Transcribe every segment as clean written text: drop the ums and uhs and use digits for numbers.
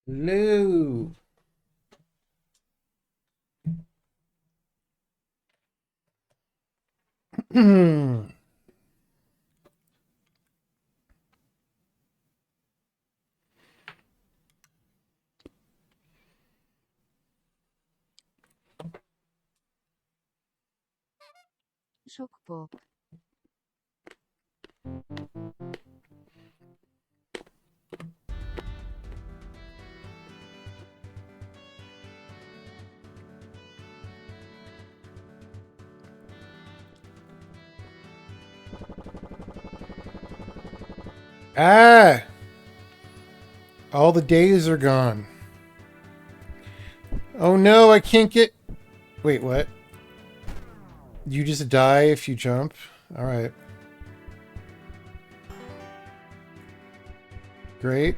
Lou. Schokpop. Ah, all the days are gone. Oh no, I can't get. Wait, what? You just die if you jump? All right. Great.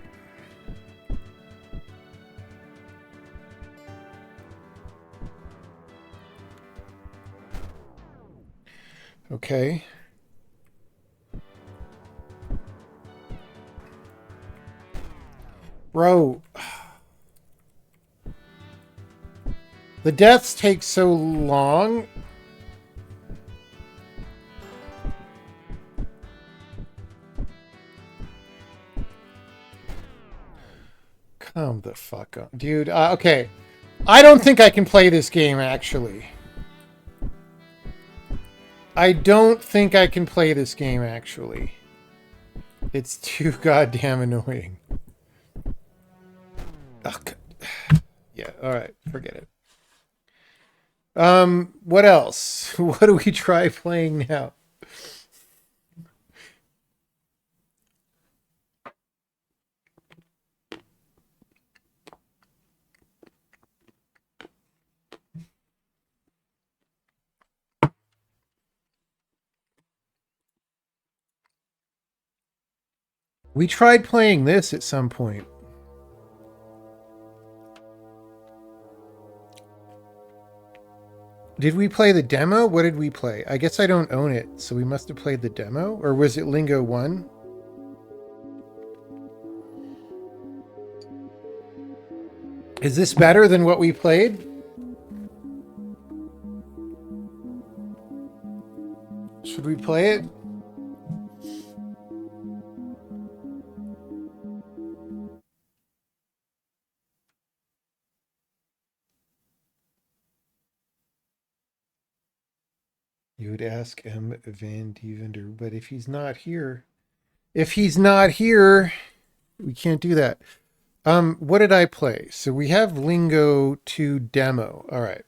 Okay. Bro, the deaths take so long. Come the fuck on. Dude, okay. I don't think I can play this game, actually. I don't think I can play this game, actually. It's too goddamn annoying. Ugh. Yeah, alright. Forget it. What else? What do we try playing now? We tried playing this at some point. Did we play the demo? What did we play? I guess I don't own it, so we must have played the demo? Or was it Lingo 1? Is this better than what we played? Should we play it? You would ask M. Van Devender, but if he's not here, we can't do that. What did I play? So we have Lingo 2 demo. All right.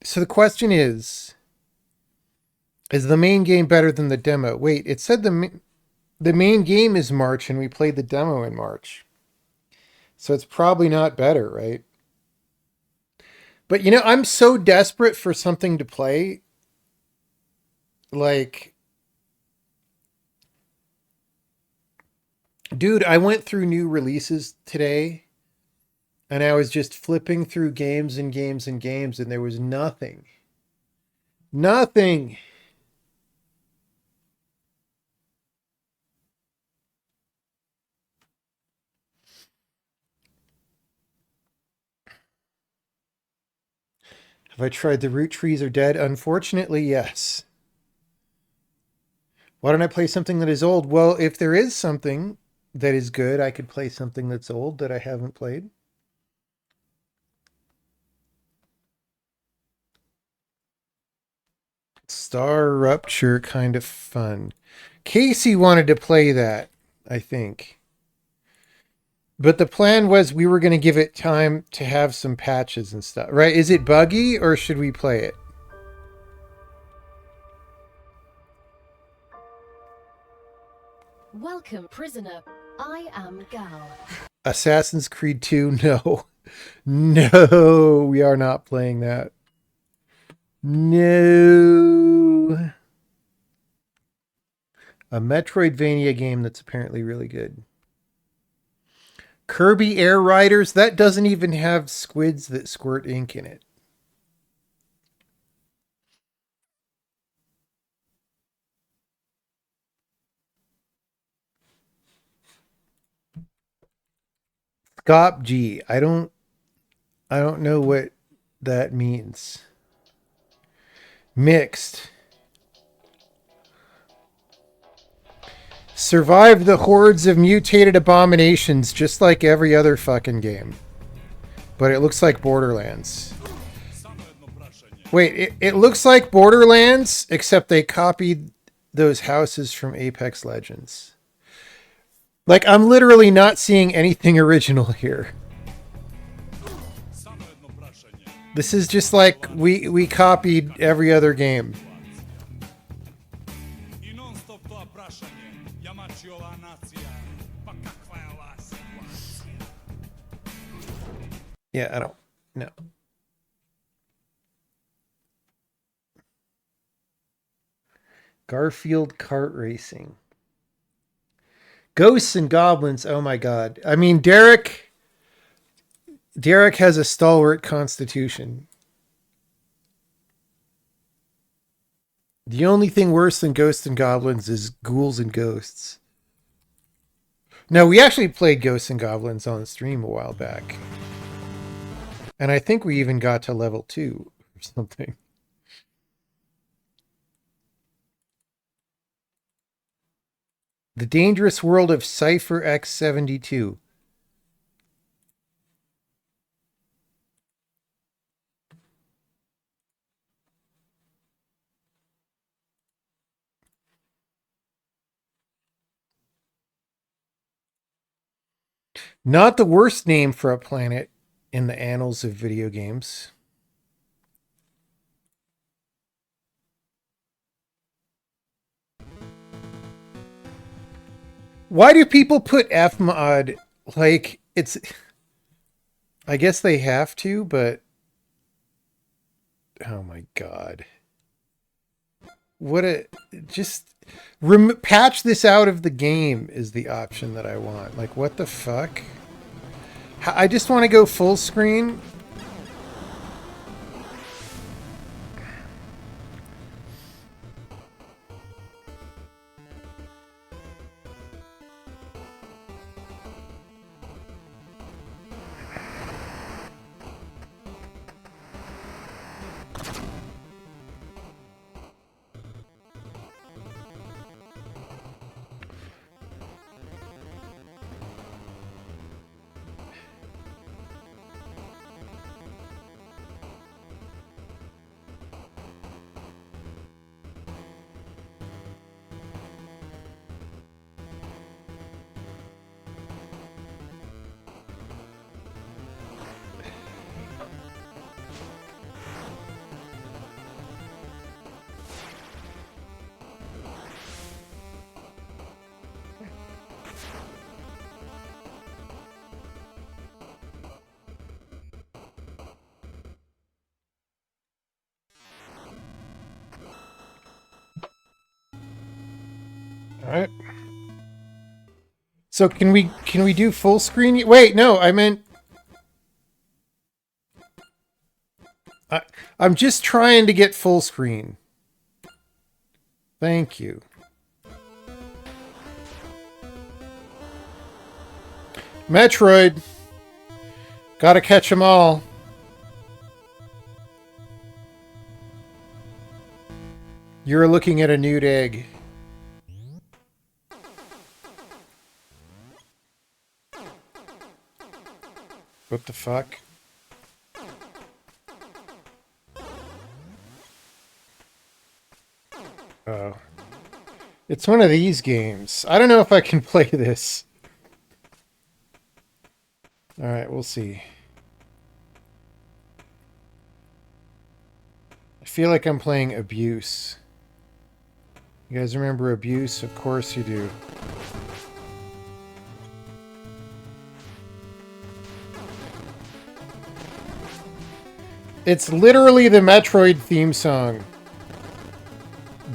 So the question is the main game better than the demo? Wait, it said the main game is March and we played the demo in March. So it's probably not better, right? But I'm so desperate for something to play. Like, dude, I went through new releases today and I was just flipping through games and games and games and there was nothing. Nothing. Have I tried the root trees are dead? Unfortunately, yes. Why don't I play something that is old? Well, if there is something that is good, I could play something that's old that I haven't played. Star Rupture, kind of fun. Casey wanted to play that, I think. But the plan was we were going to give it time to have some patches and stuff, right? Is it buggy or should we play it? Welcome, prisoner. I am Gal. Assassin's Creed 2? No. No, we are not playing that. No. A Metroidvania game that's apparently really good. Kirby Air Riders? That doesn't even have squids that squirt ink in it. Scop G. I don't know what that means. Mixed. Survive the hordes of mutated abominations just like every other fucking game. But it looks like Borderlands. Wait, it looks like Borderlands, except they copied those houses from Apex Legends. Like, I'm literally not seeing anything original here. This is just like we copied every other game. Yeah, I don't know. Garfield kart racing. Ghosts and goblins. Oh my god. I mean, Derek has a stalwart constitution. The only thing worse than ghosts and goblins is ghouls and ghosts. No, we actually played Ghosts and Goblins on stream a while back. And I think we even got to level 2 or something. The Dangerous World of Cypher X72. Not the worst name for a planet in the annals of video games. Why do people put Fmod? Like, it's... I guess they have to, but... Oh my god. What a... Just... patch this out of the game is the option that I want. Like, what the fuck? I just want to go full screen. All right. So can we do full screen? Wait, no, I meant I'm just trying to get full screen. Thank you. Metroid. Gotta catch them all. You're looking at a nude egg. What the fuck? Oh. It's one of these games. I don't know if I can play this. Alright, we'll see. I feel like I'm playing Abuse. You guys remember Abuse? Of course you do. It's literally the Metroid theme song.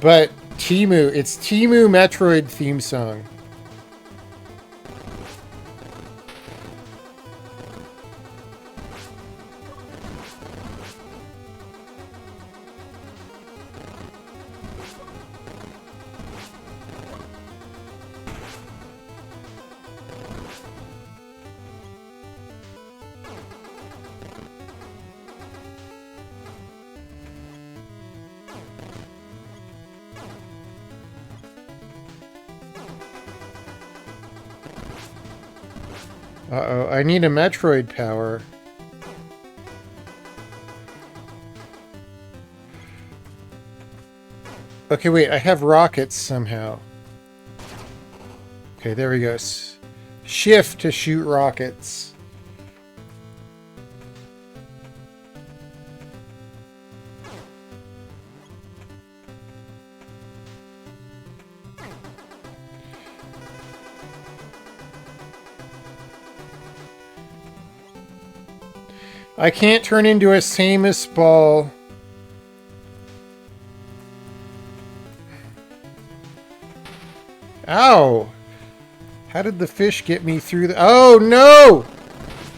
But Temu. It's Temu Metroid theme song. Uh-oh, I need a Metroid power. Okay, wait, I have rockets somehow. Okay, there we go. Shift to shoot rockets. I can't turn into a Samus ball. Ow! How did the fish get me through the... Oh, no!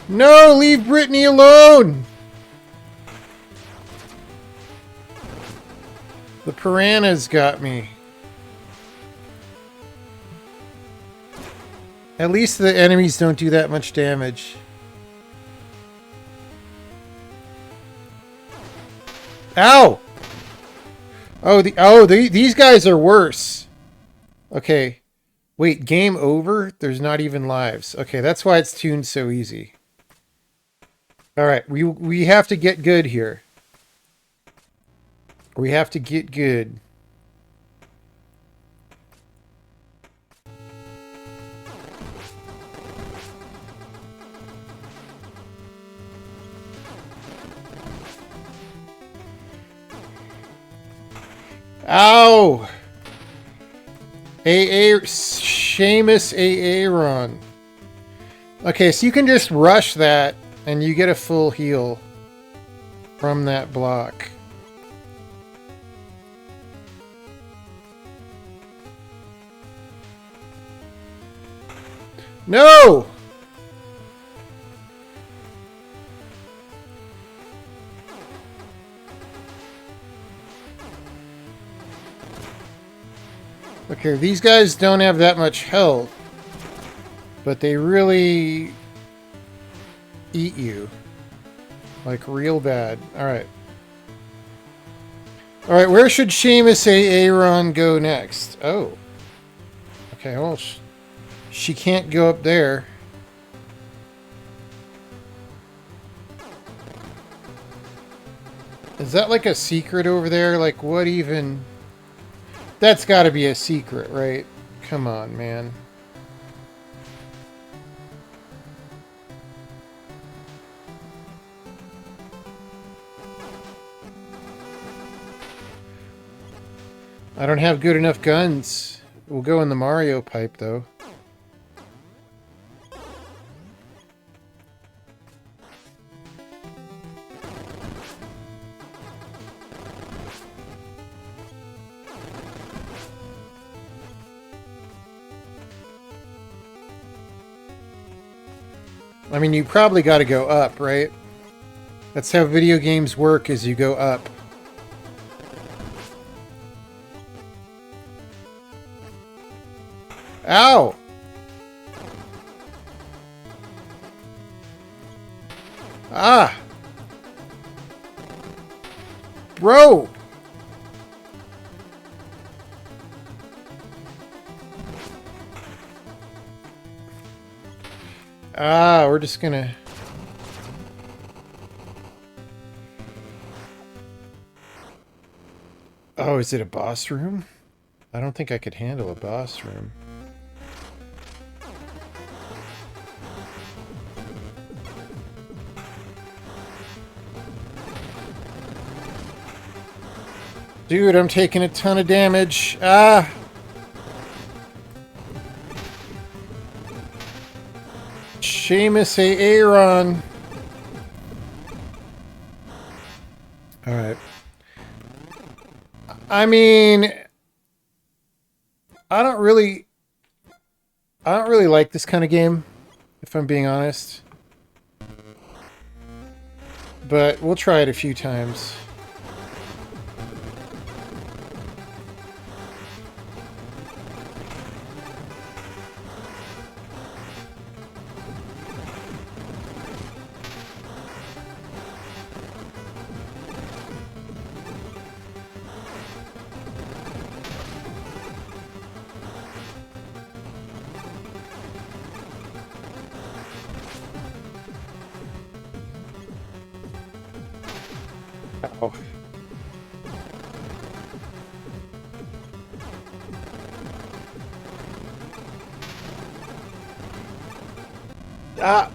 No, leave Brittany alone! The piranhas got me. At least the enemies don't do that much damage. Ow! These guys are worse. Okay. Wait, game over? There's not even lives. Okay, that's why it's tuned so easy. Alright, we have to get good here. We have to get good. Ow! Seamus Aaron. Okay, so you can just rush that and you get a full heal from that block. No! Okay, these guys don't have that much health, but they really eat you. Like, real bad. Alright. Alright, where should Seamus Aaron go next? Oh. Okay, well, she can't go up there. Is that like a secret over there? Like, what even... That's got to be a secret, right? Come on, man. I don't have good enough guns. We'll go in the Mario pipe, though. I mean, you probably got to go up, right? That's how video games work, is you go up. Ow! Ah! Bro! Ah, we're just gonna... Oh, is it a boss room? I don't think I could handle a boss room. Dude, I'm taking a ton of damage. Ah! Seamus Aaron. Alright. I mean... I don't really like this kind of game, if I'm being honest. But we'll try it a few times. Ow. Ah.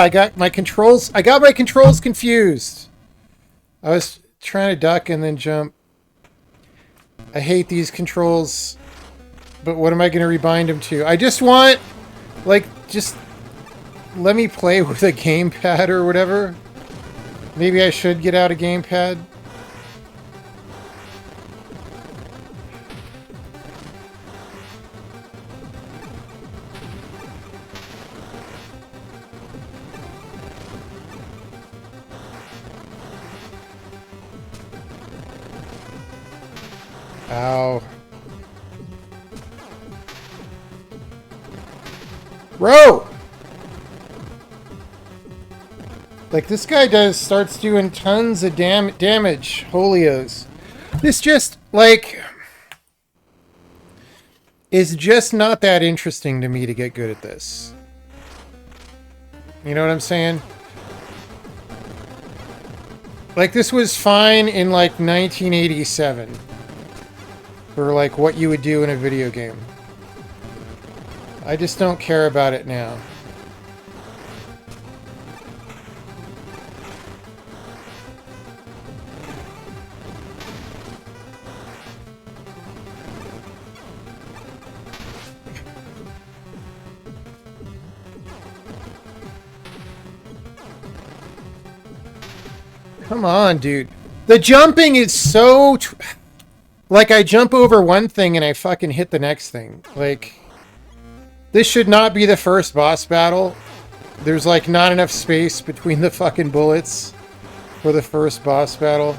I got my controls. I got my controls confused. I was trying to duck and then jump. I hate these controls. But what am I going to rebind them to? I just want, like, just let me play with a gamepad or whatever. Maybe I should get out a gamepad. Ow. Bro! Like, this guy starts doing tons of damage. Holios. This just, like, is just not that interesting to me to get good at this. You know what I'm saying? Like, this was fine in, like, 1987. For, like, what you would do in a video game. I just don't care about it now. Come on, dude. The jumping is so... like, I jump over one thing and I fucking hit the next thing. Like, this should not be the first boss battle. There's, like, not enough space between the fucking bullets for the first boss battle.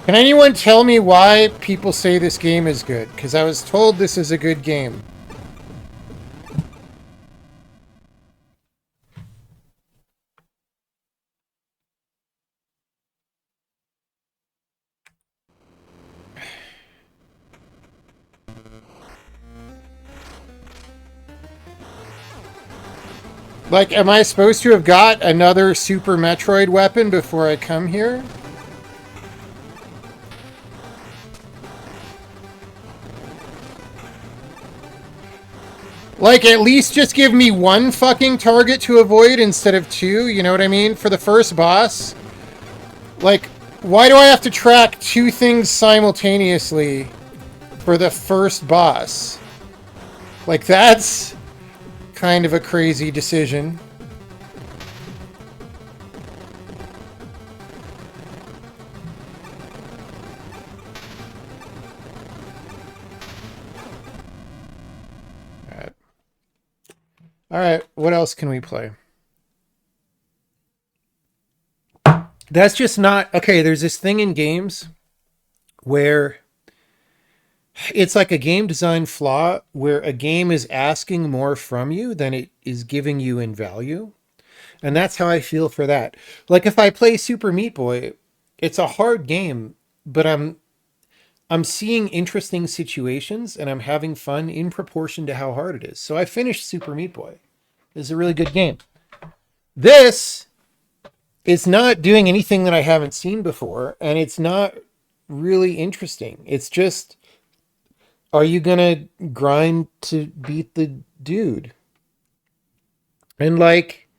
Can anyone tell me why people say this game is good? Because I was told this is a good game. Like, am I supposed to have got another Super Metroid weapon before I come here? Like, at least just give me one fucking target to avoid instead of two, you know what I mean? For the first boss. Like, why do I have to track two things simultaneously for the first boss? Like, that's kind of a crazy decision. Alright, what else can we play? That's just not... Okay, there's this thing in games where it's like a game design flaw where a game is asking more from you than it is giving you in value. And that's how I feel for that. Like, if I play Super Meat Boy, it's a hard game, but I'm seeing interesting situations and I'm having fun in proportion to how hard it is. So I finished Super Meat Boy. It's a really good game. This is not doing anything that I haven't seen before, and it's not really interesting. It's just, are you gonna grind to beat the dude? And like,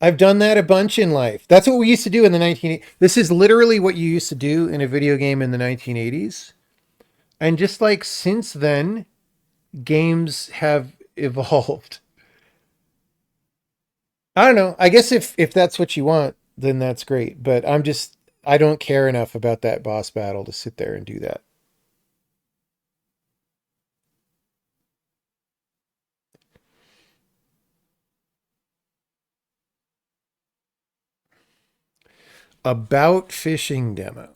I've done that a bunch in life. That's what we used to do in the 1980s. This is literally what you used to do in a video game in the 1980s. And just like since then, games have evolved. I don't know. I guess if that's what you want, then that's great. But I don't care enough about that boss battle to sit there and do that. About fishing demo.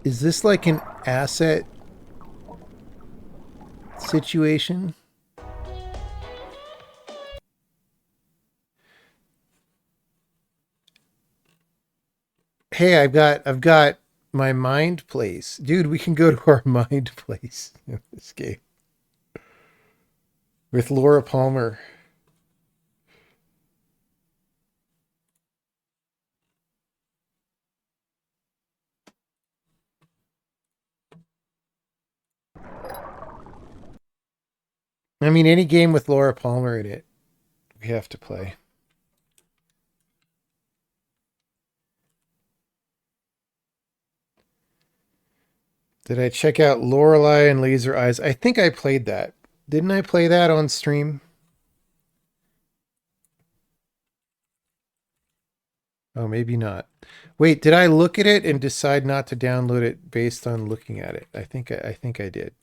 Is this like an asset situation? Hey, I've got my mind place. Dude, we can go to our mind place in this game. With Laura Palmer. I mean, any game with Laura Palmer in it, we have to play. Did I check out Lorelei and Laser Eyes? I think I played that. Didn't I play that on stream? Oh, maybe not. Wait, did I look at it and decide not to download it based on looking at it? I think I did.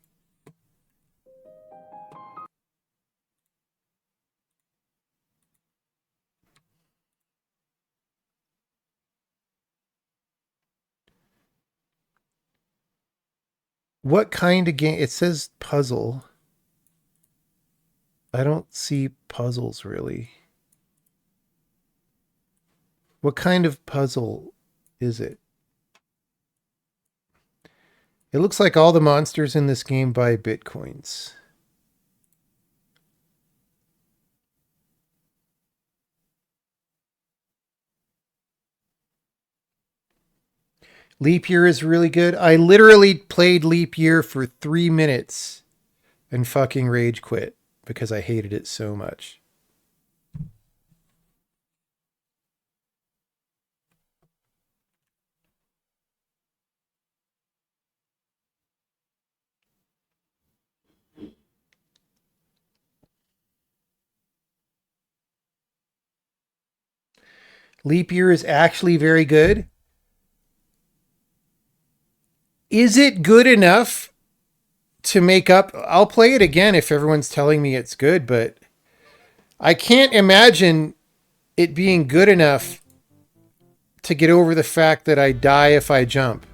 What kind of game? It says puzzle. I don't see puzzles really. What kind of puzzle is it? It looks like all the monsters in this game buy bitcoins. Leap Year is really good. I literally played Leap Year for 3 minutes and fucking rage quit because I hated it so much. Leap Year is actually very good. Is it good enough to make up? I'll play it again if everyone's telling me it's good, but I can't imagine it being good enough to get over the fact that I die if I jump.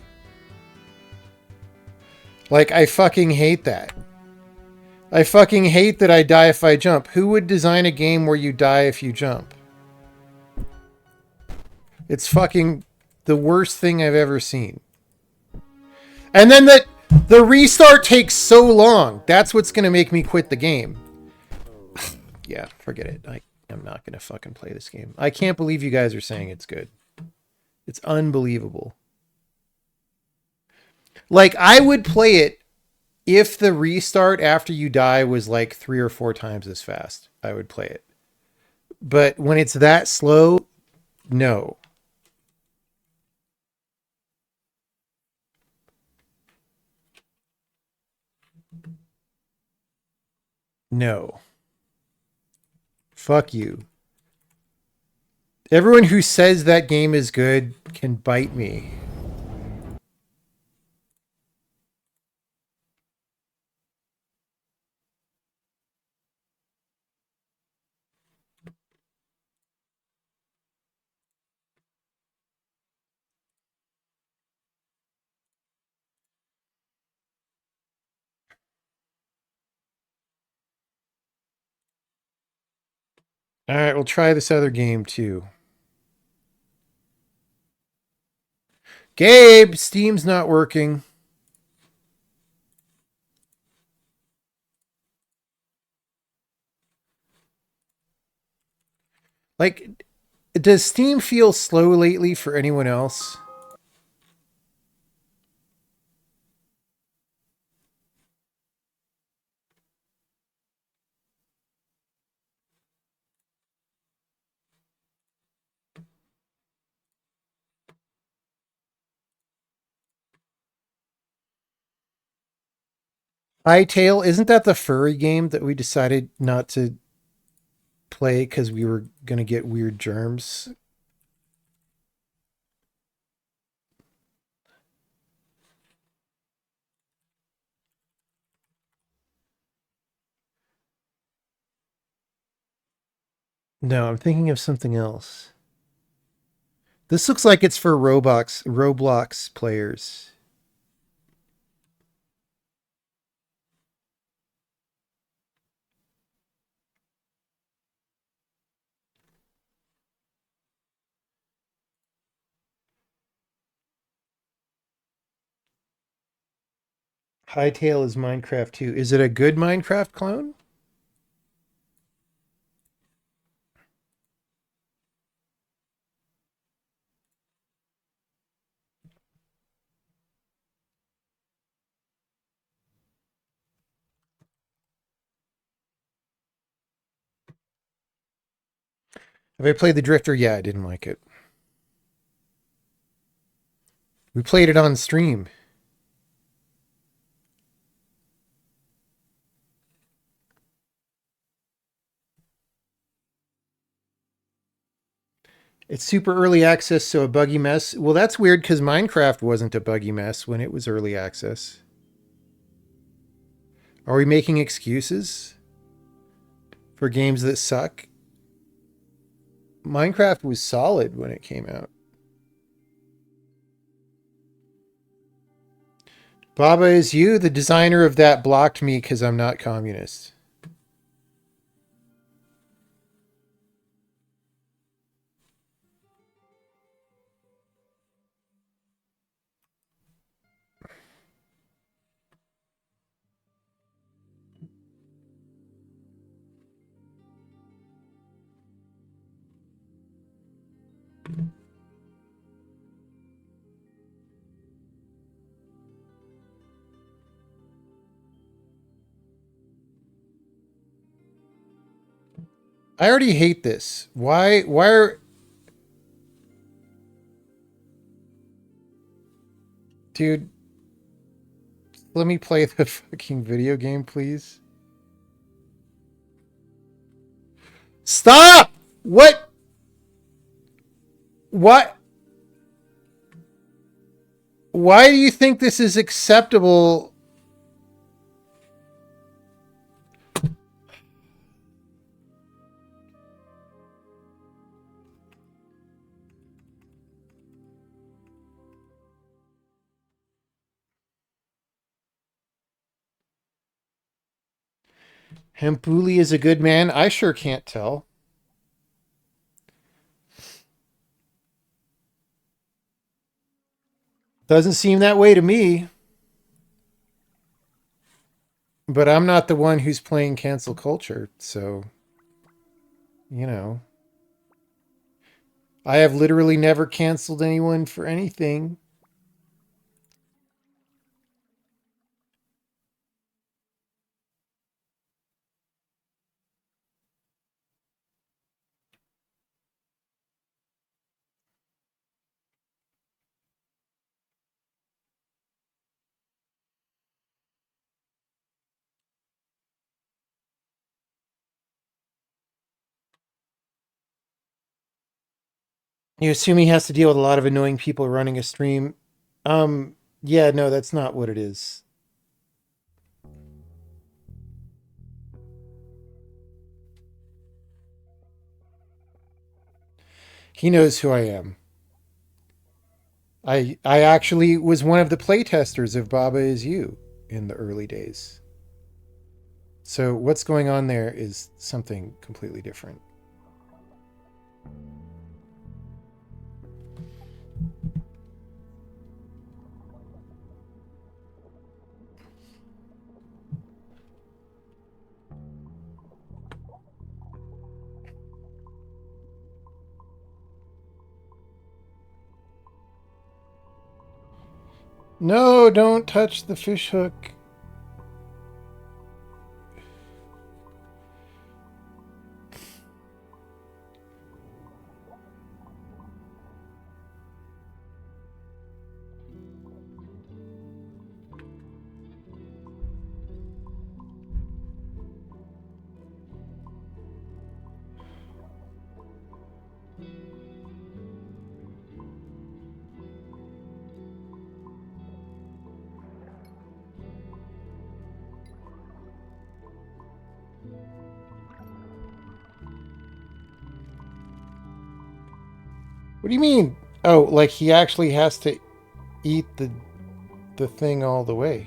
Like, I fucking hate that. I fucking hate that I die if I jump. Who would design a game where you die if you jump? It's fucking the worst thing I've ever seen. And then the restart takes so long. That's what's going to make me quit the game. Yeah, forget it. I'm not going to fucking play this game. I can't believe you guys are saying it's good. It's unbelievable. Like, I would play it if the restart after you die was like 3 or 4 times as fast. I would play it. But when it's that slow, no. No. Fuck you. Everyone who says that game is good can bite me. All right, we'll try this other game too. Gabe, Steam's not working. Like, does Steam feel slow lately for anyone else? Hightail, isn't that the furry game that we decided not to play because we were going to get weird germs? No, I'm thinking of something else. This looks like it's for Roblox players. Hightail is Minecraft too. Is it a good Minecraft clone? Have I played the Drifter? Yeah, I didn't like it. We played it on stream. It's super early access, so a buggy mess. Well, that's weird because Minecraft wasn't a buggy mess when it was early access. Are we making excuses for games that suck? Minecraft was solid when it came out. Baba Is You, the designer of that, blocked me because I'm not communist. I already hate this. Why are... Dude, let me play the fucking video game, please. Stop! What? What? Why do you think this is acceptable? Hempuli is a good man. I sure can't tell. Doesn't seem that way to me. But I'm not the one who's playing cancel culture, so, you know. I have literally never canceled anyone for anything. You assume he has to deal with a lot of annoying people running a stream. Yeah, no, that's not what it is. He knows who I am. I actually was one of the playtesters of Baba Is You in the early days. So what's going on there is something completely different. No, don't touch the fish hook. What do you mean? Oh, like he actually has to eat the thing all the way.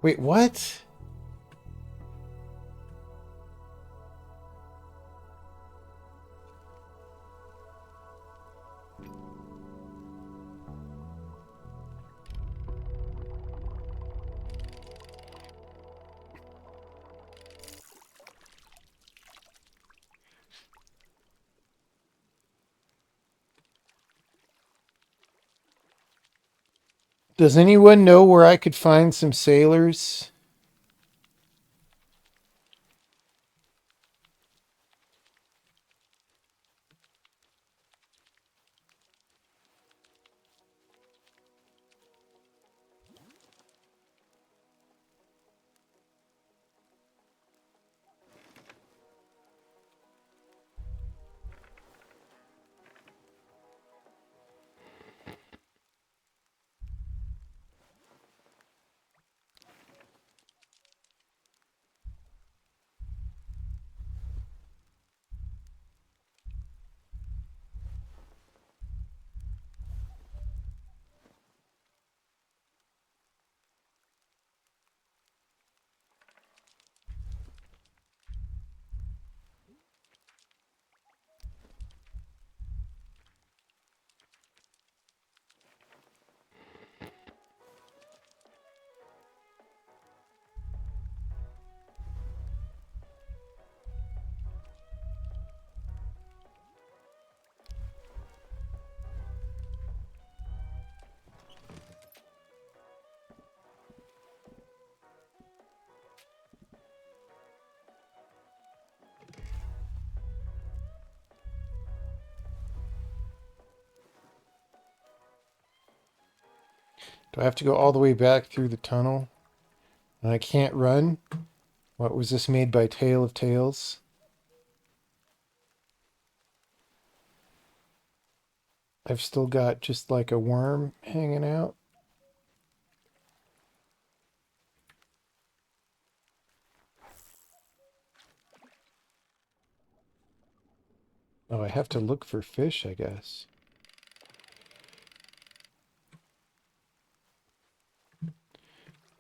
Wait, what? Does anyone know where I could find some sailors? Do I have to go all the way back through the tunnel? And I can't run? What was this made by Tale of Tales? I've still got just like a worm hanging out. Oh, I have to look for fish, I guess.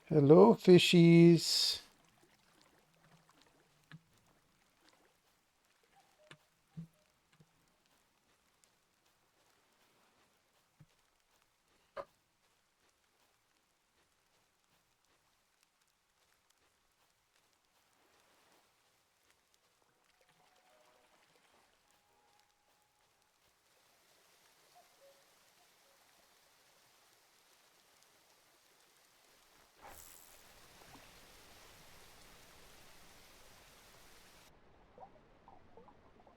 Hello, fishies.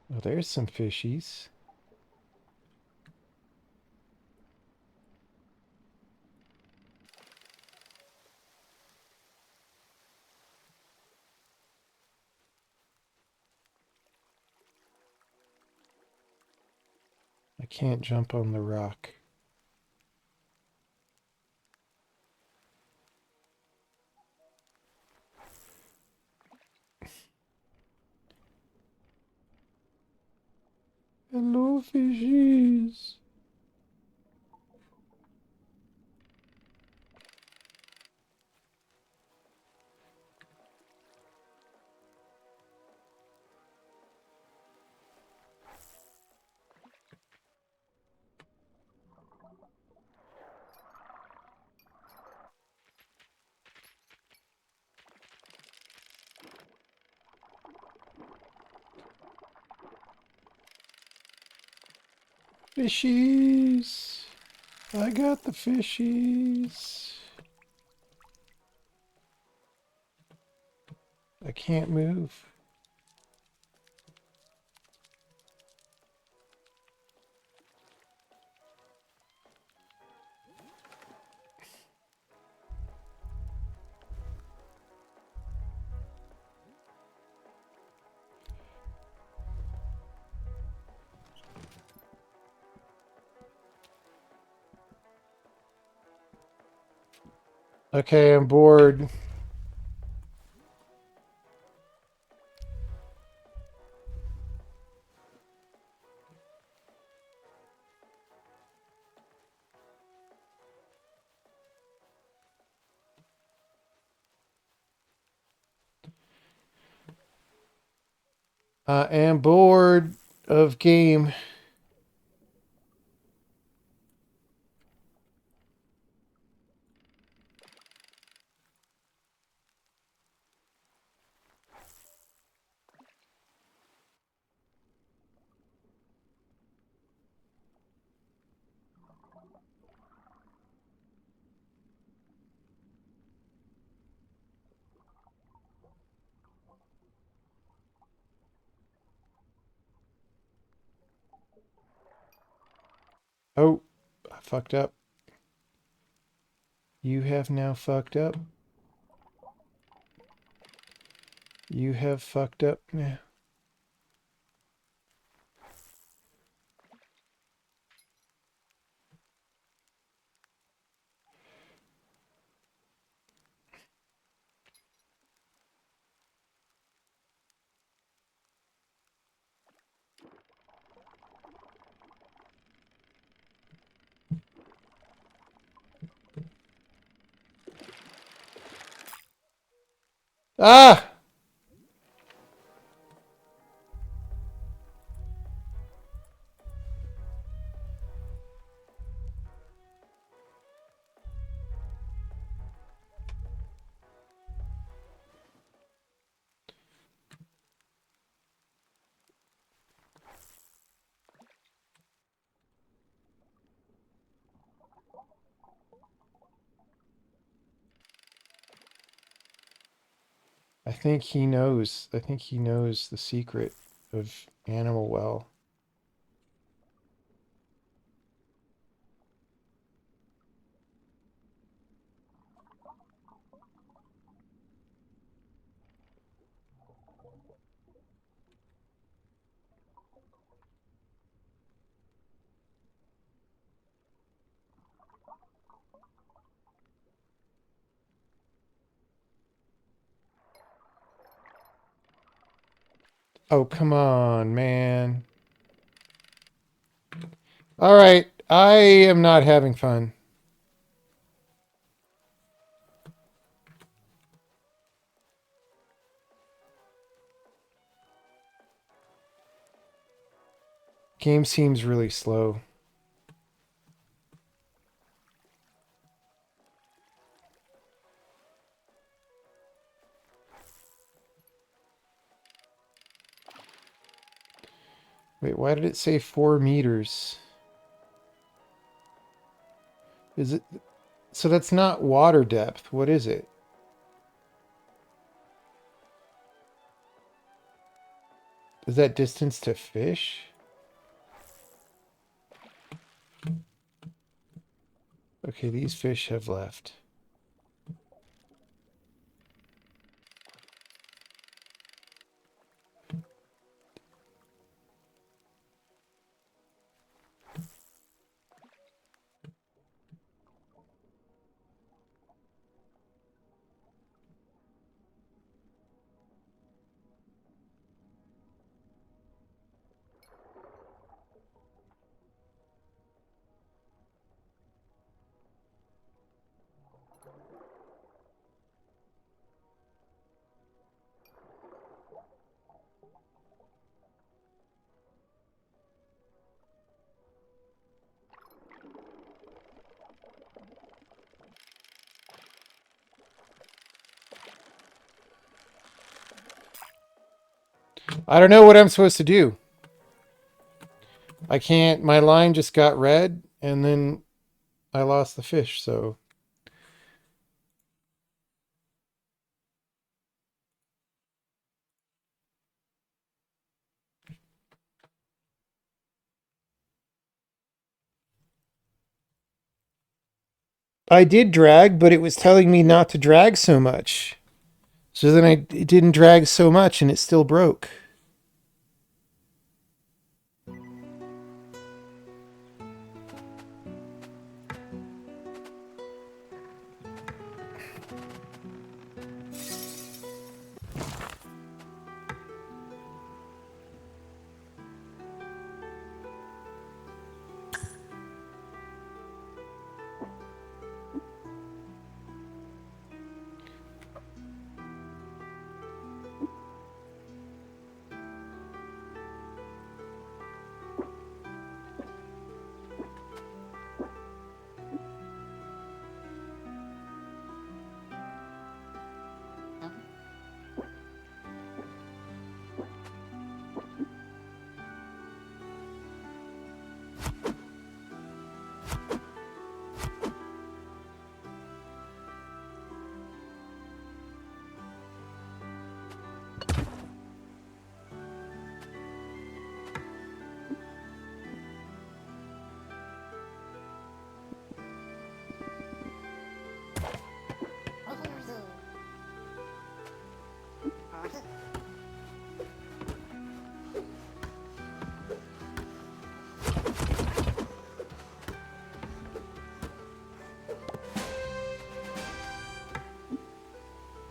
Oh, there's some fishies. I can't jump on the rock. Hello, fishies. Fishies. I got the fishies. I can't move. Okay, I'm bored. I am bored of game. Oh, I fucked up. You have now fucked up. You have fucked up now. Ah! I think he knows. I think he knows the secret of Animal Well. Oh, come on, man. All right, I am not having fun. Game seems really slow. Wait, why did it say 4 meters? Is it... So that's not water depth. What is it? Is that distance to fish? Okay, these fish have left. I don't know what I'm supposed to do. I can't... My line just got red, and then I lost the fish, so... I did drag, but it was telling me not to drag so much. So then it didn't drag so much, and it still broke.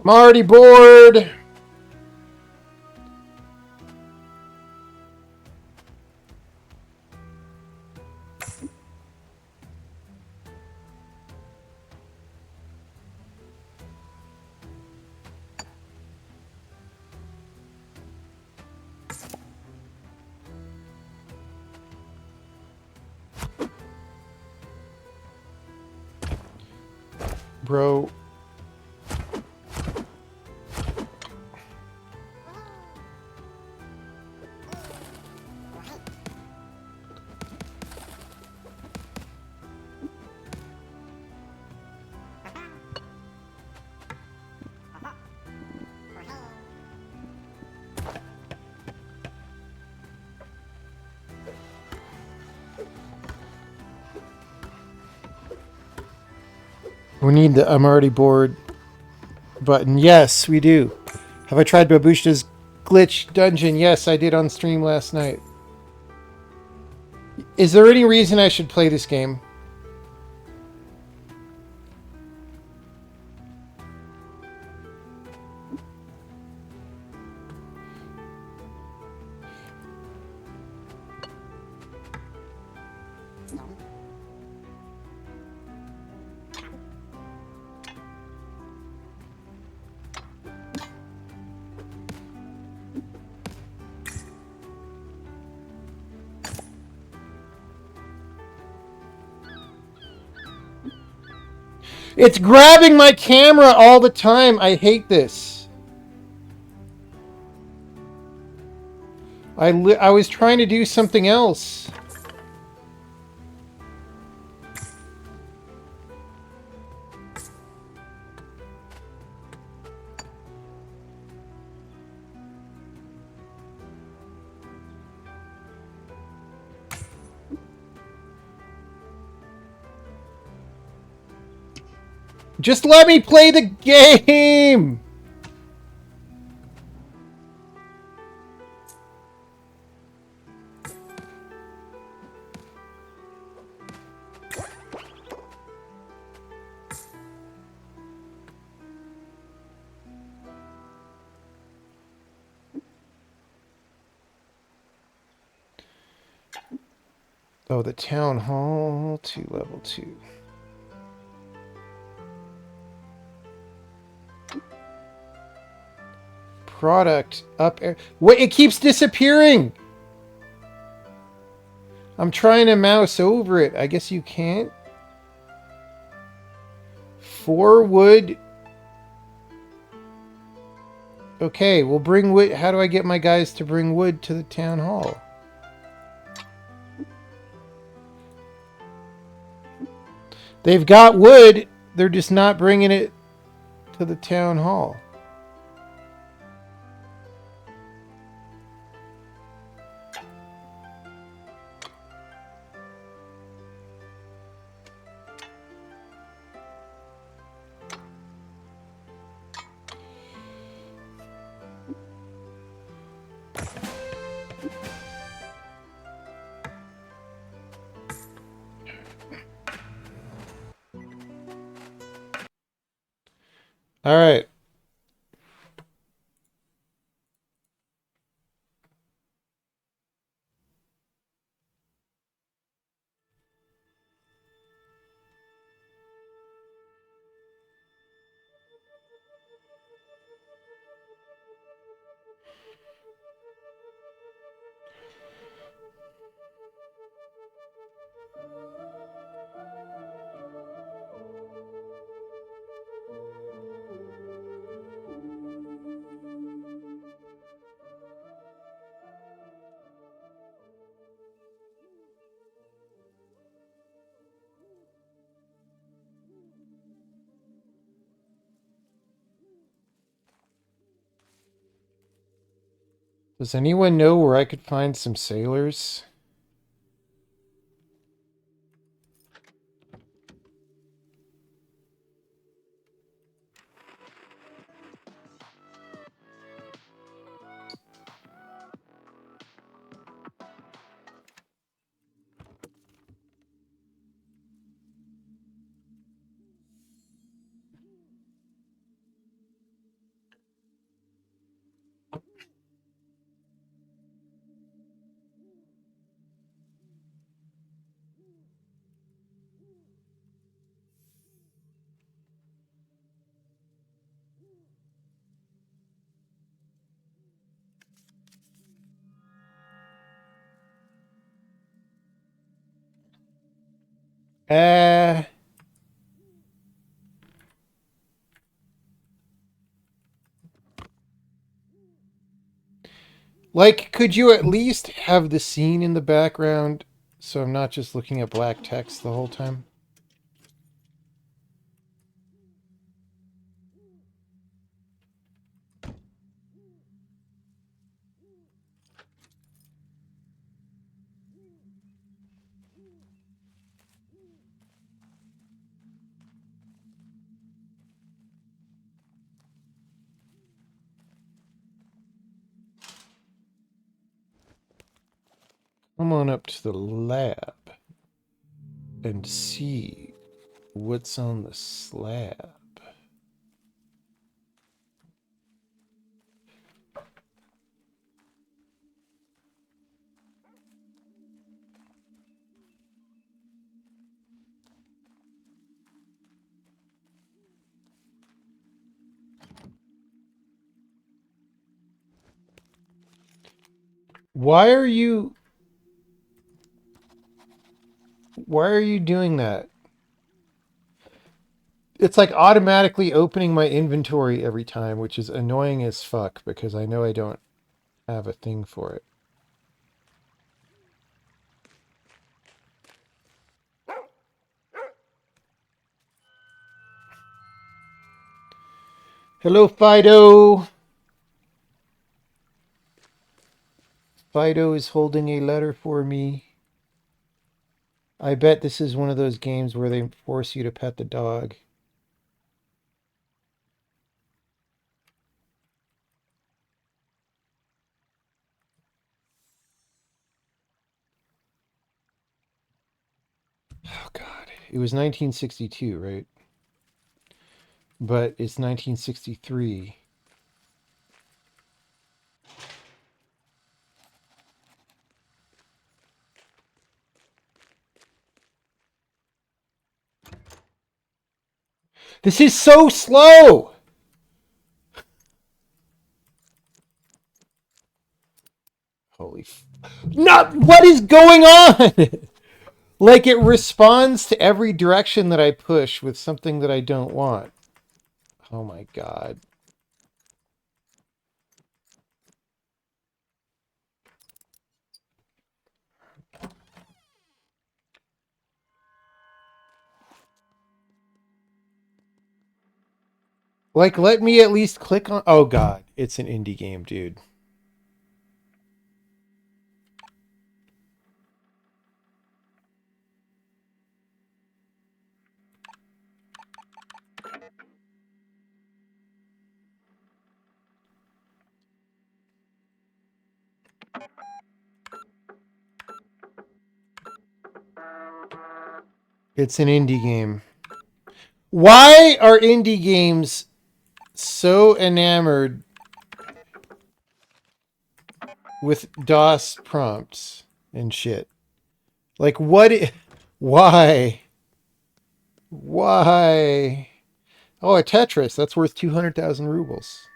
I'm already bored. Bro. We need the I'm already bored button. Yes, we do. Have I tried Babushka's glitch dungeon? Yes, I did on stream last night. Is there any reason I should play this game? It's grabbing my camera all the time. I hate this. I was trying to do something else. Just let me play the game! Oh, the town hall to level 2. Product up air. Wait, it keeps disappearing! I'm trying to mouse over it. I guess you can't. 4 wood. Okay, we'll bring wood. How do I get my guys to bring wood to the town hall? They've got wood. They're just not bringing it to the town hall. All right. Does anyone know where I could find some sailors? Uh, like, could you at least have the scene in the background so I'm not just looking at black text the whole time? Come on up to the lab and see what's on the slab. Why are you doing that? It's like automatically opening my inventory every time, which is annoying as fuck because I know I don't have a thing for it. Hello, Fido. Fido is holding a letter for me. I bet this is one of those games where they force you to pet the dog. Oh, God. It was 1962, right? But it's 1963. This is so slow! Not what is going on? Like it responds to every direction that I push with something that I don't want. Oh my God. Like, let me at least click on. Oh God, it's an indie game, dude. It's an indie game. Why are indie games so enamored with DOS prompts and shit? Like, what? Why? Why? Oh, a Tetris. That's worth 200,000 rubles.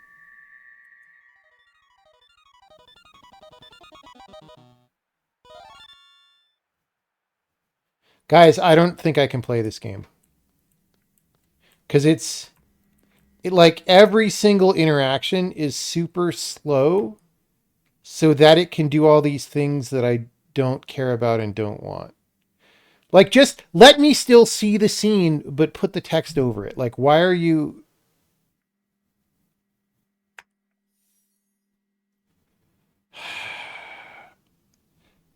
Guys, I don't think I can play this game. Because like every single interaction is super slow so that it can do all these things that I don't care about and don't want. Like, just let me still see the scene, but put the text over it. Like, why are you...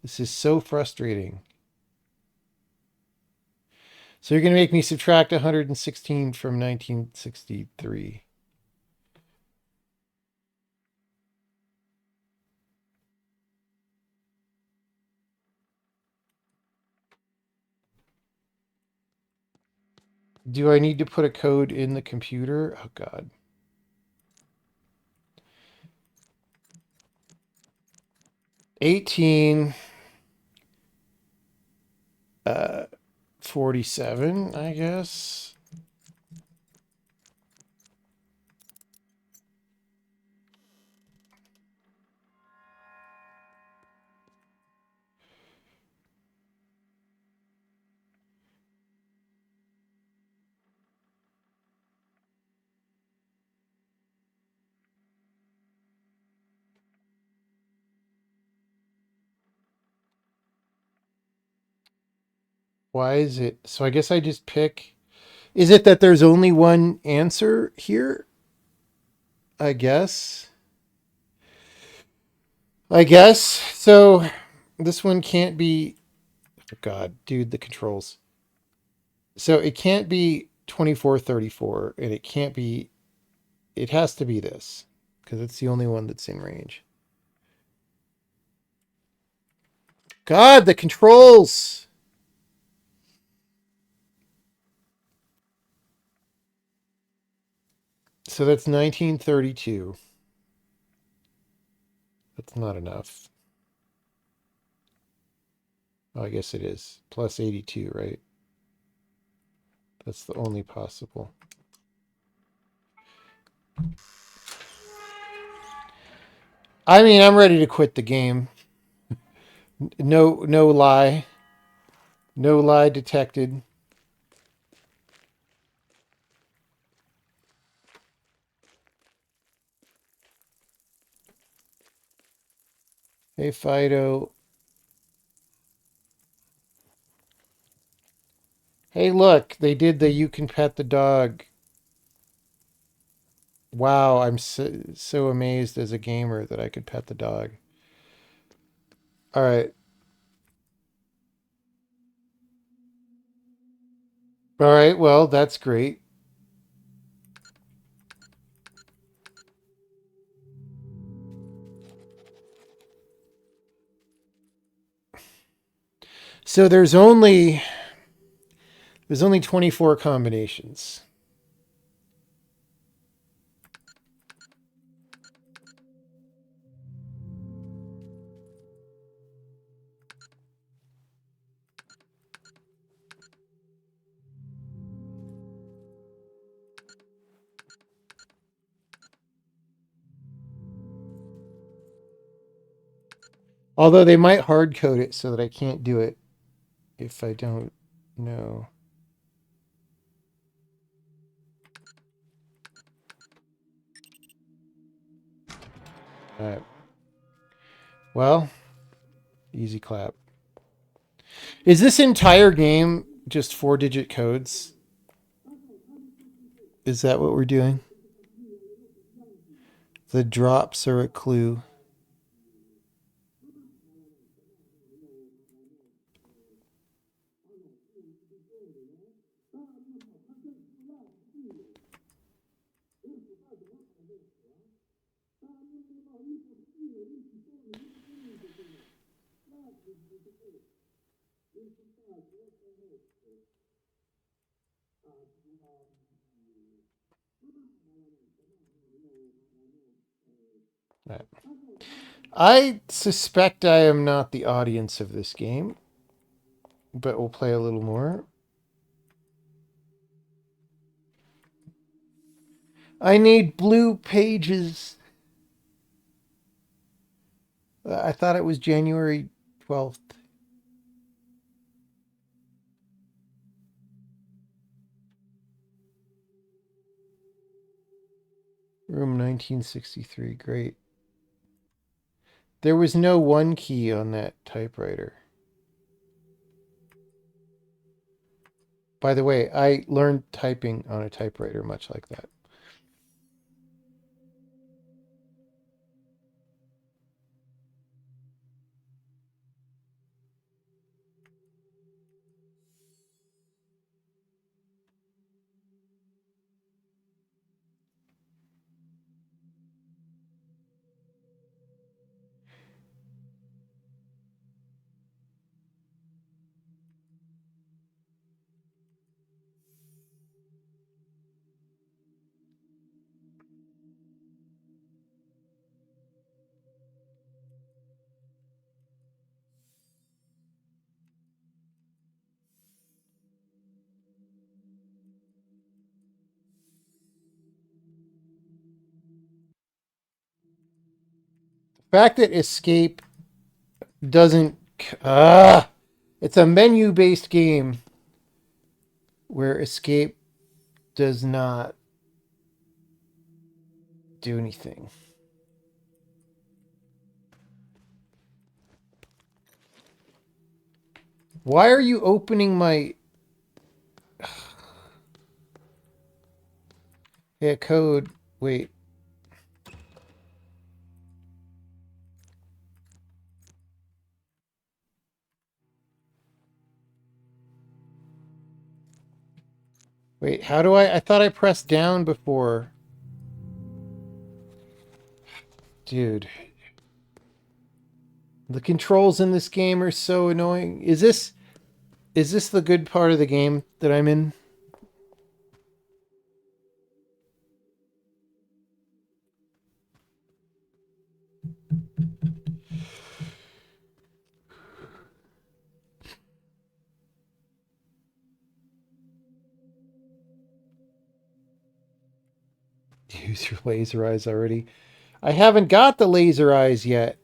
This is so frustrating. So you're going to make me subtract 116 from 1963. Do I need to put a code in the computer? Oh, God. 18... 47, I guess. Why is it? So I guess I just pick. Is it that there's only one answer here? I guess. I guess. So this one can't be. Oh God, dude, the controls. So it can't be 2434, and it can't be. It has to be this because it's the only one that's in range. God, the controls. So that's 1932. That's not enough. Oh, I guess it is. Plus 82, right? That's the only possible. I mean, I'm ready to quit the game. No lie. No lie detected. Hey, Fido. Hey, look, they did the you can pet the dog. Wow, I'm so amazed as a gamer that I could pet the dog. All right. All right, well, that's great. So there's only 24 combinations. Although they might hard code it so that I can't do it if I don't know. All right. Well, easy clap. Is this entire game just 4-digit codes? Is that what we're doing? The drops are a clue. All right. I suspect I am not the audience of this game, but we'll play a little more. I need blue pages. I thought it was January 12th. Room 1963. Great. There was no one key on that typewriter. By the way, I learned typing on a typewriter much like that. The fact that escape doesn't. It's a menu based game where escape does not do anything. Why are you opening my... Yeah, code. Wait. Wait, how do I thought I pressed down before. Dude. The controls in this game are so annoying. Is this the good part of the game that I'm in? Use your laser eyes already. I haven't got the laser eyes yet.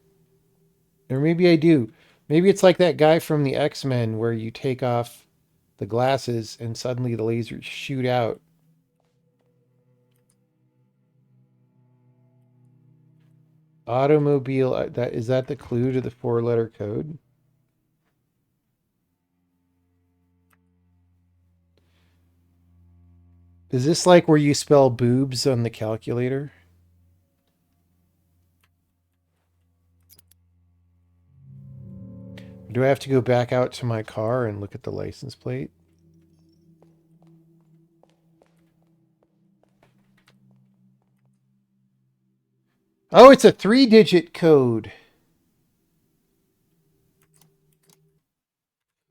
Or maybe I do. Maybe it's like that guy from the X-Men where you take off the glasses and suddenly the lasers shoot out. Automobile, that is that the clue to the 4-letter code? Is this like where you spell boobs on the calculator? Do I have to go back out to my car and look at the license plate? Oh, it's a 3-digit code.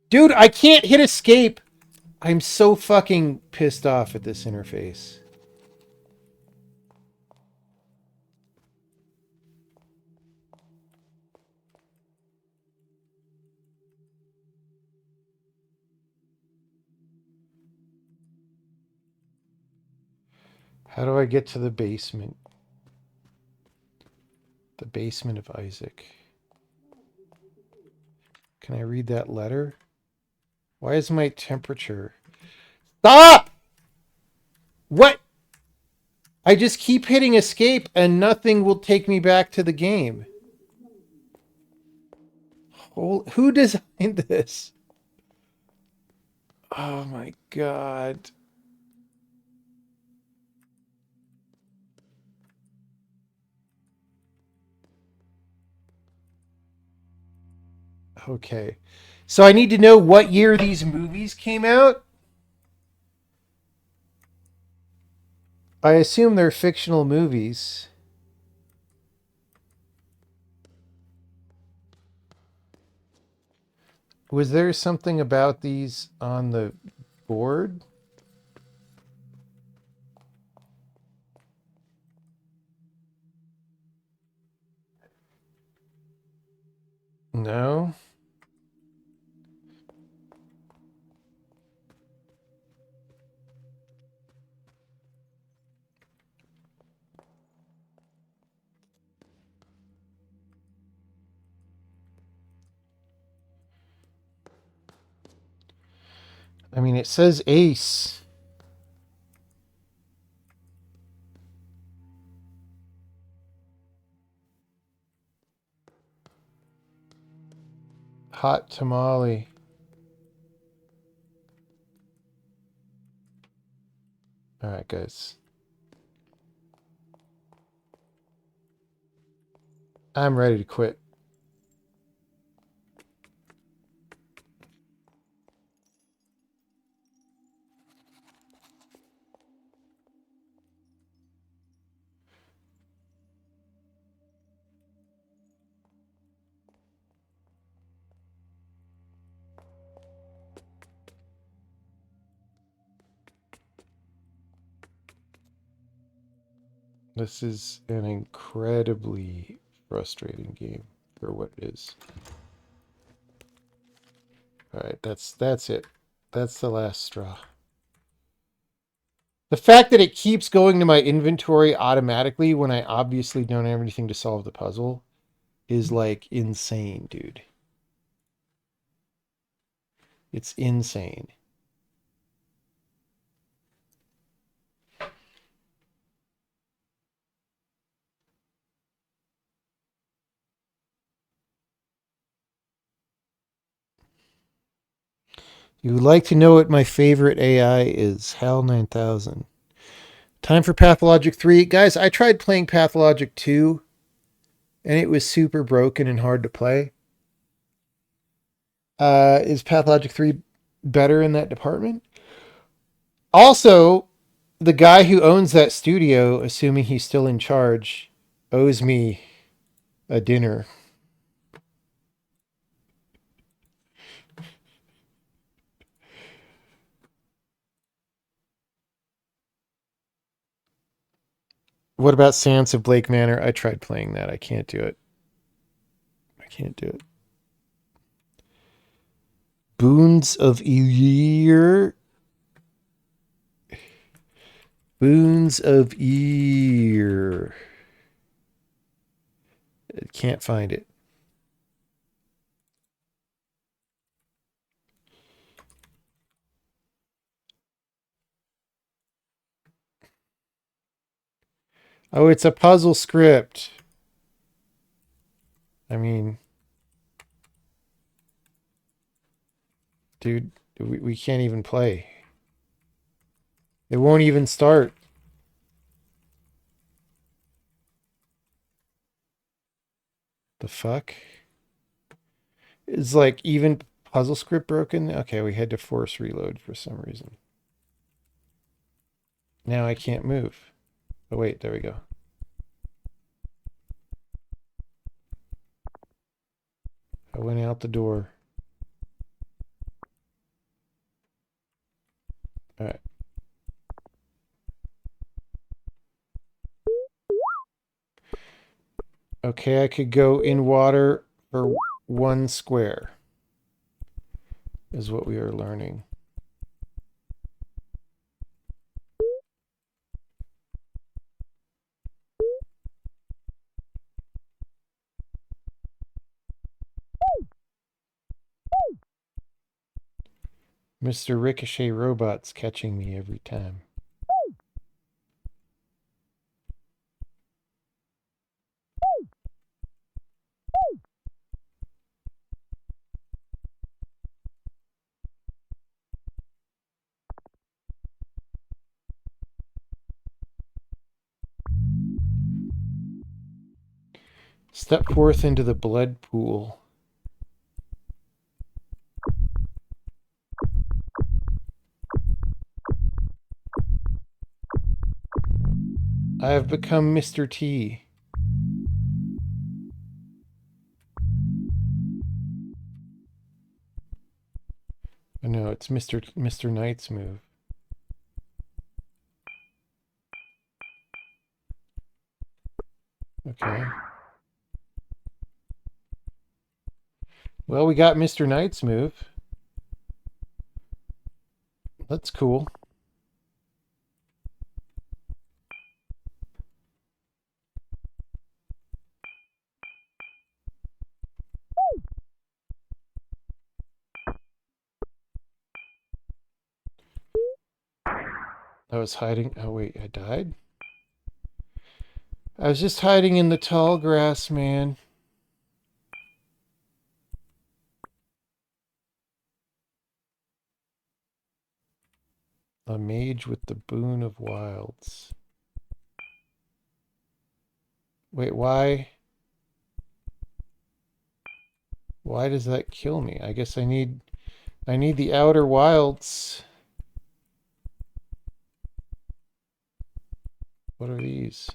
Dude, I can't hit escape. I'm so fucking pissed off at this interface. How do I get to the basement? The basement of Isaac. Can I read that letter? Why is my temperature... Stop! What? I just keep hitting escape and nothing will take me back to the game. Who designed this? Oh my god. Okay. So I need to know what year these movies came out? I assume they're fictional movies. Was there something about these on the board? No. I mean, it says Ace. Hot tamale. All right, guys. I'm ready to quit. This is an incredibly frustrating game for what it is. All right, that's it. That's the last straw. The fact that it keeps going to my inventory automatically when I obviously don't have anything to solve the puzzle is like insane, dude. It's insane. You would like to know what my favorite AI is. HAL 9000. Time for Pathologic 3. Guys, I tried playing Pathologic 2, and it was super broken and hard to play. Is Pathologic 3 better in that department? Also, the guy who owns that studio, assuming he's still in charge, owes me a dinner. What about Sands of Blake Manor? I tried playing that. I can't do it. I can't do it. Boons of Ear. Boons of Ear. Can't find it. Oh, it's a puzzle script. I mean, dude, we can't even play. It won't even start. The fuck? Is like even puzzle script broken? Okay, we had to force reload for some reason. Now I can't move. Oh wait, there we go. I went out the door. All right. Okay, I could go in water for 1 square. Is what we are learning. Mr. Ricochet Robot's catching me every time. Step forth into the blood pool. I have become Mr. T. Oh, no, it's Mr. Knight's move. Okay. Well, we got Mr. Knight's move. That's cool. I was hiding. Oh, wait, I died? I was just hiding in the tall grass, man. A mage with the boon of wilds. Wait, why? Why does that kill me? I guess I need the outer wilds. What are these?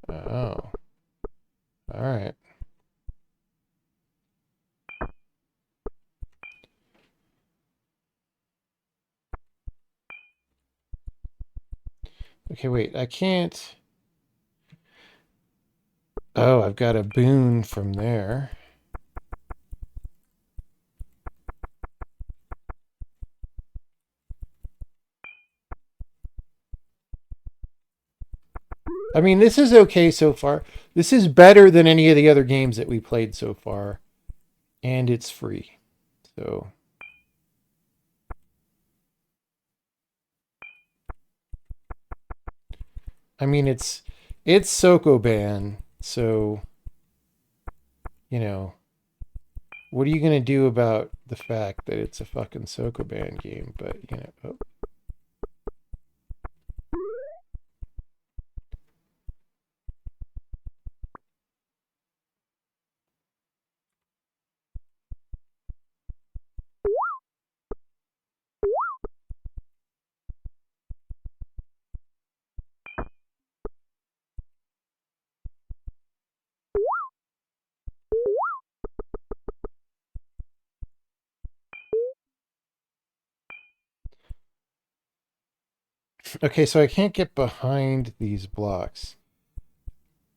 Oh. All right. Okay, wait. I can't. Oh, I've got a boon from there. I mean, this is okay so far. This is better than any of the other games that we played so far. And it's free. So. I mean, it's Sokoban, so you know, what are you gonna do about the fact that it's a fucking Sokoban game? But you know, oh. Okay, so I can't get behind these blocks.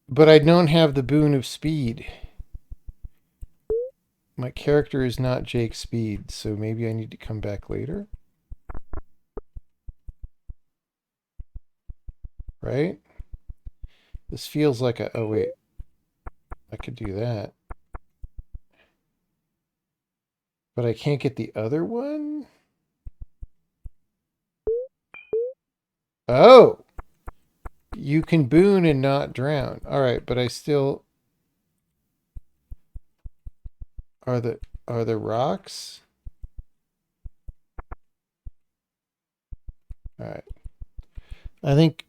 But I don't have the boon of speed. My character is not Jake Speed, so maybe I need to come back later? Right? This feels like a... Oh, wait. I could do that. But I can't get the other one? Oh! You can boon and not drown. Alright, but I still... Are the rocks? Alright. I think...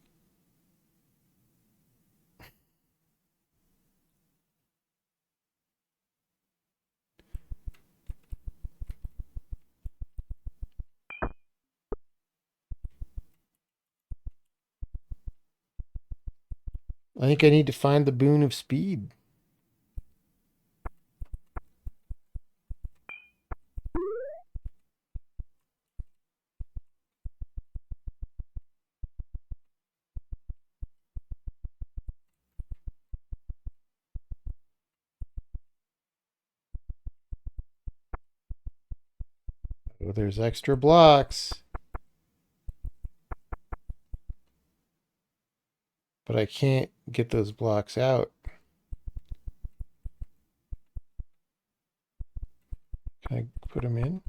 I think I need to find the boon of speed. Oh, there's extra blocks. But I can't get those blocks out. Can I put them in?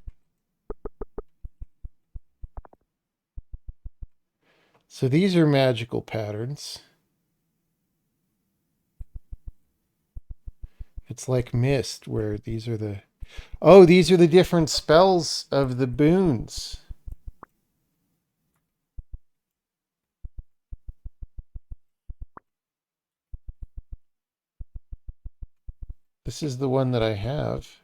So these are magical patterns. It's like Mist, where these are the... Oh, these are the different spells of the boons. This is the one that I have.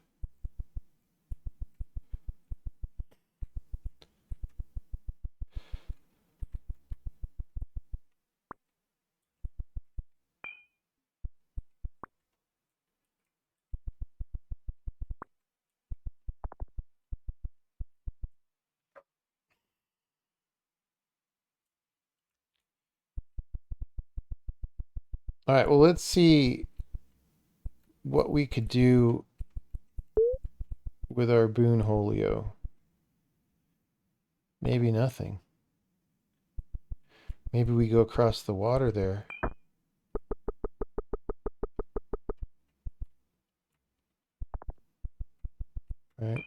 All right, well, let's see what we could do with our boon Holio. Maybe nothing. Maybe we go across the water there. Right?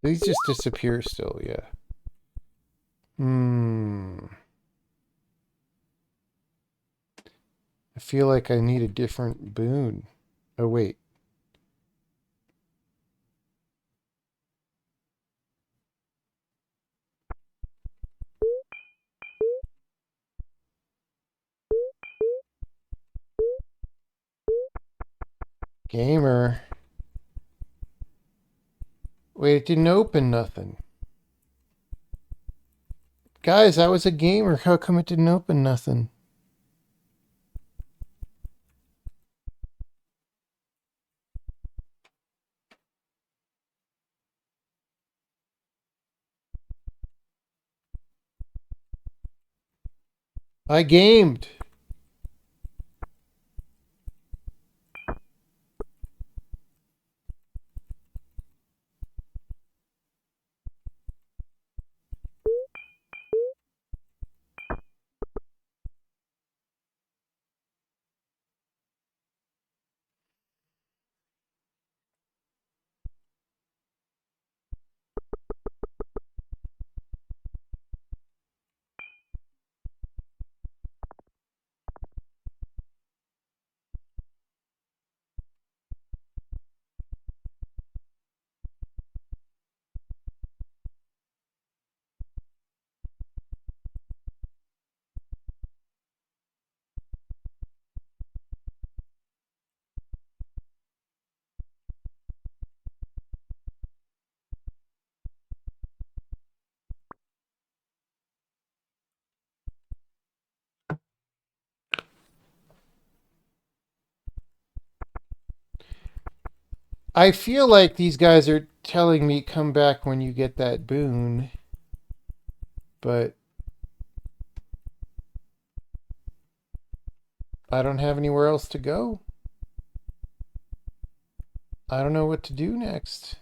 These just disappear still, yeah. I feel like I need a different boon. Oh, wait. Gamer. Wait, it didn't open nothing. Guys, I was a gamer. How come it didn't open nothing? I gamed. I feel like these guys are telling me come back when you get that boon. But I don't have anywhere else to go. I don't know what to do next.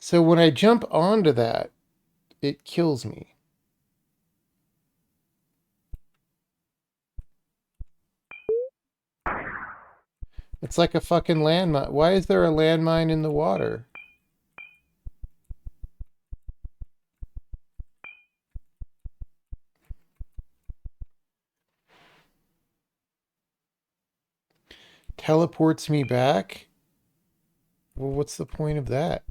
So when I jump onto that, it kills me. It's like a fucking landmine. Why is there a landmine in the water? Teleports me back? Well, what's the point of that?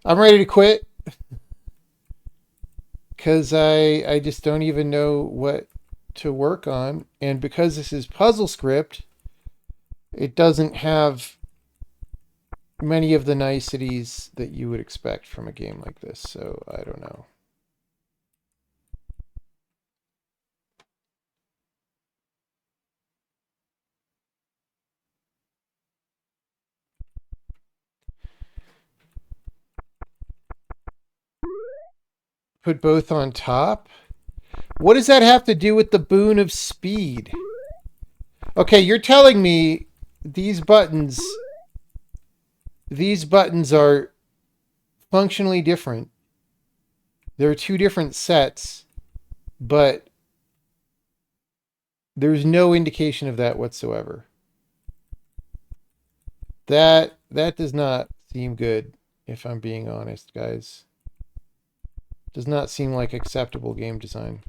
I'm ready to quit because I just don't even know what to work on. And because this is puzzle script, it doesn't have many of the niceties that you would expect from a game like this. So I don't know. Put both on top? What does that have to do with the boon of speed? Okay, you're telling me these buttons are functionally different. There are two different sets, but there's no indication of that whatsoever. That does not seem good, if I'm being honest, guys. Does not seem like acceptable game design.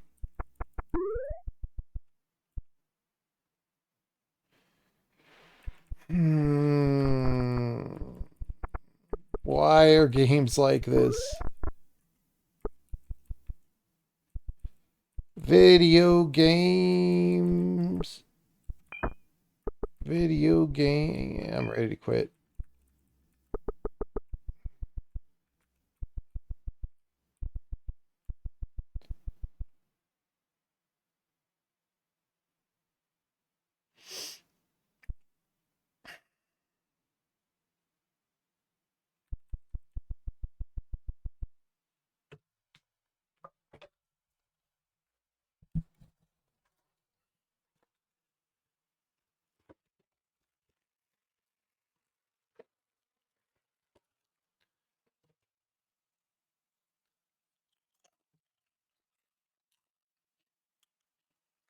Why are games like this? Video games. Video game. I'm ready to quit.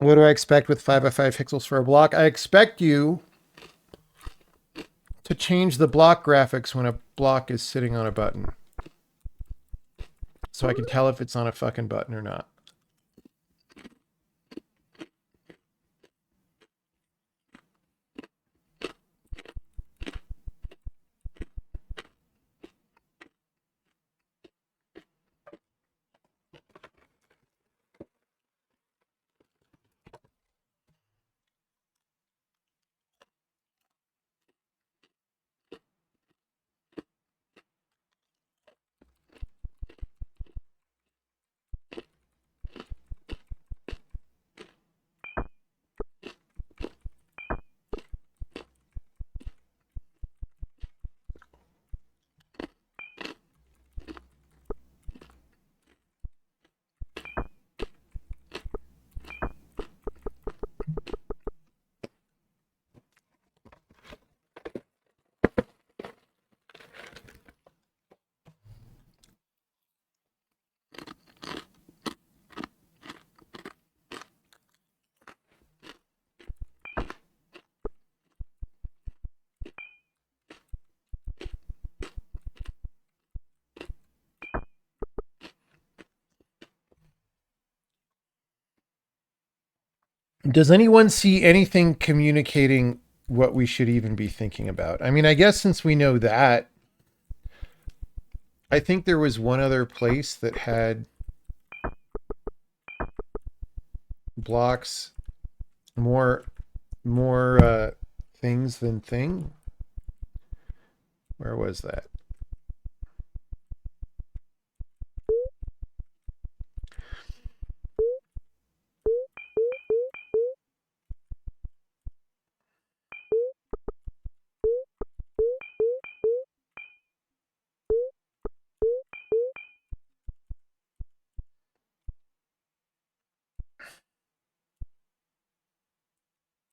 What do I expect with 5x5 pixels for a block? I expect you to change the block graphics when a block is sitting on a button. So I can tell if it's on a fucking button or not. Does anyone see anything communicating what we should even be thinking about? I mean, I guess since we know that, I think there was one other place that had blocks more things than thing. Where was that?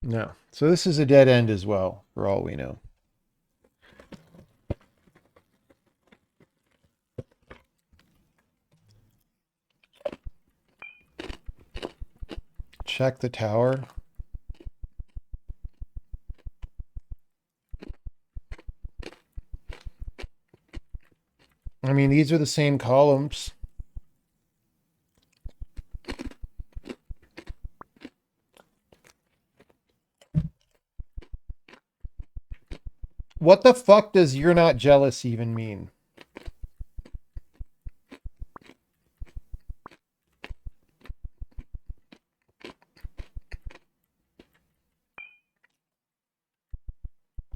No. So this is a dead end as well, for all we know. Check the tower. I mean, these are the same columns. What the fuck does "you're not jealous" even mean?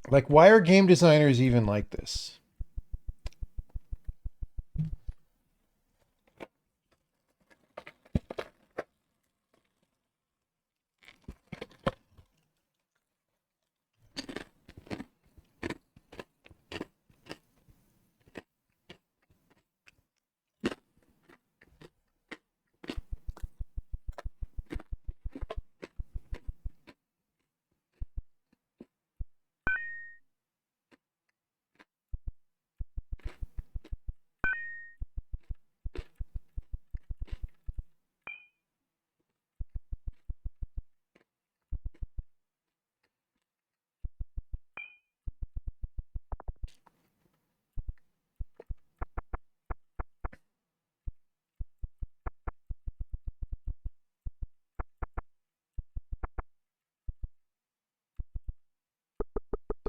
Like, why are game designers even like this?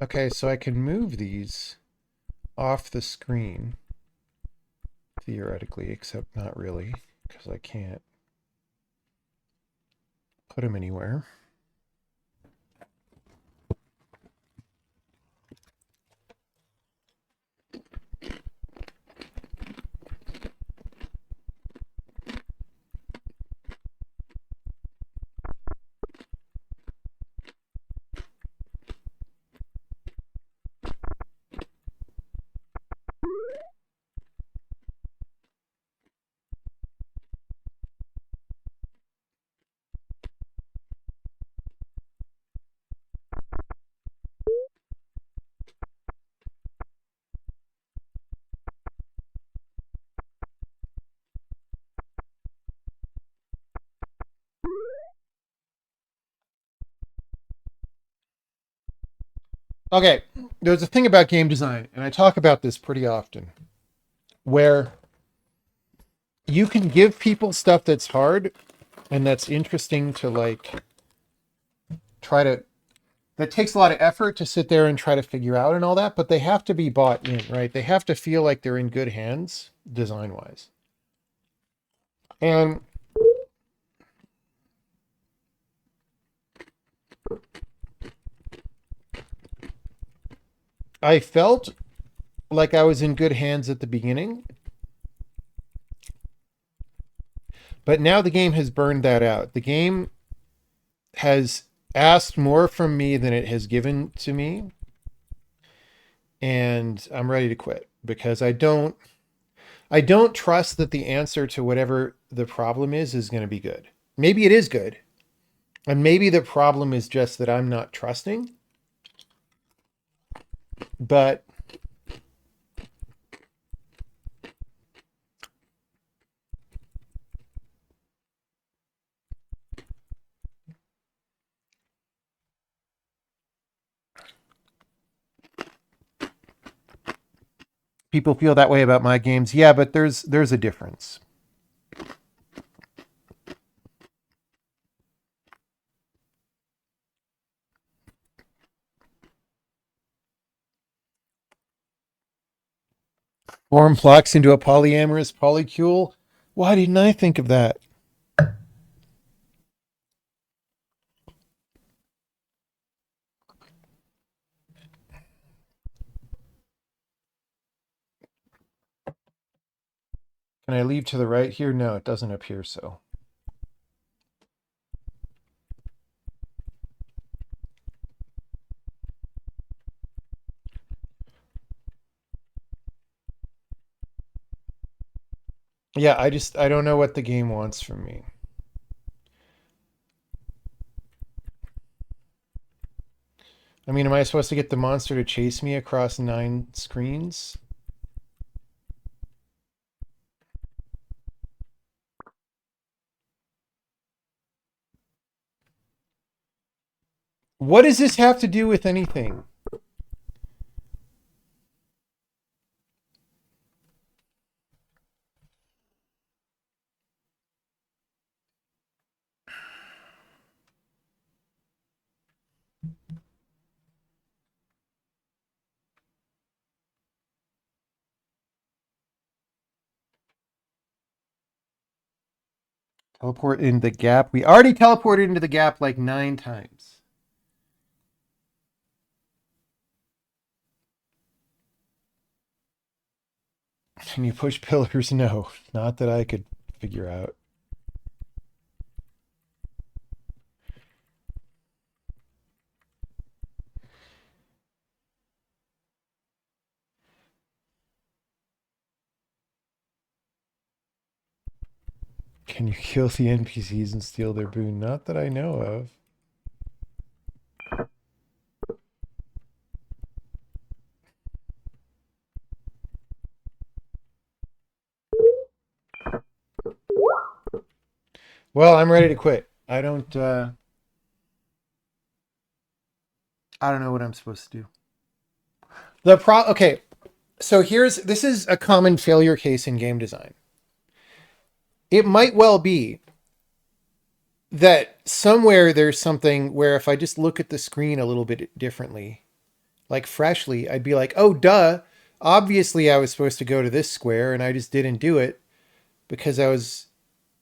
Okay, so I can move these off the screen, theoretically, except not really, because I can't put them anywhere. Okay, there's a thing about game design, and I talk about this pretty often, where you can give people stuff that's hard and that's interesting to like try to that takes a lot of effort to sit there and try to figure out and all that, but they have to be bought in, right? They have to feel like they're in good hands design wise. And I felt like I was in good hands at the beginning, but now the game has burned that out. The game has asked more from me than it has given to me, and I'm ready to quit because I don't trust that the answer to whatever the problem is going to be good. Maybe it is good, and maybe the problem is just that I'm not trusting, but people feel that way about my games. Yeah, but there's a difference. Form flocks into a polyamorous polycule. Why didn't I think of that? Can I leave to the right here? No, it doesn't appear so. Yeah, I don't know what the game wants from me. I mean, am I supposed to get the monster to chase me across 9 screens? What does this have to do with anything? Teleport into the gap. We already teleported into the gap like 9 times. Can you push pillars? No, not that I could figure out. Can you kill the NPCs and steal their boon? Not that I know of. Well, I'm ready to quit. I don't know what I'm supposed to do. Okay, so this is a common failure case in game design. It might well be that somewhere there's something where if I just look at the screen a little bit differently, like freshly, I'd be like, oh, duh. Obviously, I was supposed to go to this square and I just didn't do it because I was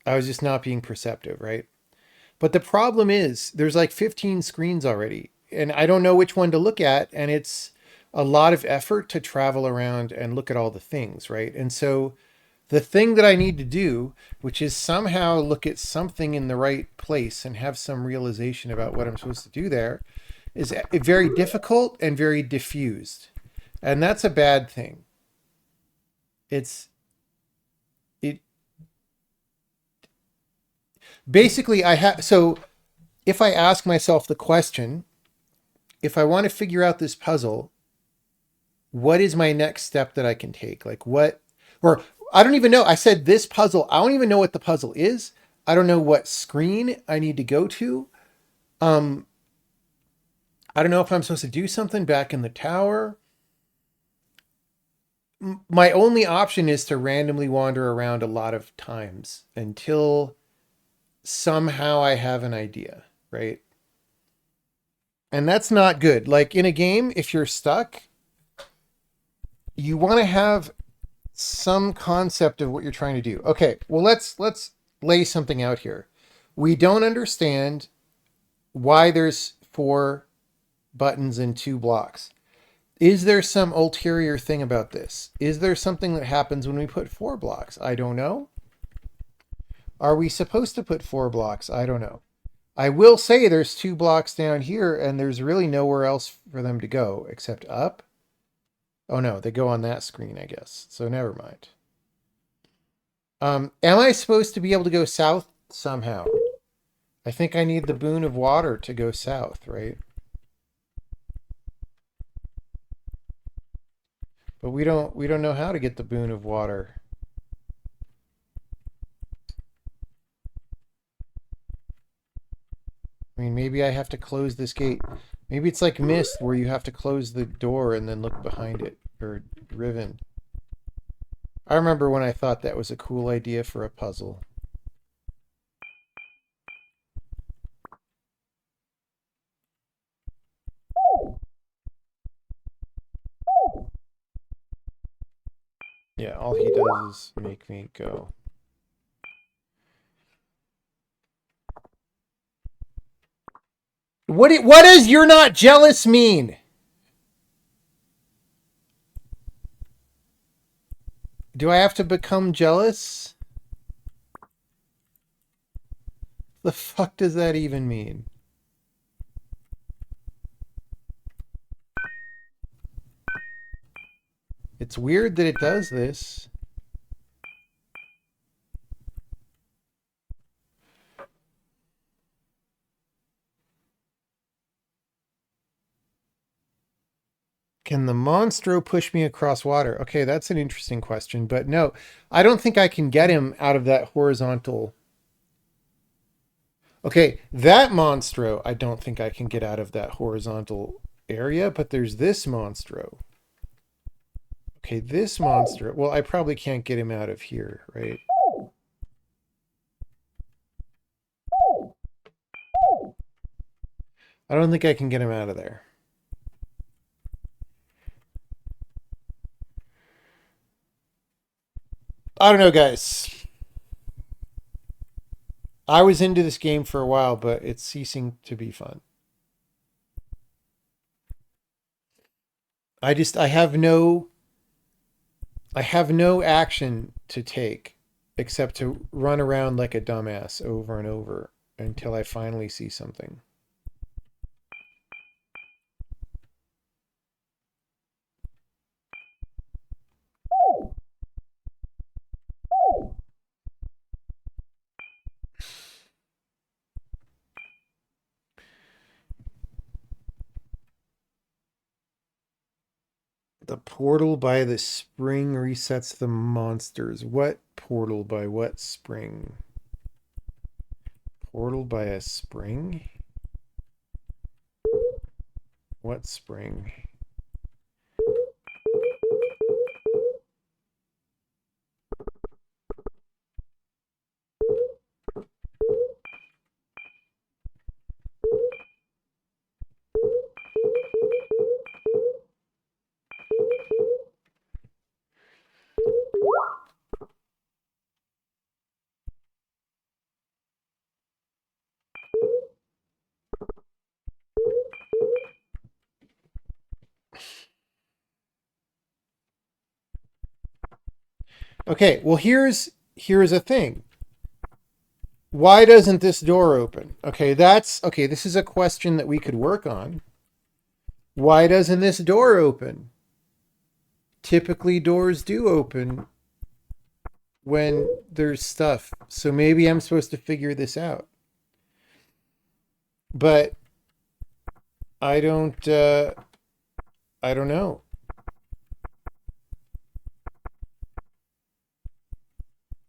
just not being perceptive, right? But the problem is there's like 15 screens already and I don't know which one to look at. And it's a lot of effort to travel around and look at all the things, right? And so the thing that I need to do, which is somehow look at something in the right place and have some realization about what I'm supposed to do there, is very difficult and very diffused. And that's a bad thing. It's it basically I have so if I ask myself the question, if I want to figure out this puzzle, what is my next step that I can take? Like what, or I don't even know. I said this puzzle. I don't even know what the puzzle is. I don't know what screen I need to go to. I don't know if I'm supposed to do something back in the tower. My only option is to randomly wander around a lot of times until somehow I have an idea, right? And that's not good. Like in a game, if you're stuck, you want to have some concept of what you're trying to do. Okay, well let's lay something out here. We don't understand why there's 4 buttons and 2 blocks. Is there some ulterior thing about this? Is there something that happens when we put 4 blocks? I don't know. Are we supposed to put 4 blocks? I don't know. I will say there's 2 blocks down here and there's really nowhere else for them to go except up. Oh no, they go on that screen, I guess. So never mind. Am I supposed to be able to go south somehow? I think I need the boon of water to go south, right? But we don't know how to get the boon of water. I mean, maybe I have to close this gate. Maybe it's like Myst, where you have to close the door and then look behind it. Or Riven. I remember when I thought that was a cool idea for a puzzle. Yeah, all he does is make me go. What does "you're not jealous" mean? Do I have to become jealous? The fuck does that even mean? It's weird that it does this. Can the Monstro push me across water? Okay, that's an interesting question, but no, I don't think I can get him out of that horizontal. Okay, that Monstro, I don't think I can get out of that horizontal area, but there's this Monstro. Okay, this Monstro. Well, I probably can't get him out of here, right? I don't think I can get him out of there. I don't know, guys. I was into this game for a while, but it's ceasing to be fun. I have no action to take except to run around like a dumbass over and over until I finally see something. The portal by the spring resets the monsters. What portal by what spring? Portal by a spring? What spring? Okay, well here's a thing. Why doesn't this door open? Okay, this is a question that we could work on. Why doesn't this door open? Typically doors do open when there's stuff. So maybe I'm supposed to figure this out. But I don't know.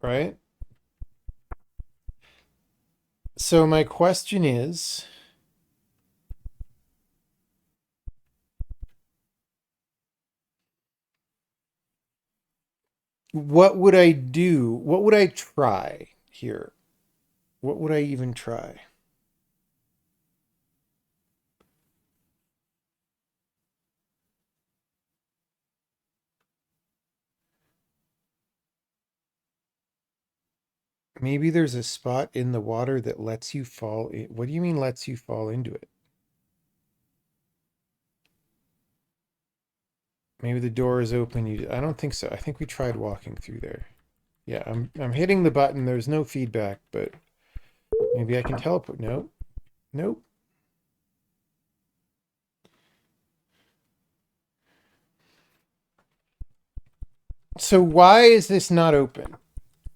Right? So my question is, what would I do? What would I try here? What would I even try? Maybe there's a spot in the water that lets you fall in. What do you mean lets you fall into it? Maybe the door is open. I don't think so. I think we tried walking through there. Yeah, I'm hitting the button. There's no feedback, but maybe I can teleport. Nope. Nope. So why is this not open?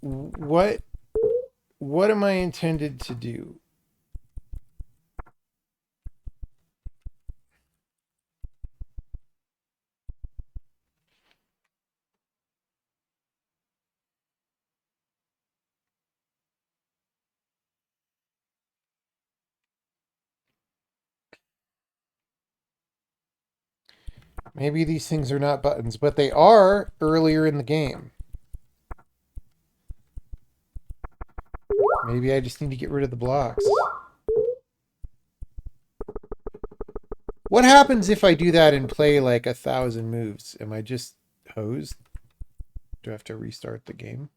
What am I intended to do? Maybe these things are not buttons, but they are earlier in the game. Maybe I just need to get rid of the blocks. What happens if I do that and play like 1,000 moves? Am I just hosed? Do I have to restart the game?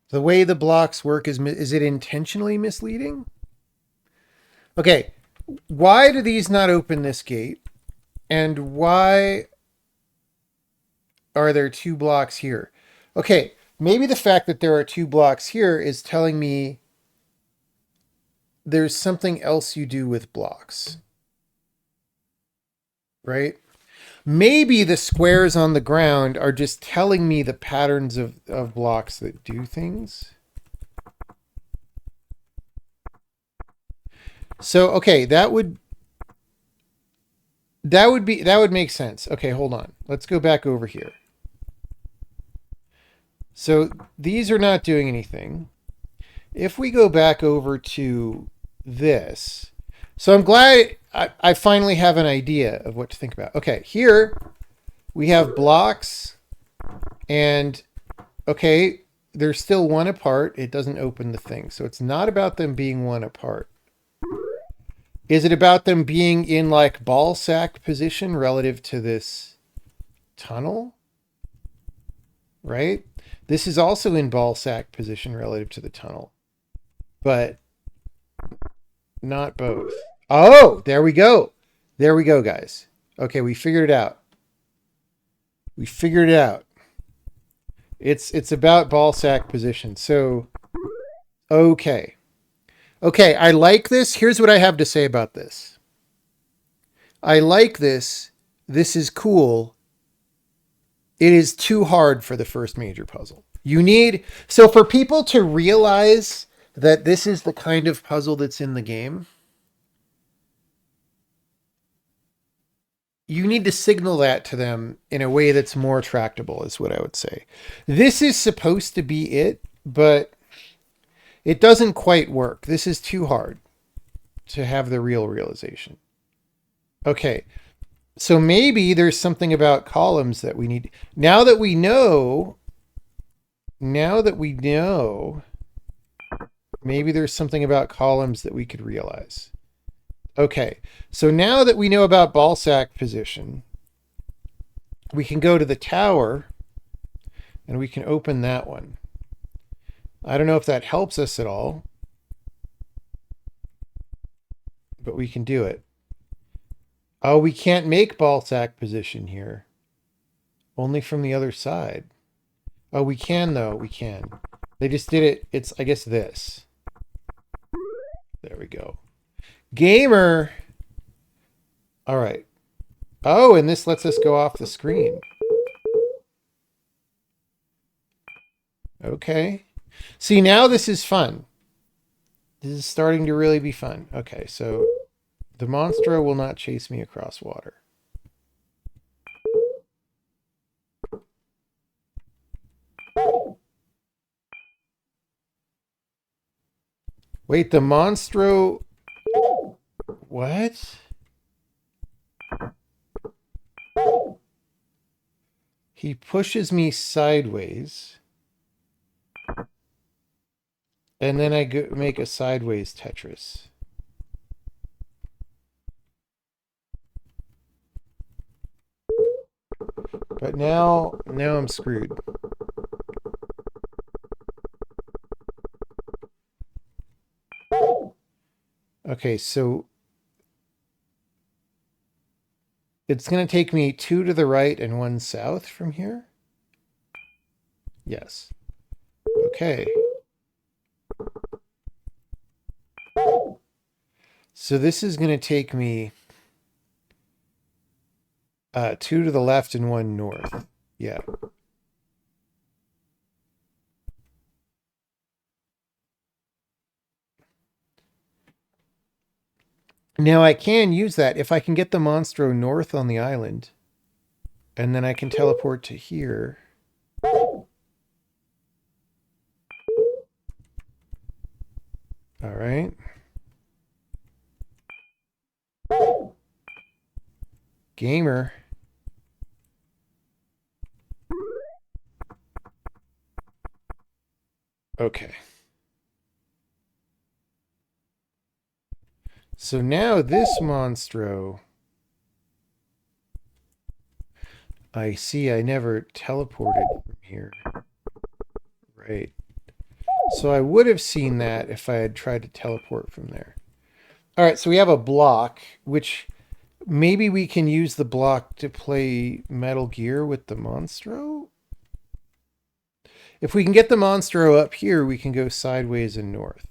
The way the blocks work is it intentionally misleading? Okay, why do these not open this gate? And why are there 2 blocks here? Okay, maybe the fact that there are 2 blocks here is telling me there's something else you do with blocks. Right? Maybe the squares on the ground are just telling me the patterns of blocks that do things. So, okay, that would make sense. Okay, hold on. Let's go back over here. So these are not doing anything. If we go back over to this, so I'm glad I finally have an idea of what to think about. Okay, here we have blocks and okay, they're still 1 apart. It doesn't open the thing. So it's not about them being 1 apart. Is it about them being in like ball sack position relative to this tunnel? Right? This is also in ball sack position relative to the tunnel, but not both. Oh, there we go. There we go, guys. Okay, we figured it out. We figured it out. It's about ball sack position. So, okay. Okay, I like this. Here's what I have to say about this. I like this. This is cool. It is too hard for the first major puzzle. So for people to realize that this is the kind of puzzle that's in the game, you need to signal that to them in a way that's more tractable, is what I would say. This is supposed to be it, but it doesn't quite work. This is too hard to have the real realization. Okay, so maybe there's something about columns that we need. Now that we know, maybe there's something about columns that we could realize. Okay, so now that we know about ball sack position, we can go to the tower and we can open that one. I don't know if that helps us at all, but we can do it. Oh, we can't make ball sack position here. Only from the other side. Oh, we can though. We can. They just did it. It's, I guess, this. There we go. Gamer. All right. Oh, and this lets us go off the screen. Okay. See, now this is fun. This is starting to really be fun. Okay, so the monstro will not chase me across water. Wait, the monstro What? He pushes me sideways. And then I make a sideways Tetris. But now I'm screwed. Okay, so it's going to take me 2 to the right and 1 south from here? Yes. Okay. So this is going to take me 2 to the left and 1 north. Yeah. Now I can use that if I can get the Monstro north on the island. And then I can teleport to here. All right. Gamer. Okay. So now this Monstro. I see I never teleported from here. Right. So I would have seen that if I had tried to teleport from there. All right, so we have a block, which maybe we can use the block to play Metal Gear with the Monstro? If we can get the Monstro up here, we can go sideways and north.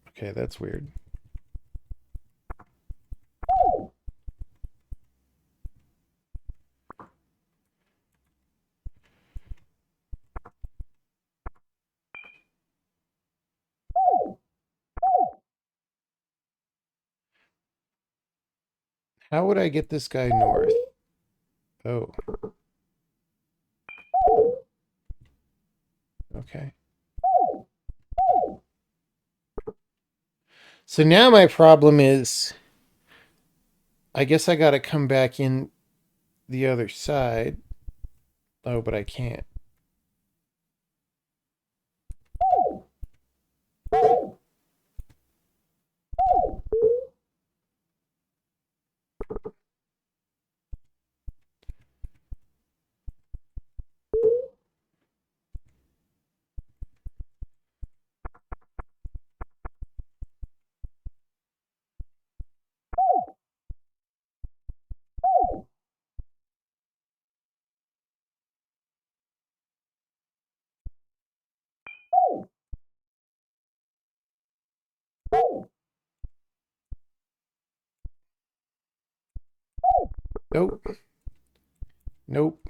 Okay, that's weird. How would I get this guy north? Oh. Okay. So now my problem is, I guess I got to come back in the other side. Oh, but I can't. Nope. Nope.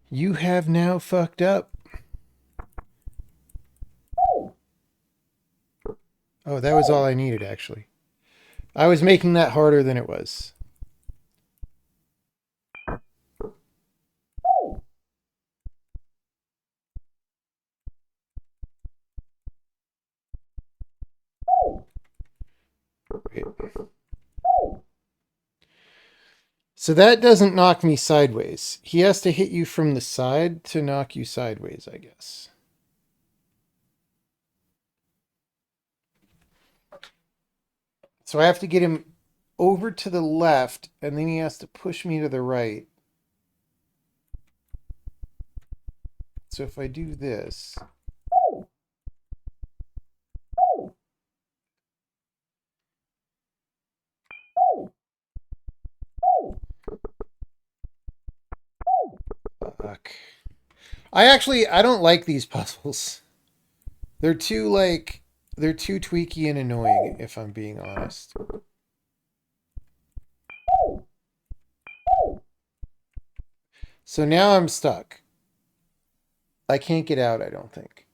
You have now fucked up. Oh, that was all I needed, actually. I was making that harder than it was. Wait. So that doesn't knock me sideways. He has to hit you from the side to knock you sideways, I guess. So I have to get him over to the left, and then he has to push me to the right. So if I do this... Fuck. I don't like these puzzles. They're too tweaky and annoying, if I'm being honest. So now I'm stuck. I can't get out, I don't think.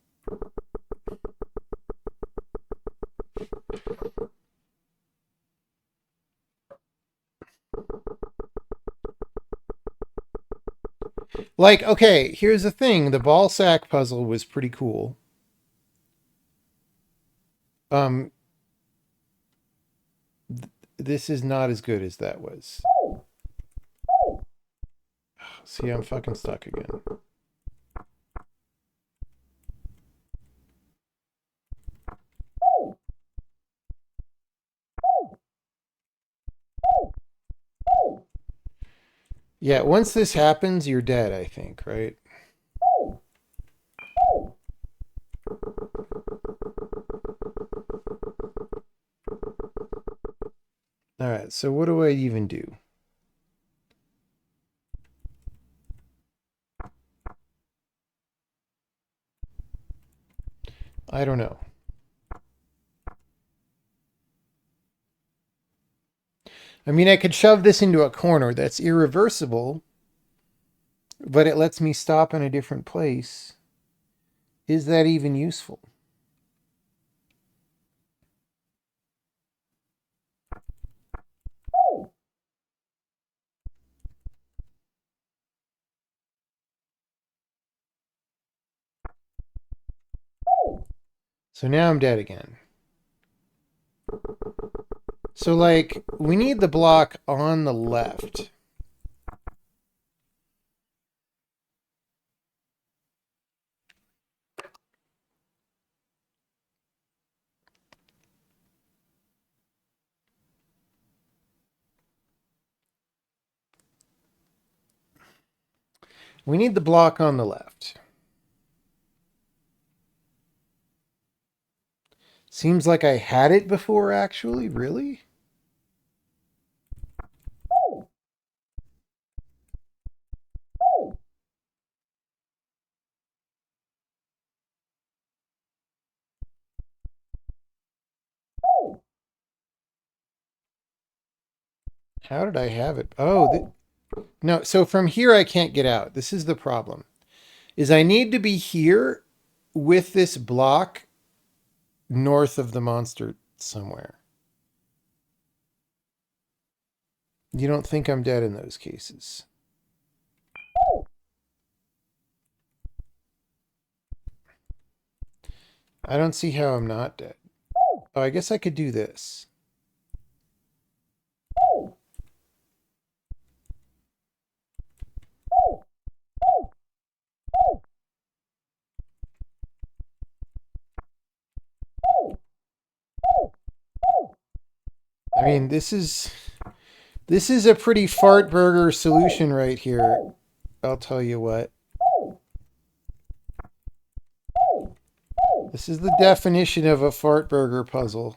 Like, okay, here's the thing. The ball sack puzzle was pretty cool. This is not as good as that was. See, I'm fucking stuck again. Yeah, once this happens, you're dead, I think, right? All right, so what do I even do? I don't know. I mean, I could shove this into a corner. That's irreversible, but it lets me stop in a different place. Is that even useful? So now I'm dead again. So, like, we need the block on the left. We need the block on the left. Seems like I had it before, actually. Really? How did I have it? Oh, no. So from here, I can't get out. This is the problem. Is I need to be here with this block north of the monster somewhere. You don't think I'm dead in those cases? I don't see how I'm not dead. Oh, I guess I could do this. I mean, this is a pretty fart burger solution right here. I'll tell you what. This is the definition of a fart burger puzzle.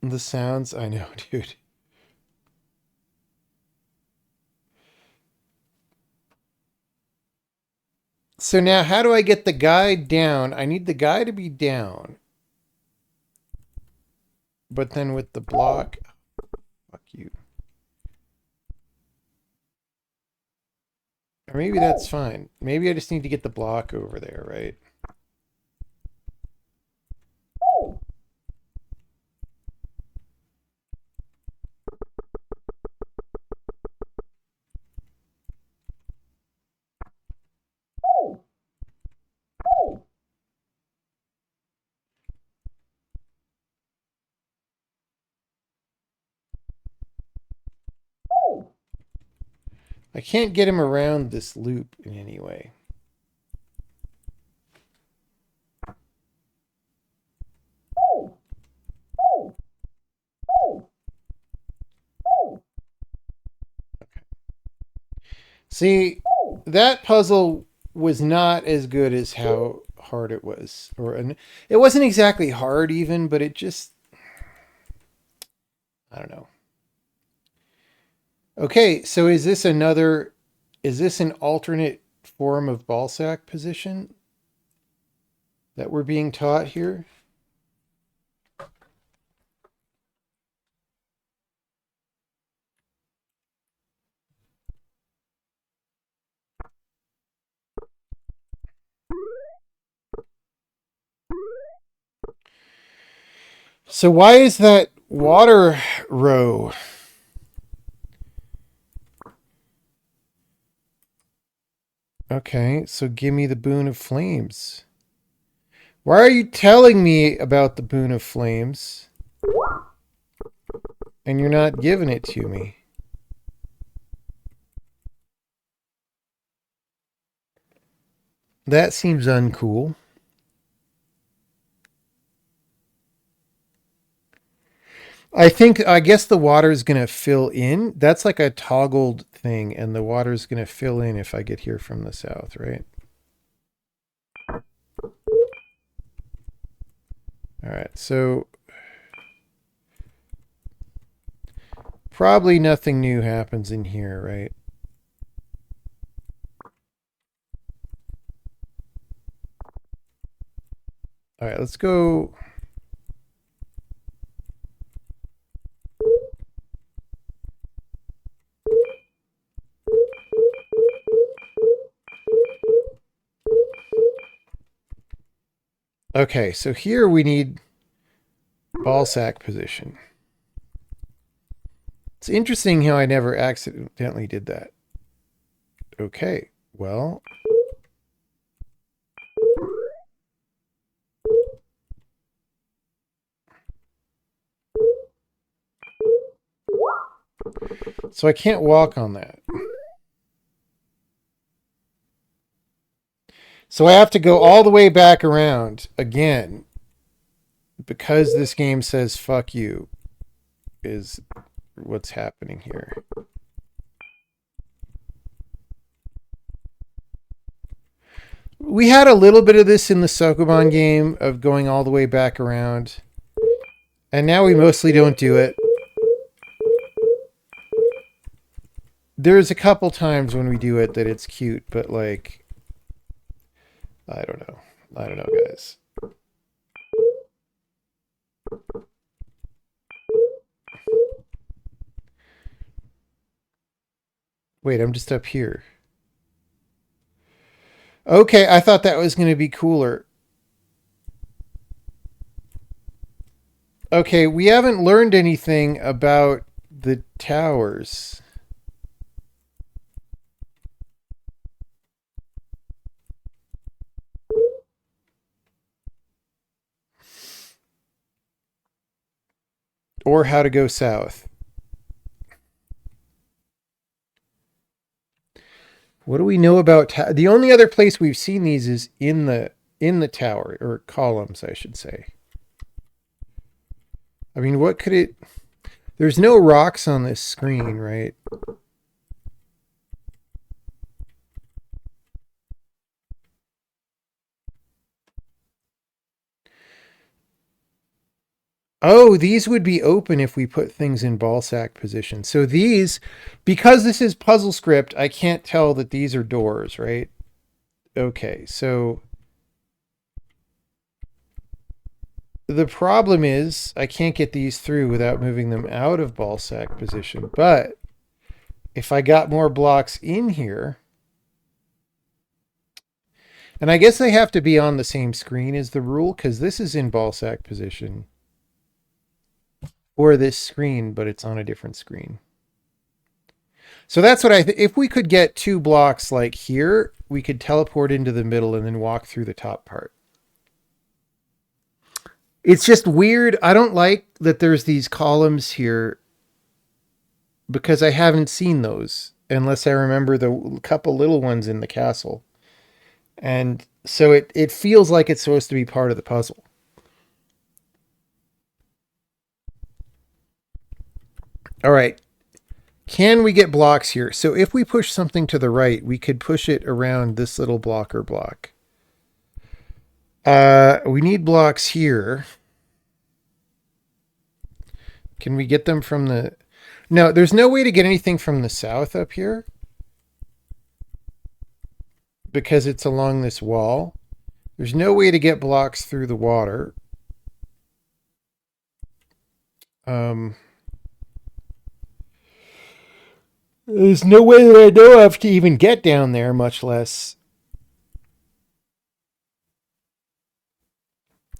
The sounds, I know, dude. So now how do I get the guy down? I need the guy to be down. But then with the block, fuck you. Or maybe that's fine. Maybe I just need to get the block over there, right? I can't get him around this loop in any way. See, that puzzle was not as good as how hard it was. It wasn't exactly hard even, but it just, I don't know. Okay, so is this an alternate form of ball sack position that we're being taught here? So why is that water row? Okay, so give me the Boon of Flames. Why are you telling me about the Boon of Flames? And you're not giving it to me. That seems uncool. I guess the water is going to fill in. That's like a toggled thing, and the water is going to fill in if I get here from the south, right? All right, so probably nothing new happens in here, right? All right, let's go. Okay, so here we need ball sack position. It's interesting how I never accidentally did that. Okay, well. So I can't walk on that. So I have to go all the way back around again because this game says fuck you is what's happening here. We had a little bit of this in the Sokoban game of going all the way back around. And now we mostly don't do it. There's a couple times when we do it that it's cute, but like, I don't know. I don't know, guys. Wait, I'm just up here. Okay, I thought that was going to be cooler. Okay, we haven't learned anything about the towers. Or how to go south. What do we know about the only other place we've seen these is in the tower, or columns, I should say. I mean, what could it... There's no rocks on this screen, right? Oh, these would be open if we put things in ball sack position. So these, because this is puzzle script, I can't tell that these are doors, right? Okay, so the problem is I can't get these through without moving them out of ball sack position. But if I got more blocks in here, and I guess they have to be on the same screen as the rule, because this is in ball sack position. Or this screen, but it's on a different screen. So that's what I think. If we could get 2 blocks like here, we could teleport into the middle and then walk through the top part. It's just weird. I don't like that there's these columns here because I haven't seen those unless I remember the couple little ones in the castle. And so it feels like it's supposed to be part of the puzzle. All right. Can we get blocks here? So if we push something to the right, we could push it around this little blocker block. We need blocks here. Can we get them from the... No, there's no way to get anything from the south up here. Because it's along this wall. There's no way to get blocks through the water. There's no way that I know of to even get down there, much less...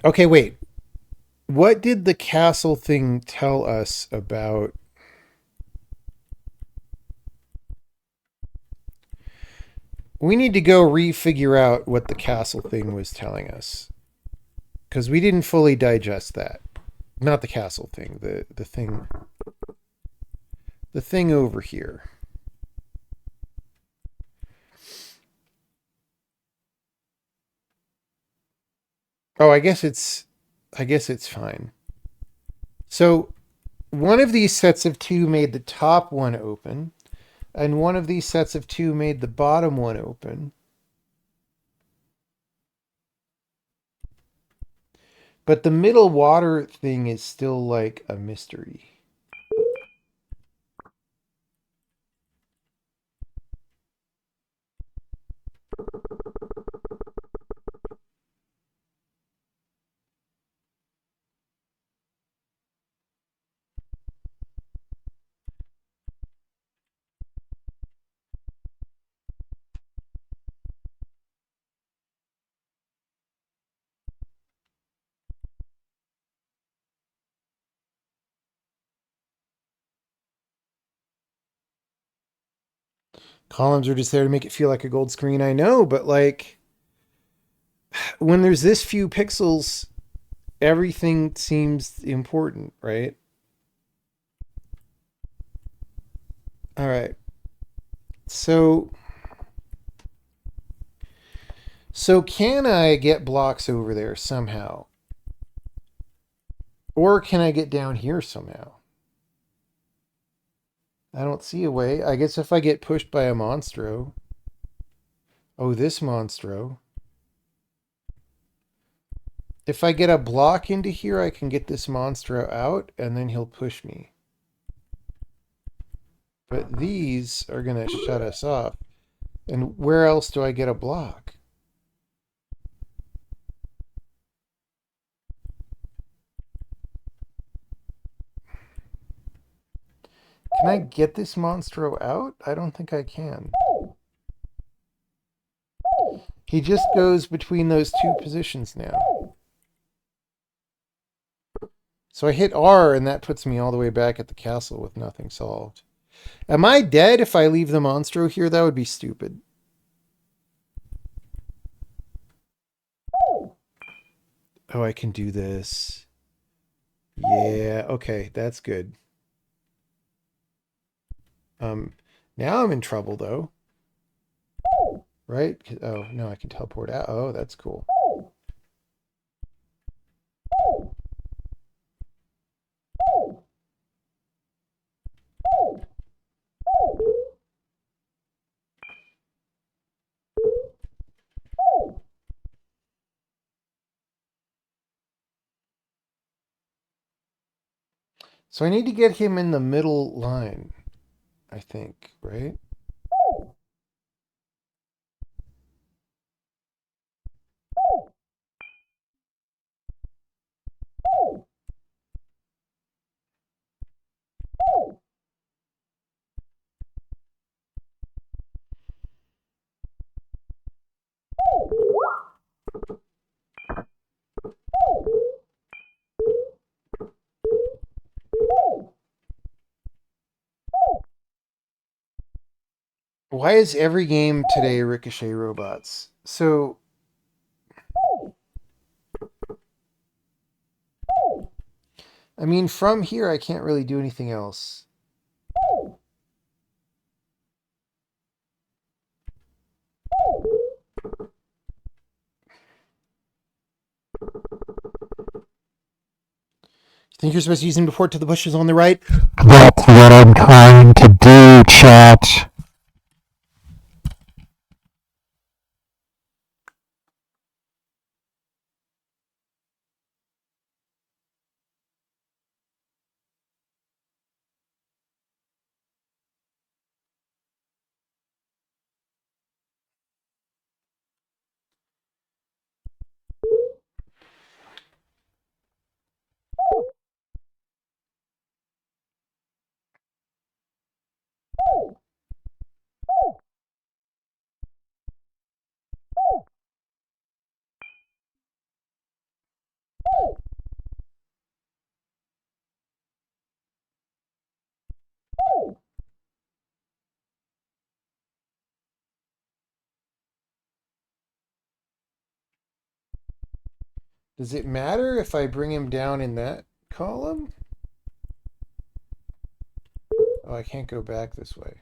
Okay, wait. what did the castle thing tell us about? We need to go refigure out what the castle thing was telling us, because we didn't fully digest that. Not the castle thing, the thing over here. Oh, I guess it's fine. So one of these sets of two made the top one open, and one of these sets of two made the bottom one open. But the middle water thing is still like a mystery. Columns are just there to make it feel like a gold screen. I know, but like when there's this few pixels, everything seems important, right? All right. So can I get blocks over there somehow? Or can I get down here somehow? I don't see a way. I guess if I get pushed by a monstro. Oh, this monstro. If I get a block into here, I can get this monstro out, and then he'll push me. But these are going to shut us off. And where else do I get a block? Can I get this monstro out? I don't think I can. He just goes between those two positions now. So I hit R, and that puts me all the way back at the castle with nothing solved. Am I dead if I leave the monstro here? That would be stupid. Oh, I can do this. Yeah, okay, that's good. Now I'm in trouble though. Right? Oh, no, I can teleport out. Oh, that's cool. So I need to get him in the middle line, I think, right? Why is every game today Ricochet robots? So I mean, from here I can't really do anything else. You think you're supposed to use him to port to the bushes on the right? That's what I'm trying to do, chat. Does it matter if I bring him down in that column? Oh, I can't go back this way.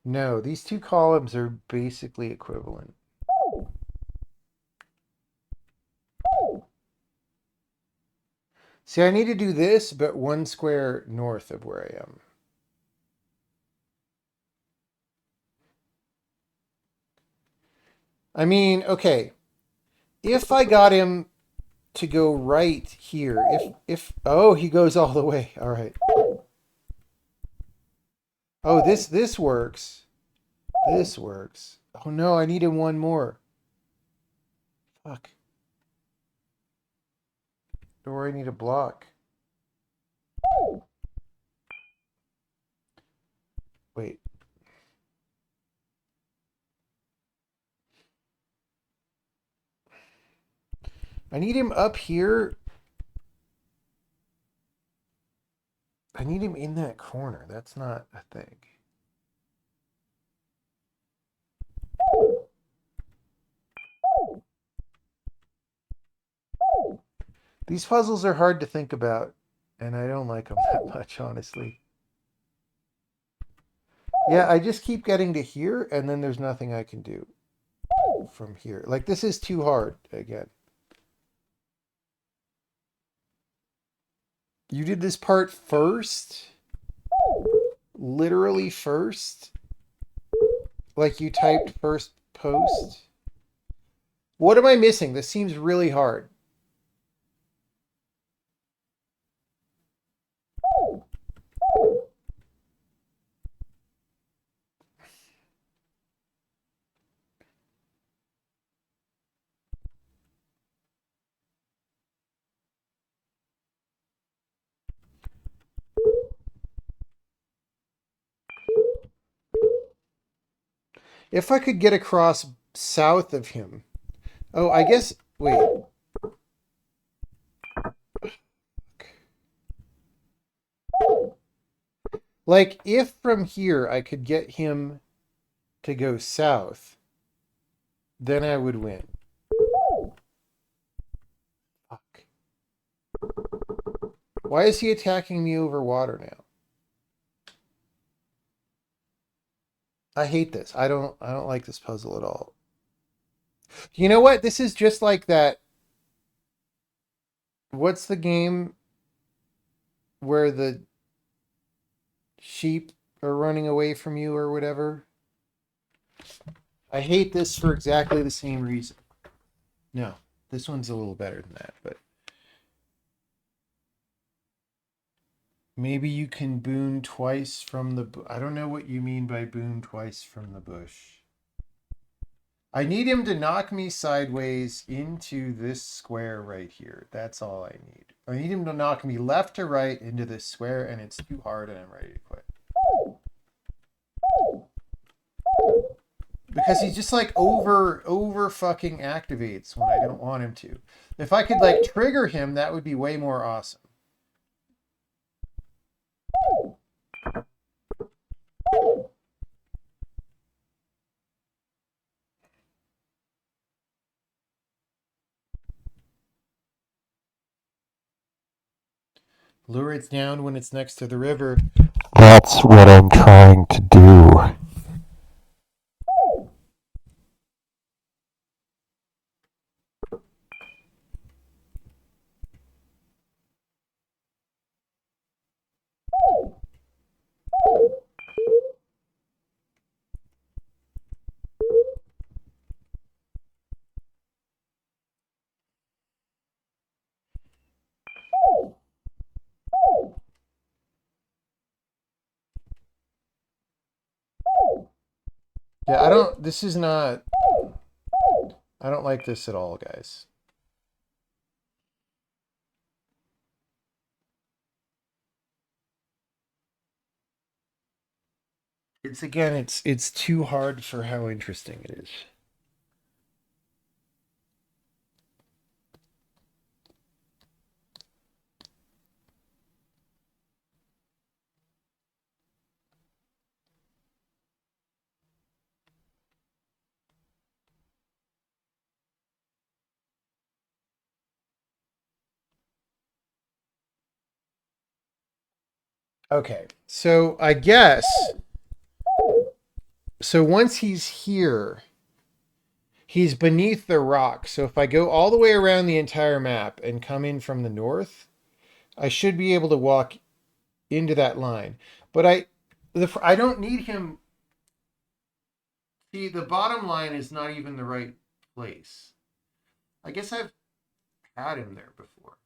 No, these two columns are basically equivalent. See, I need to do this, but one square north of where I am. I mean, okay. If I got him to go right here, oh, he goes all the way. All right. Oh, this works. This works. Oh no, I needed one more. Fuck. Or I need a block. Wait. I need him up here. I need him in that corner. That's not a thing. These puzzles are hard to think about, and I don't like them that much, honestly. Yeah, I just keep getting to here, and then there's nothing I can do from here. Like, this is too hard again. You did this part first? Literally first? Like you typed first post? What am I missing? This seems really hard. If I could get across south of him. Oh, I guess. Wait. Like, if from here I could get him to go south, then I would win. Fuck. Why is he attacking me over water now? I hate this. I don't like this puzzle at all. You know what? This is just like that. What's the game where the sheep are running away from you or whatever? I hate this for exactly the same reason. No, this one's a little better than that, but maybe you can boon twice from the I don't know what you mean by boon twice from the bush. I need him to knock me sideways into this square right here. That's all I need. I need him to knock me left to right into this square, and it's too hard and I'm ready to quit. Because he just like over fucking activates when I don't want him to. If I could like trigger him, that would be way more awesome. Lure it down when it's next to the river. That's what I'm trying to do. Yeah, this is not, I don't like this at all, guys. It's too hard for how interesting it is. Okay, so I guess, so once he's here, he's beneath the rock. So if I go all the way around the entire map and come in from the north, I should be able to walk into that line. But I don't need him. See, the bottom line is not even the right place. I guess I've had him there before.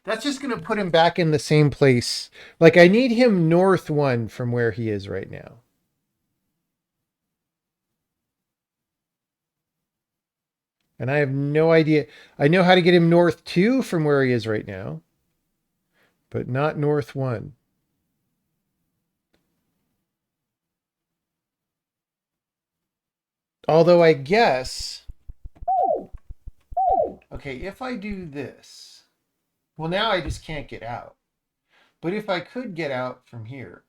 That's just going to put him back in the same place. Like, I need him north 1 from where he is right now. And I have no idea. I know how to get him north 2 from where he is right now, but not north 1. Although I guess, okay, if I do this, well, now I just can't get out. But if I could get out from here,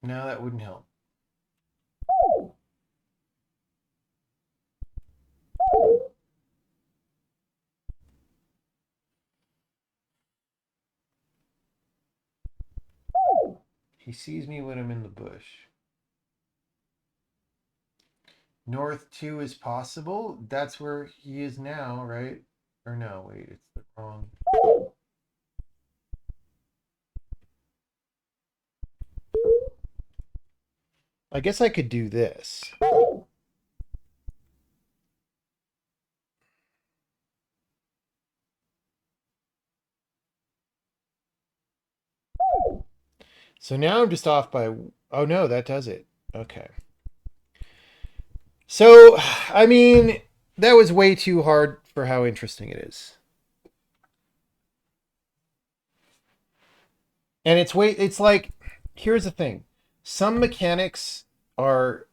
no, that wouldn't help. He sees me when I'm in the bush. North 2 is possible. That's where he is now, right? Or no, wait, it's the wrong. I guess I could do this. So now I'm just off by, oh no, that does it. Okay. So, I mean, that was way too hard for how interesting it is. And it's like, here's the thing. Some mechanics are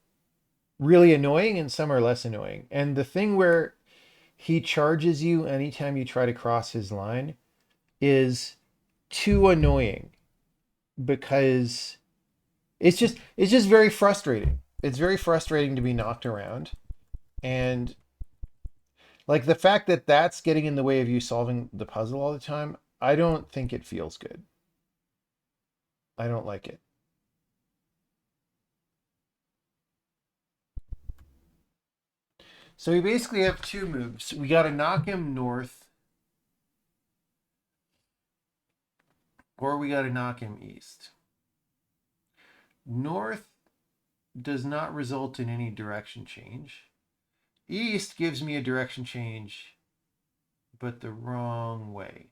really annoying and some are less annoying. And the thing where he charges you anytime you try to cross his line is too annoying because it's just very frustrating. It's very frustrating to be knocked around. And like the fact that that's getting in the way of you solving the puzzle all the time, I don't think it feels good. I don't like it. So we basically have 2 moves. We got to knock him north, or we got to knock him east. North does not result in any direction change. East gives me a direction change, but the wrong way.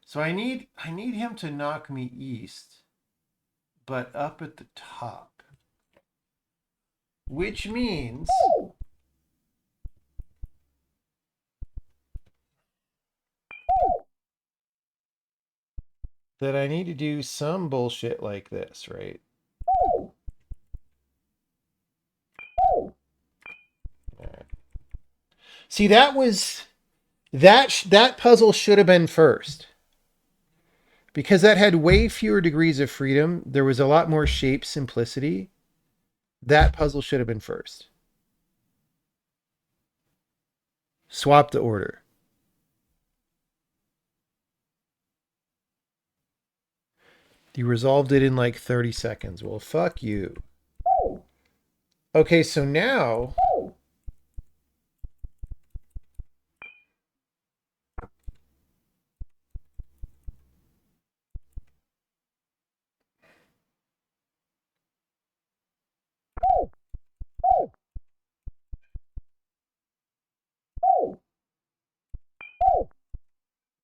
So I need him to knock me east, but up at the top. Which means that I need to do some bullshit like this, right? See, that puzzle should have been first. Because that had way fewer degrees of freedom. There was a lot more shape simplicity. That puzzle should have been first. Swap the order. You resolved it in like 30 seconds. Well, fuck you. Okay, so now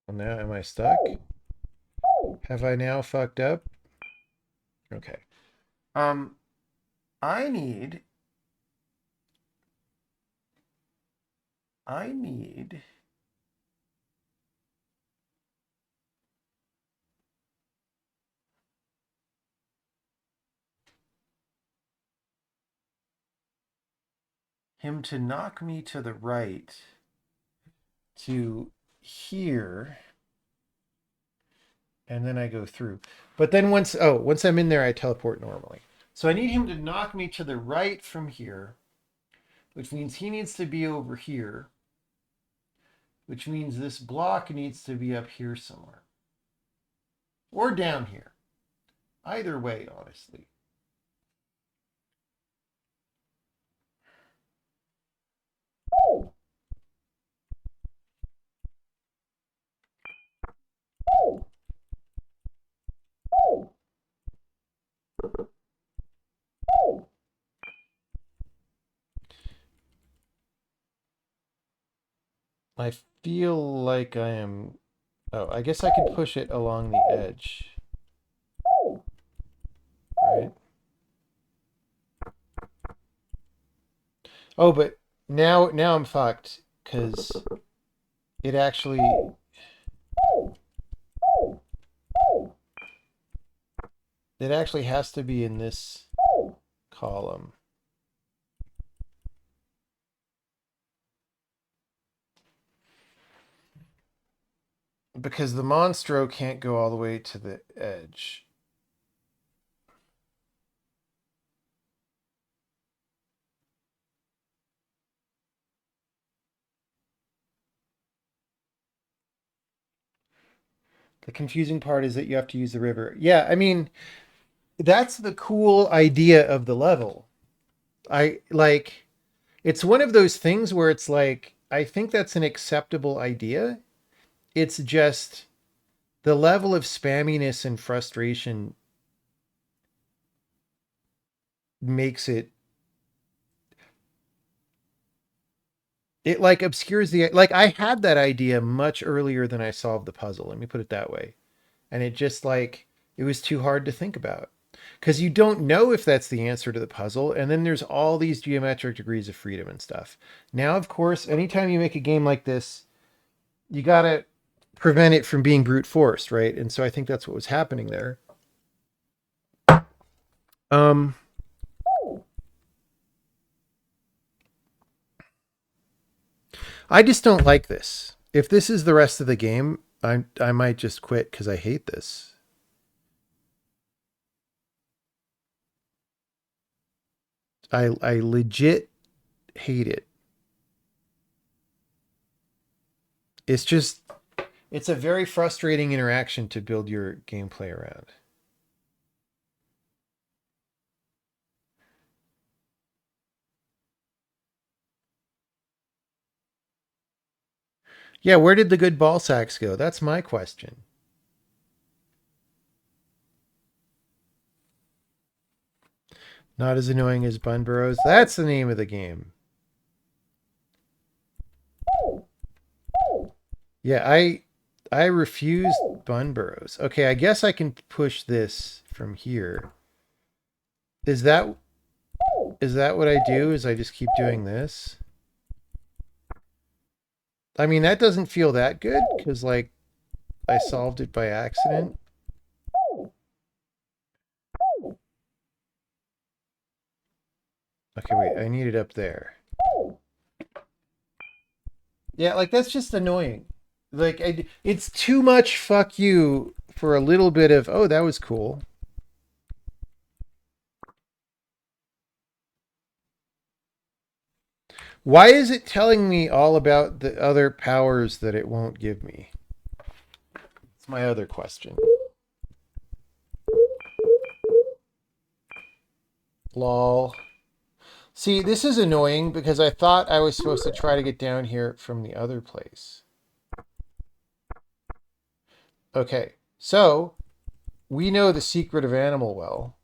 well, now am I stuck? Have I now fucked up? Okay. I need him to knock me to the right to here, and then I go through. But then once I'm in there, I teleport normally. So I need him to knock me to the right from here, which means he needs to be over here. which means this block needs to be up here somewhere. Or down here. Either way, honestly. I feel like I am... Oh, I guess I can push it along the edge. Right? Oh, but now I'm fucked because it actually... It actually has to be in this column. Because the Monstro can't go all the way to the edge. The confusing part is that you have to use the river. Yeah, I mean, that's the cool idea of the level. I like, it's one of those things where it's like, I think that's an acceptable idea. It's just the level of spamminess and frustration makes it like obscures the, like I had that idea much earlier than I solved the puzzle. Let me put it that way. And it just like, it was too hard to think about because you don't know if that's the answer to the puzzle. And then there's all these geometric degrees of freedom and stuff. Now, of course, anytime you make a game like this, you got to prevent it from being brute forced, right? And so I think that's what was happening there. I just don't like this. If this is the rest of the game, I might just quit because I hate this. I legit hate it. It's just, it's a very frustrating interaction to build your gameplay around. Yeah, where did the good ball sacks go? That's my question. Not as annoying as Bun Burrows. That's the name of the game. Yeah, I refused Bun Burrows. Okay, I guess I can push this from here. Is that what I do? Is I just keep doing this? I mean, that doesn't feel that good because like I solved it by accident. Okay, wait, I need it up there. Yeah, like that's just annoying. Like it's too much fuck you for a little bit of, oh, that was cool. Why is it telling me all about the other powers that it won't give me? It's my other question. Lol. See, this is annoying because I thought I was supposed to try to get down here from the other place. Okay, so we know the secret of Animal Well.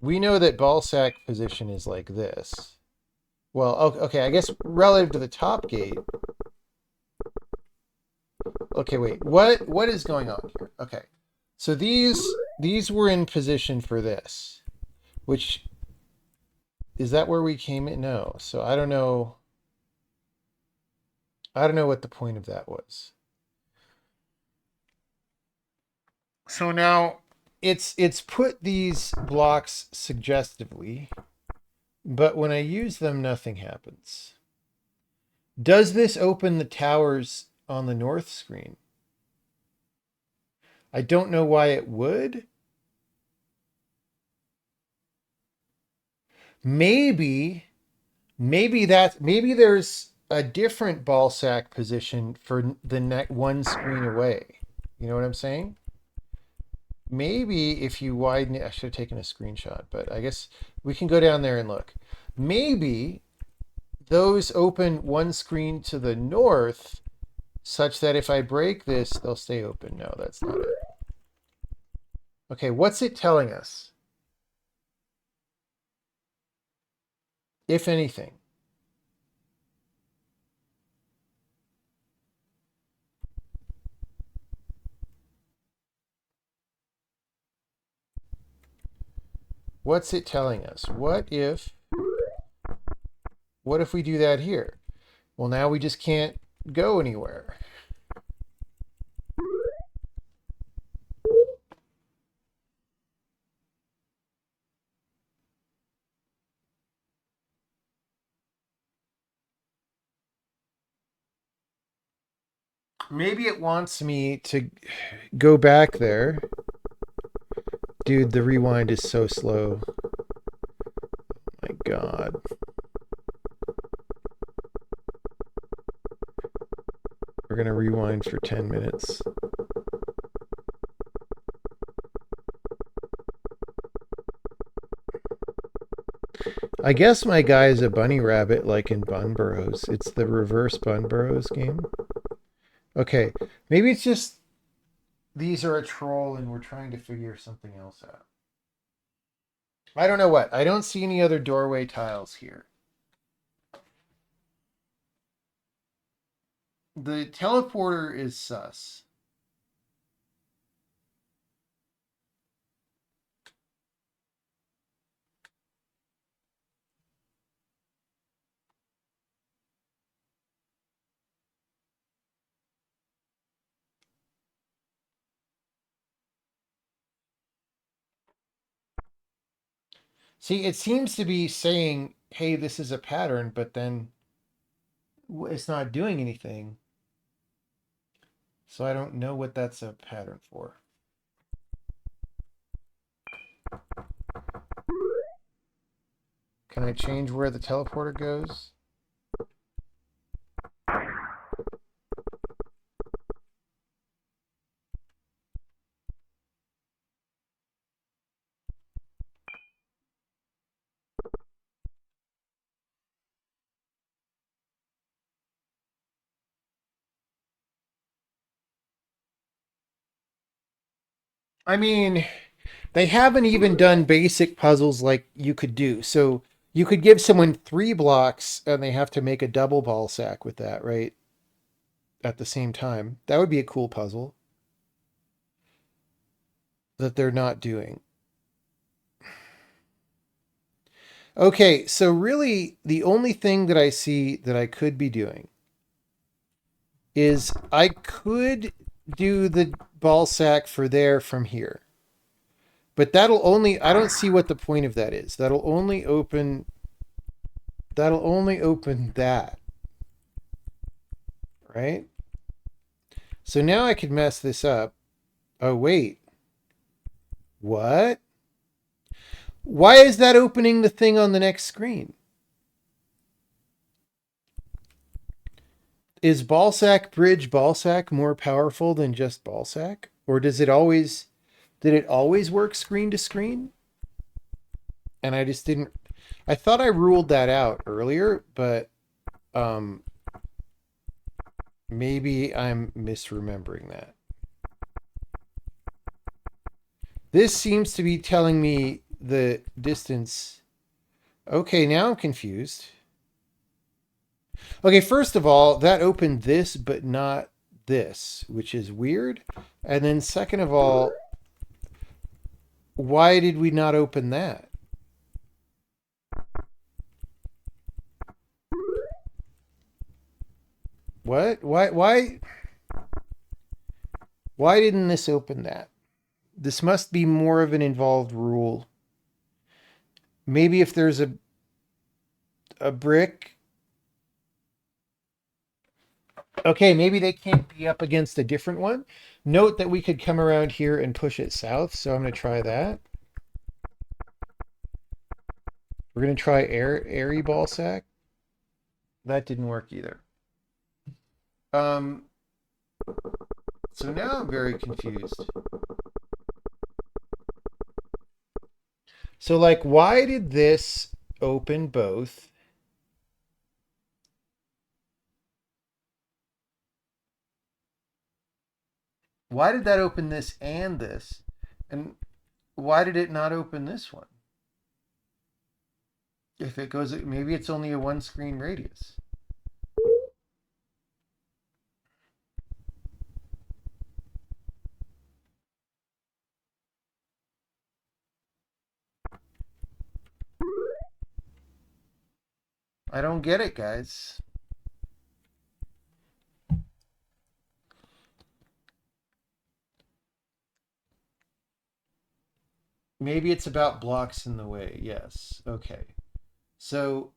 We know that ballsack position is like this. Well, okay, I guess relative to the top gate. Okay, wait. What is going on here? Okay. So these were in position for this, which is that where we came in? No. So I don't know. I don't know what the point of that was. So now it's put these blocks suggestively, but when I use them, nothing happens. Does this open the towers on the north screen? I don't know why it would. Maybe there's a different ball sack position for the net one screen away. You know what I'm saying? Maybe if you widen it, I should have taken a screenshot, but I guess we can go down there and look. Maybe those open one screen to the north such that if I break this, they'll stay open. No, that's not it. Okay, what's it telling us? If anything. What's it telling us? What if we do that here? Well, now we just can't go anywhere. Maybe it wants me to go back there. Dude, the rewind is so slow. My God. We're going to rewind for 10 minutes. I guess my guy is a bunny rabbit like in Bun Burrows. It's the reverse Bun Burrows game. Okay, maybe it's just these are a troll and we're trying to figure something else out. I don't know what. I don't see any other doorway tiles here. The teleporter is sus. See, it seems to be saying, hey, this is a pattern, but then it's not doing anything. So I don't know what that's a pattern for. Can I change where the teleporter goes? I mean, they haven't even done basic puzzles like you could do. So you could give someone 3 blocks and they have to make a double ball sack with that, right? At the same time. That would be a cool puzzle that they're not doing. Okay, so really the only thing that I see that I could be doing is I could do the ball sack for there from here. But that'll only, I don't see what the point of that is. That'll only open that. Right? So now I could mess this up. Oh, wait. What? Why is that opening the thing on the next screen? Is ballsack bridge ballsack more powerful than just ballsack? Or did it always work screen to screen? And I just didn't, I thought I ruled that out earlier, but maybe I'm misremembering that. This seems to be telling me the distance. Okay, now I'm confused. Okay, first of all, that opened this, but not this, which is weird. And then second of all, why did we not open that? What? Why didn't this open that? This must be more of an involved rule. Maybe if there's a brick. Okay, maybe they can't be up against a different one. Note that we could come around here and push it south, so I'm going to try that. We're going to try airy ball sack. That didn't work either. So now I'm very confused. So like, why did this open both? Why did that open this and this? And why did it not open this one? If it goes, maybe it's only a one screen radius. I don't get it, guys. Maybe it's about blocks in the way. Yes. Okay. So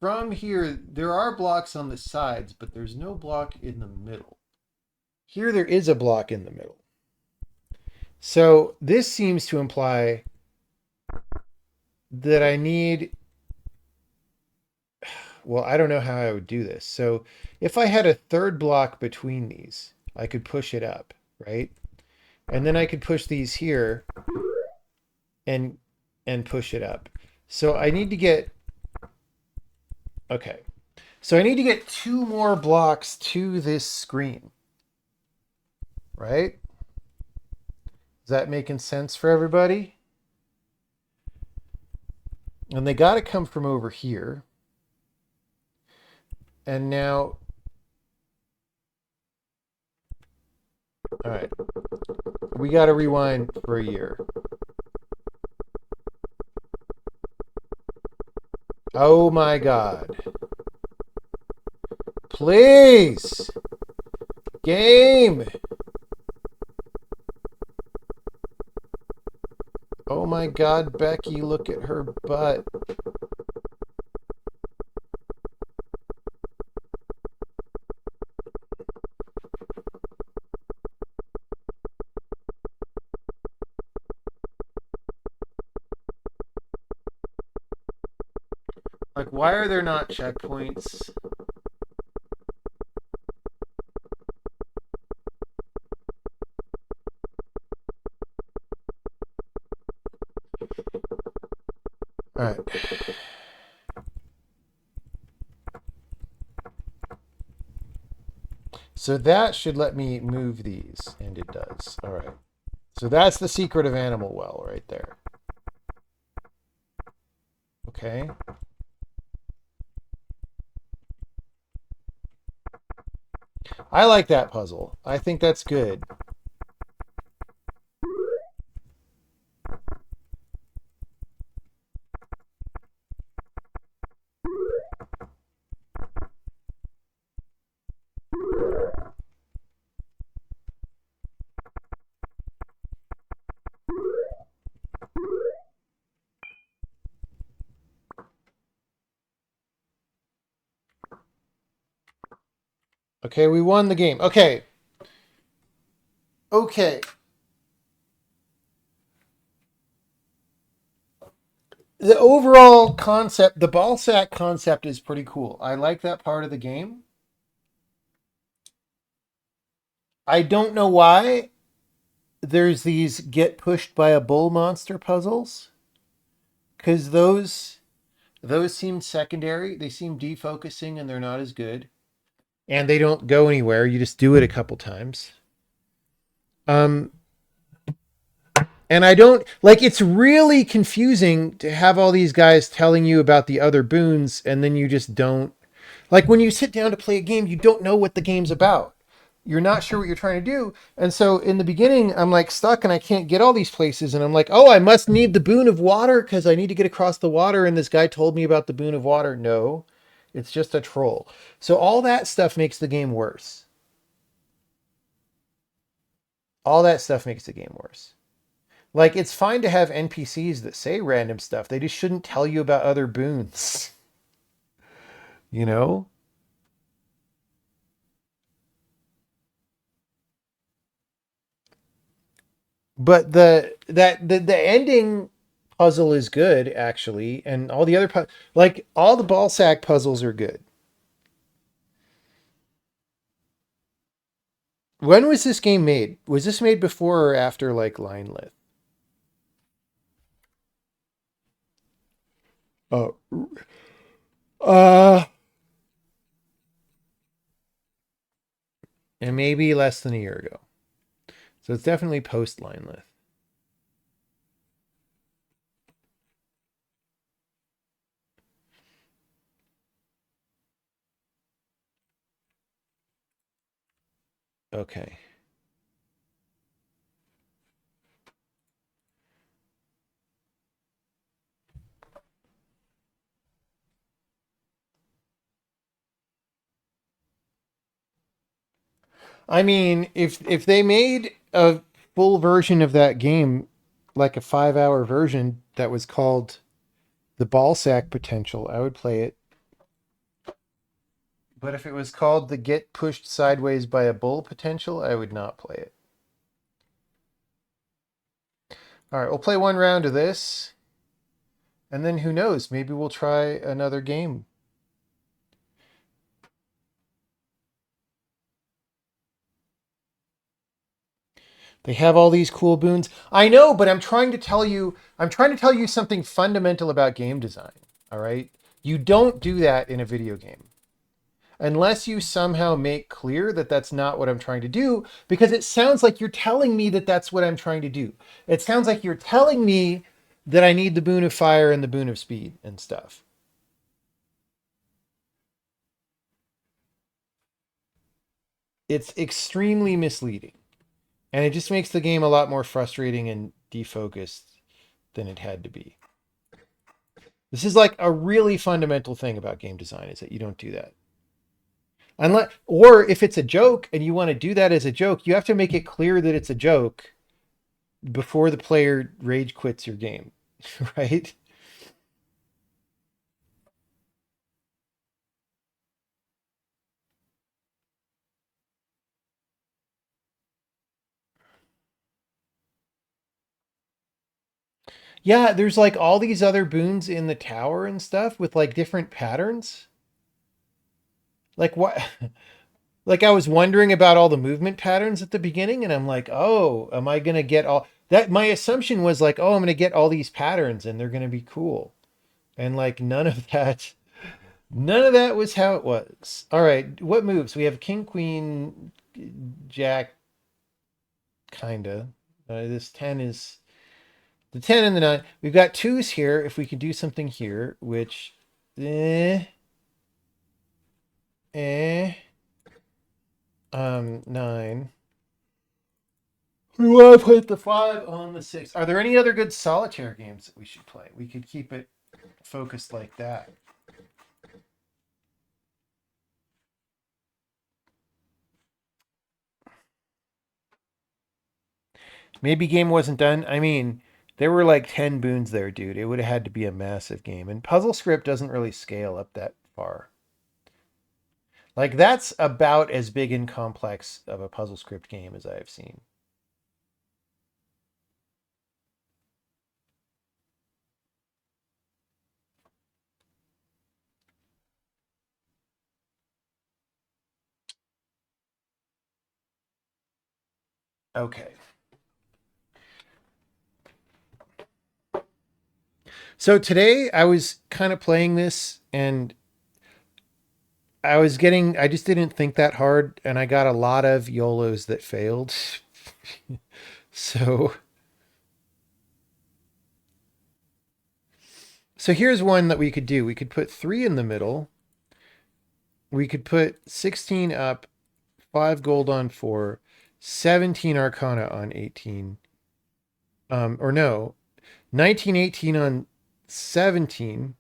from here, there are blocks on the sides, but there's no block in the middle. Here, there is a block in the middle. So this seems to imply that I need, well, I don't know how I would do this. So if I had a third block between these, I could push it up, right? And then I could push these here and push it up. So I need to get, okay. So I need to get 2 more blocks to this screen, right? Is that making sense for everybody? And they got to come from over here. And now, all right, we got to rewind for a year. Oh my God. Please. Game. Oh my God, Becky, look at her butt. Like, why are there not checkpoints? All right. So that should let me move these, and it does. All right. So that's the secret of Animal Well right there. Okay. I like that puzzle. I think that's good. Okay, we won the game. Okay. Okay. The overall concept, the ball sack concept is pretty cool. I like that part of the game. I don't know why there's these get pushed by a bull monster puzzles, because those seem secondary. They seem defocusing and they're not as good. And they don't go anywhere. You just do it a couple times. And I don't like, it's really confusing to have all these guys telling you about the other boons and then you just don't, like, when you sit down to play a game, you don't know what the game's about. You're not sure what you're trying to do. And so in the beginning, I'm like stuck and I can't get all these places. And I'm like, oh, I must need the boon of water because I need to get across the water. And this guy told me about the boon of water. No, it's just a troll. So all that stuff makes the game worse. All that stuff makes the game worse. Like, it's fine to have NPCs that say random stuff. They just shouldn't tell you about other boons. You know? But the ending puzzle is good, actually, and all the other like all the ball sack puzzles are good. When was this game made? Was this made before or after like Linelith? Oh, uh, and maybe less than a year ago. So it's definitely post Linelith. Okay. I mean, if they made a full version of that game, like a 5-hour version that was called the Ballsack Potential, I would play it. But if it was called the Get Pushed Sideways by a Bull Potential, I would not play it. All right, we'll play one round of this. And then who knows? Maybe we'll try another game. They have all these cool boons. I know, but I'm trying to tell you something fundamental about game design. All right? You don't do that in a video game. Unless you somehow make clear that that's not what I'm trying to do, because it sounds like you're telling me that that's what I'm trying to do. It sounds like you're telling me that I need the boon of fire and the boon of speed and stuff. It's extremely misleading. And it just makes the game a lot more frustrating and defocused than it had to be. This is like a really fundamental thing about game design is that you don't do that. Unless, or if it's a joke and you want to do that as a joke, you have to make it clear that it's a joke before the player rage quits your game, right? Yeah, there's like all these other boons in the tower and stuff with like different patterns. Like what? Like I was wondering about all the movement patterns at the beginning, and I'm like, oh, am I gonna get all that? My assumption was like, oh, I'm gonna get all these patterns and they're gonna be cool. And like none of that was how it was. All right, what moves? We have King, Queen, Jack, kinda. This 10 is the 10 and the 9. We've got twos here. If we could do something here, which eh, eh, 9. We want to put the 5 on the 6. Are there any other good solitaire games that we should play? We could keep it focused like that. Maybe game wasn't done. I mean, there were like 10 boons there, dude. It would have had to be a massive game. And Puzzle Script doesn't really scale up that far. Like, that's about as big and complex of a Puzzle Script game as I have seen. Okay. So today I was kind of playing this and I just didn't think that hard and I got a lot of YOLOs that failed. So, so here's one that we could do. We could put 3 in the middle. We could put 16 up, 5 gold on 4, 17 Arcana on 18. Or no, 19, 18 on 17,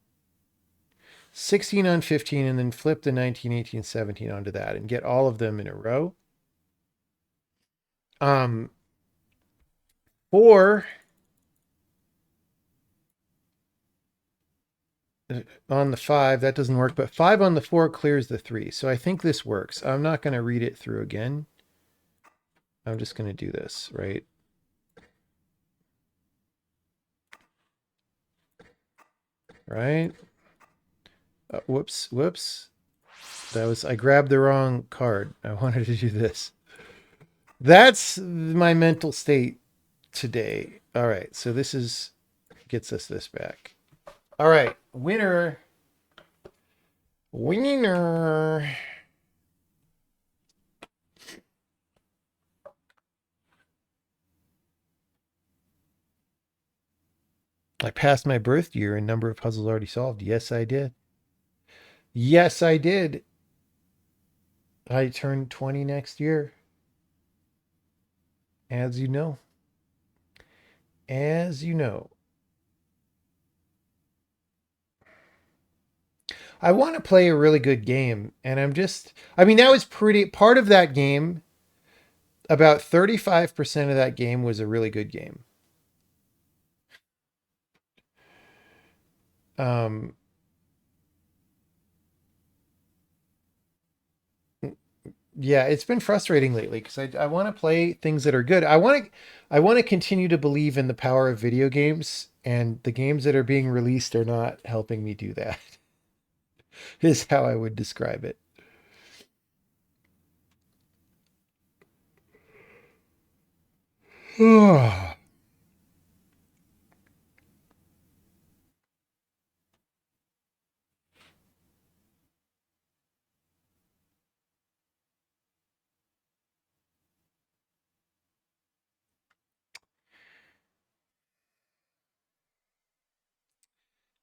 16 on 15, and then flip the 19, 18, 17 onto that and get all of them in a row. 4 on the 5, that doesn't work, but 5 on the 4 clears the 3. So I think this works. I'm not going to read it through again. I'm just going to do this, right? Right? Whoops. I grabbed the wrong card. I wanted to do this. That's my mental state today. All right, so this is gets us this back. All right, winner. Winner. I passed my birth year and number of puzzles already solved. Yes, I did. Yes, I did. I turn 20 next year. As you know. As you know. I want to play a really good game, and I mean, that was pretty, part of that game, about 35% of that game was a really good game. Um, yeah, it's been frustrating lately because I want to play things that are good. I want to continue to believe in the power of video games, and the games that are being released are not helping me do that. Is how I would describe it.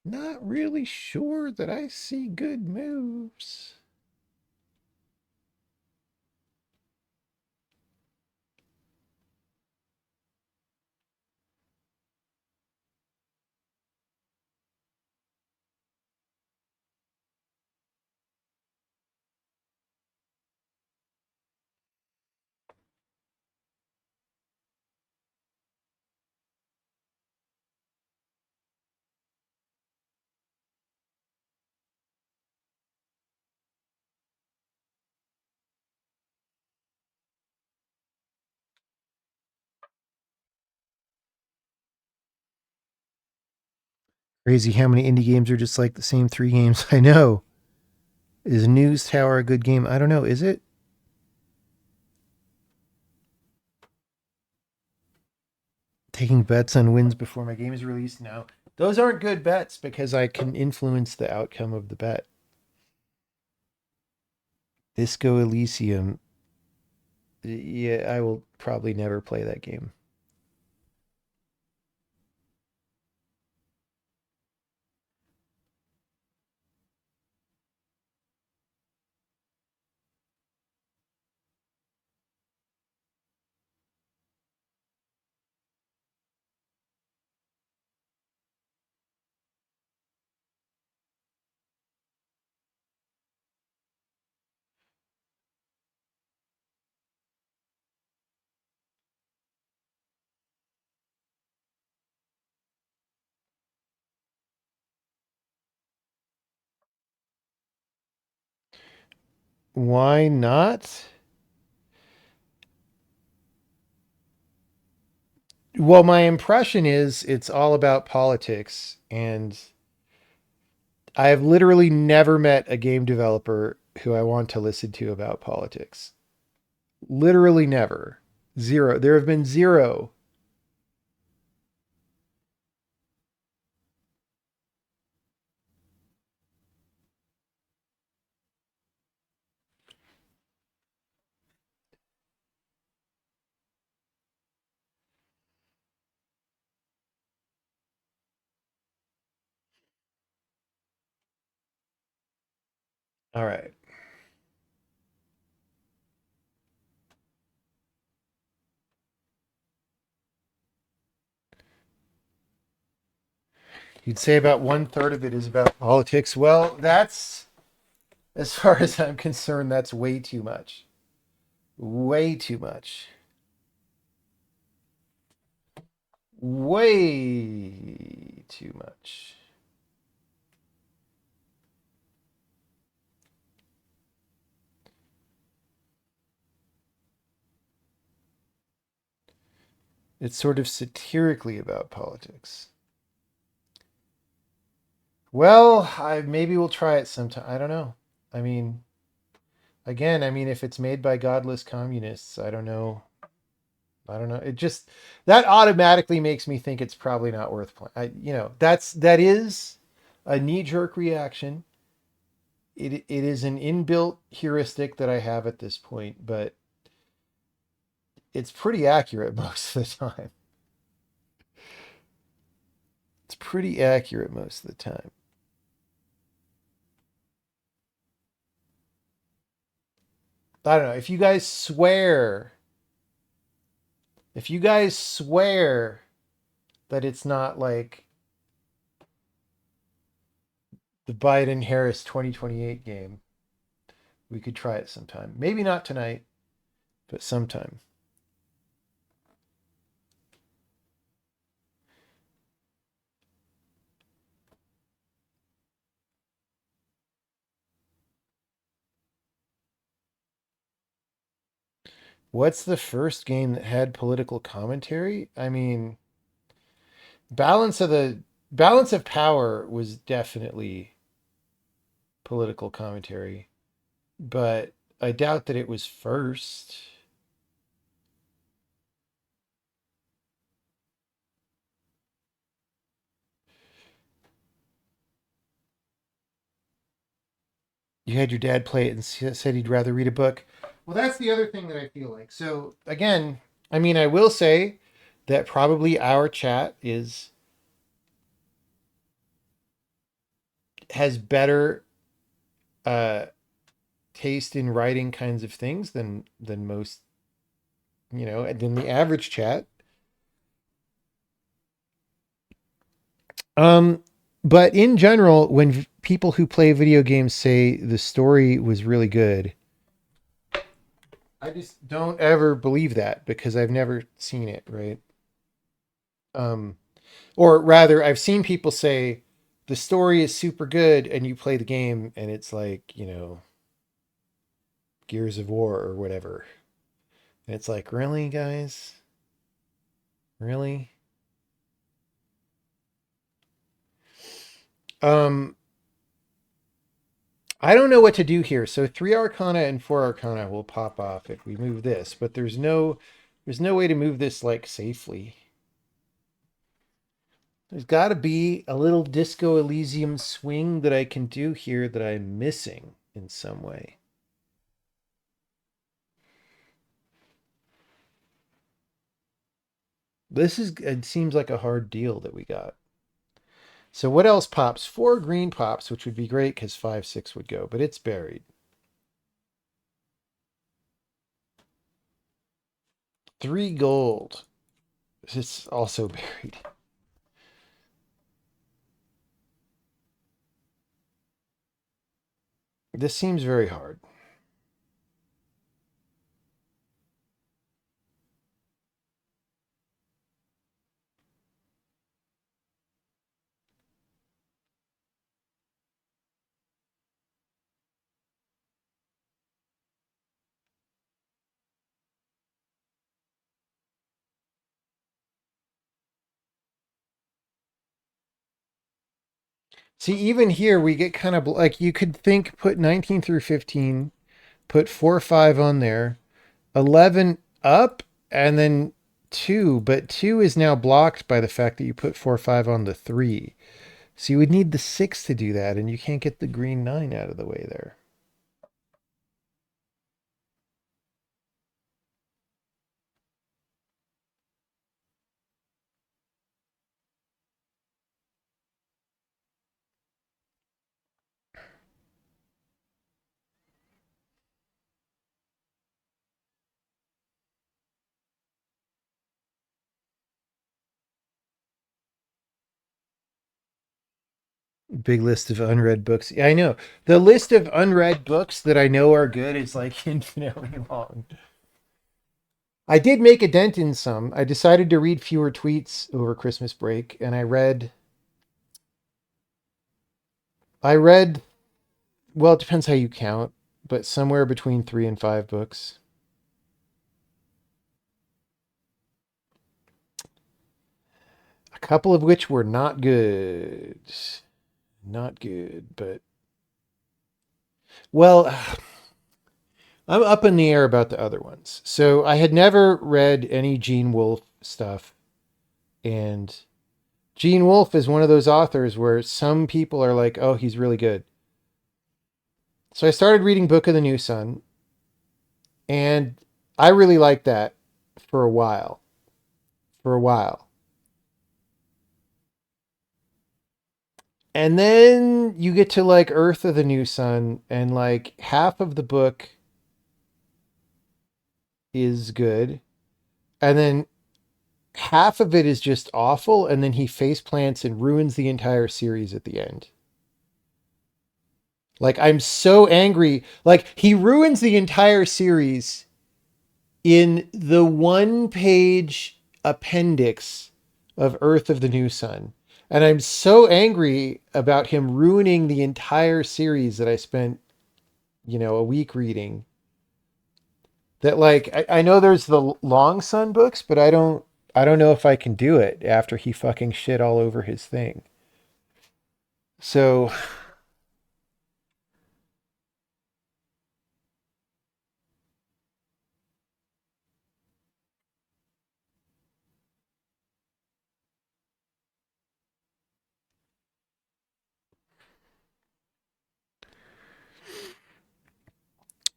Not really sure that I see good moves. Crazy how many indie games are just like the same three games. I know. Is News Tower a good game? I don't know. Is it? Taking bets on wins before my game is released? No. Those aren't good bets because I can influence the outcome of the bet. Disco Elysium. Yeah, I will probably never play that game. Why not? Well, my impression is it's all about politics, and I have literally never met a game developer who I want to listen to about politics. Literally never. Zero. There have been zero. All right. You'd say about 1/3 of it is about politics. Well, that's, as far as I'm concerned, that's way too much. Way too much. Way too much. It's sort of satirically about politics. Well, maybe we'll try it sometime. I don't know. I mean, again, I mean, if it's made by godless communists, I don't know. I don't know. It just that automatically makes me think it's probably not worth playing. That is a knee jerk reaction. It is an inbuilt heuristic that I have at this point, but it's pretty accurate most of the time. It's pretty accurate most of the time. I don't know. If you guys swear that it's not like the Biden Harris 2028 game, we could try it sometime. Maybe not tonight, but sometime. What's the first game that had political commentary? I mean, Balance of the Balance of Power was definitely political commentary, but I doubt that it was first. You had your dad play it and said he'd rather read a book. Well, that's the other thing that I feel like. So again, I mean, I will say that probably our chat has better uh taste in writing kinds of things than most, than the average chat. Um, but in general, when people who play video games say the story was really good, I just don't ever believe that because I've never seen it, right? Um, or rather, I've seen people say the story is super good and you play the game and it's like, Gears of War or whatever. And it's like, really, guys? Really? Um, I don't know what to do here. So 3 Arcana and 4 Arcana will pop off if we move this, but there's no way to move this like safely. There's got to be a little Disco Elysium swing that I can do here that I'm missing in some way. It seems like a hard deal that we got. So what else pops? 4 green pops, which would be great because 5-6 would go, but it's buried. 3 gold. It's also buried. This seems very hard. See, even here we get kind of like you could think put 19 through 15, put 4 5 on there, 11 up, and then 2, but 2 is now blocked by the fact that you put 4 5 on the 3. So you would need the 6 to do that, and you can't get the green 9 out of the way there. Big list of unread books. Yeah, I know. The list of unread books that I know are good is like infinitely long. I did make a dent in some. I decided to read fewer tweets over Christmas break, and I read, well, it depends how you count, but somewhere between 3 and 5 books. A couple of which were not good. Not good, but well, I'm up in the air about the other ones. So I had never read any Gene Wolfe stuff, and Gene Wolfe is one of those authors where some people are like, "Oh, he's really good." So I started reading Book of the New Sun, and I really liked that for a while. For a while. And then you get to like Earth of the New Sun, and like half of the book is good, and then half of it is just awful, and then he face plants and ruins the entire series at the end. Like, I'm so angry. Like, he ruins the entire series in the 1 page appendix of Earth of the New Sun. And I'm so angry about him ruining the entire series that I spent, a week reading. That like I know there's the Long Sun books, but I don't know if I can do it after he fucking shit all over his thing. So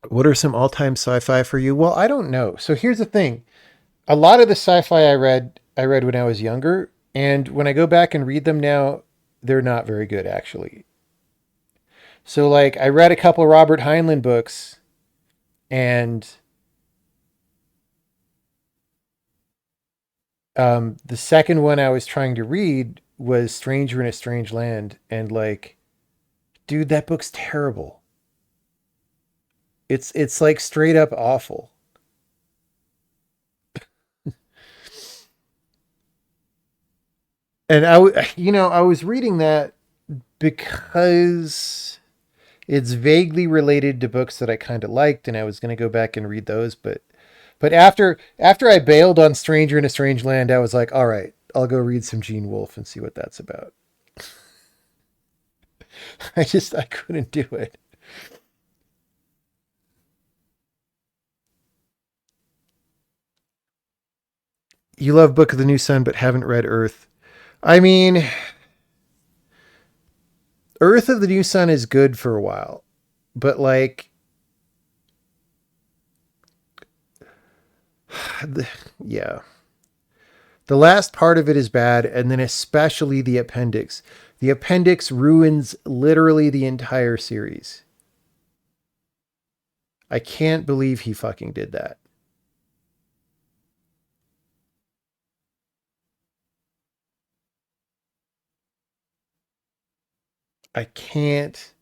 what are some all-time sci-fi for you? Well, I don't know. So here's the thing. A lot of the sci-fi I read when I was younger, and when I go back and read them now, they're not very good actually. So like I read a couple Robert Heinlein books, and the second one I was trying to read was Stranger in a Strange Land, and like, dude, that book's terrible. It's like straight up awful. And I was reading that because it's vaguely related to books that I kind of liked, and I was going to go back and read those. But after I bailed on Stranger in a Strange Land, I was like, all right, I'll go read some Gene Wolfe and see what that's about. I couldn't do it. You love Book of the New Sun, but haven't read Earth. I mean, Earth of the New Sun is good for a while, but like, yeah. The last part of it is bad, and then especially the appendix. The appendix ruins literally the entire series. I can't believe he fucking did that. I can't.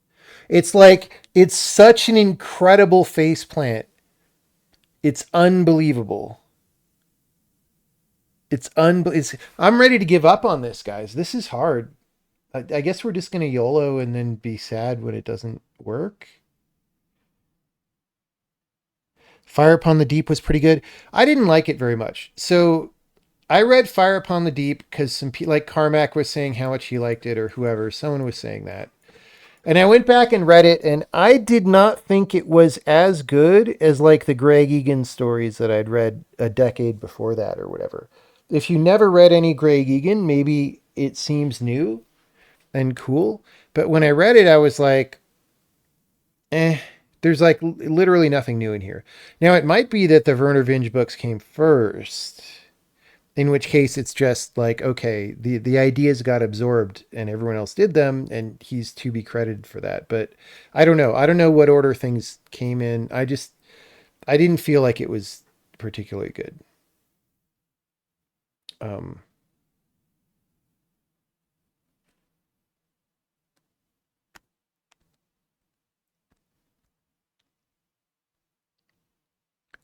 It's like, it's such an incredible faceplant. It's unbelievable. I'm ready to give up on this, guys. This is hard. I guess we're just going to YOLO and then be sad when it doesn't work. Fire Upon the Deep was pretty good. I didn't like it very much. So I read Fire Upon the Deep because some people, like Carmack was saying how much he liked it, or whoever, someone was saying that. And I went back and read it, and I did not think it was as good as like the Greg Egan stories that I'd read a decade before that or whatever. If you never read any Greg Egan, maybe it seems new and cool. But when I read it, I was like, there's like literally nothing new in here. Now, it might be that the Werner Vinge books came first, in which case it's just like, okay, the ideas got absorbed and everyone else did them, and he's to be credited for that. But I don't know what order things came in. I didn't feel like it was particularly good. um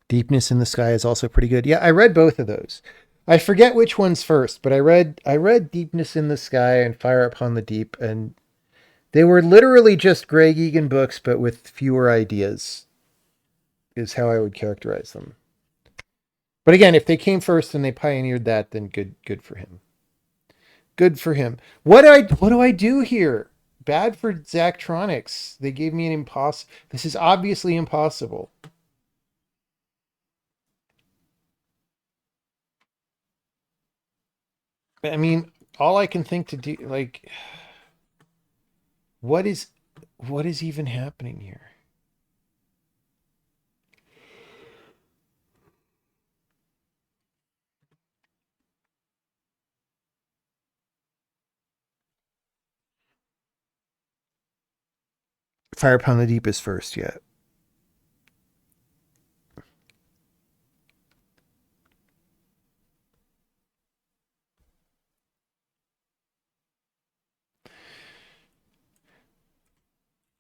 Deepness in the Sky is also pretty good. Yeah, I read both of those. I forget which one's first, but I read Deepness in the Sky and Fire Upon the Deep, and they were literally just Greg Egan books, but with fewer ideas, is how I would characterize them. But again, if they came first and they pioneered that, then good for him. Good for him. What do I do here? Bad for Zachtronics. They gave me an impossible. This is obviously impossible. I mean, all I can think to do, like, what is even happening here? Fire upon the deepest first yet.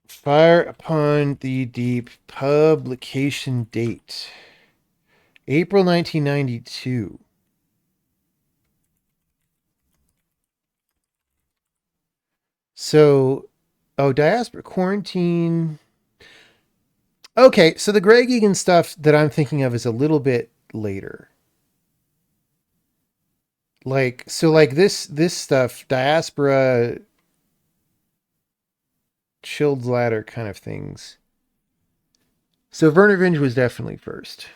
Fire upon the deep publication date. April 1992. So, oh, Diaspora Quarantine. Okay, so the Greg Egan stuff that I'm thinking of is a little bit later. Like, so like this stuff, Diaspora, Chilled Ladder kind of things. So Werner Vinge was definitely first.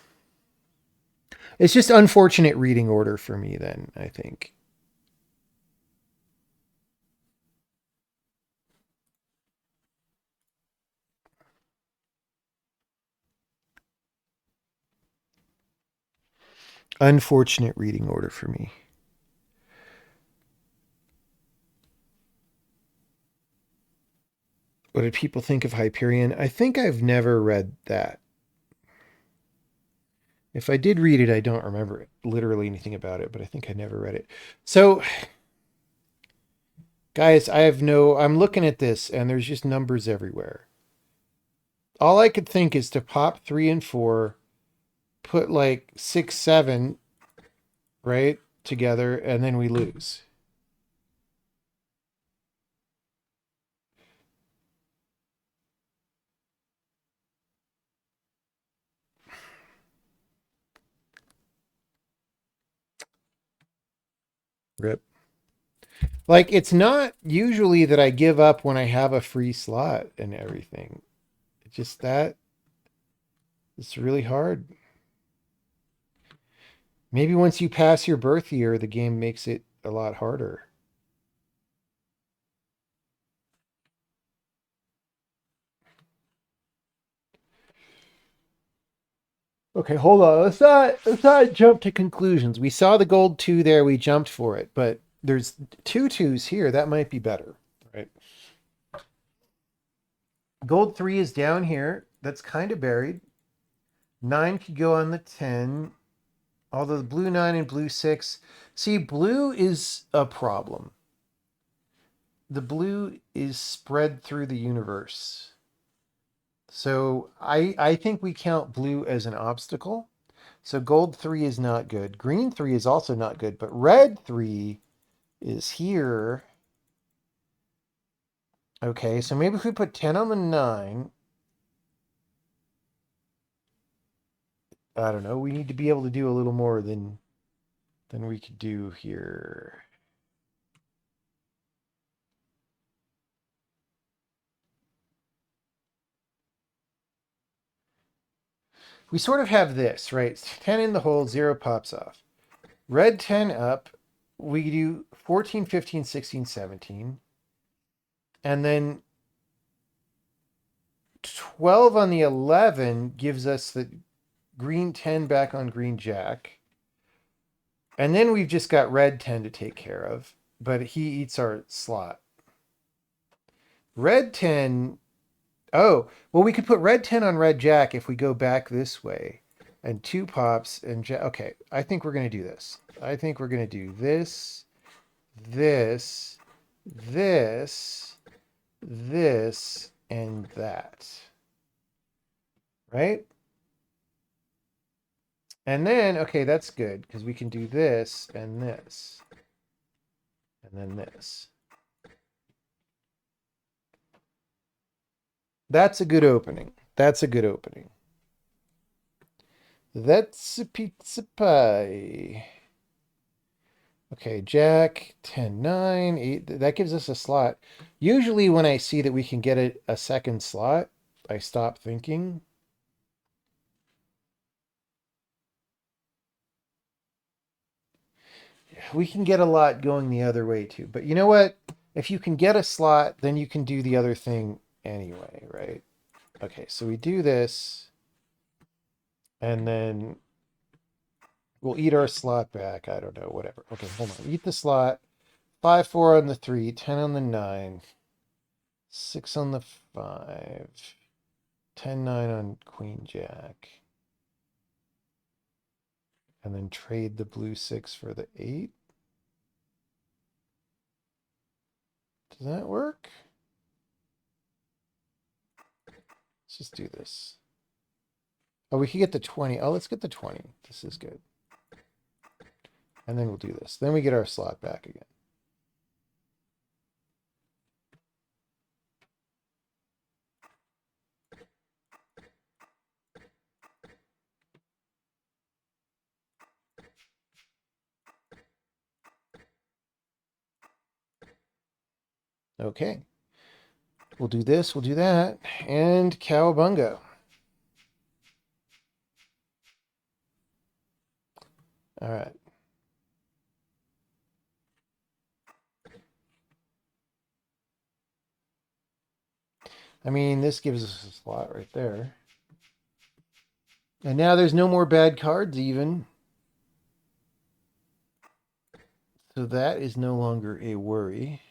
It's just unfortunate reading order for me then, I think. Unfortunate reading order for me. What did people think of Hyperion? I think I've never read that. If I did read it, I don't remember it, literally anything about it, but I think I never read it. So, guys, I'm looking at this and there's just numbers everywhere. All I could think is to pop 3 and 4, put like 6, 7, right, together, and then we lose. Rip. Like, it's not usually that I give up when I have a free slot and everything. It's just that it's really hard. Maybe once you pass your birth year, the game makes it a lot harder. Okay, hold on. Let's not jump to conclusions. We saw the gold 2 there, we jumped for it, but there's 2 2s here. That might be better, right? Gold 3 is down here. That's kind of buried. 9 could go on the 10. Although the blue 9 and blue 6. See, blue is a problem. The blue is spread through the universe. So I think we count blue as an obstacle. So gold 3 is not good. Green 3 is also not good, but red 3 is here. Okay, so maybe if we put 10 on the 9, I don't know, we need to be able to do a little more than we could do here. We sort of have this, right? 10 in the hole, 0 pops off. Red 10 up, we do 14, 15, 16, 17. And then 12 on the 11 gives us the green 10 back on green jack. And then we've just got red 10 to take care of, but he eats our slot. Red 10, oh, well, we could put red 10 on red jack if we go back this way. And 2 pops and jack. Okay, I think we're going to do this. I think we're going to do this, this, this, this, and that. Right? And then, okay, that's good because we can do this and this. And then this. That's a good opening. That's a good opening. That's a pizza pie. Okay, jack, 10, 9, 8. That gives us a slot. Usually when I see that we can get a second slot, I stop thinking. we can get a lot going the other way too. But you know what? If you can get a slot, then you can do the other thing anyway, right? Okay, so we do this, and then we'll eat our slot back. I don't know, whatever. Okay, hold on. Eat the slot. 5-4 on the 3, 10 on the 9, 6 on the 5, 10-9 on Queen Jack. And then trade the blue 6 for the 8. Does that work? Let's just do this. Oh, we could get the 20. Oh, let's get the 20. This is good. And then we'll do this. Then we get our slot back again. Okay. We'll do this, we'll do that, and cowabunga. All right. I mean, this gives us a slot right there. And now there's no more bad cards even. So that is no longer a worry.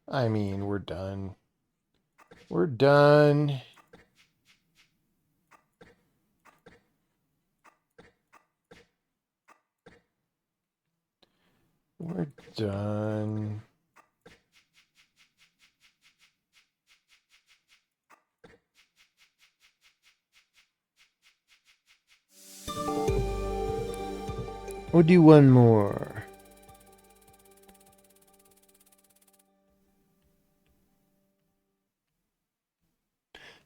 I mean, we're done. We're done. We're done. We'll do one more.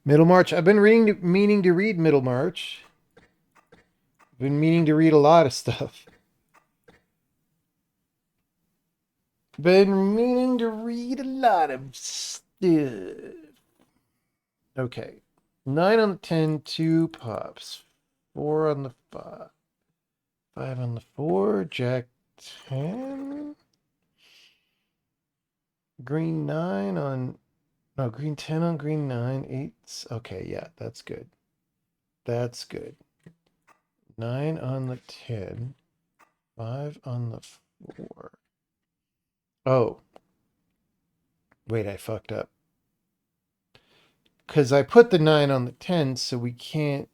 Middlemarch. I've been meaning to read Middlemarch. Been meaning to read a lot of stuff. Been meaning to read a lot of stuff. Okay. 9 on the 10, 2 pops. 4 on the 5. 5 on the 4. Jack 10. Green 9 on... No, green 10 on green 9. 8. Okay, yeah, that's good. That's good. 9 on the 10. 5 on the 4. Oh. Wait, I fucked up. Because I put the 9 on the 10, so we can't...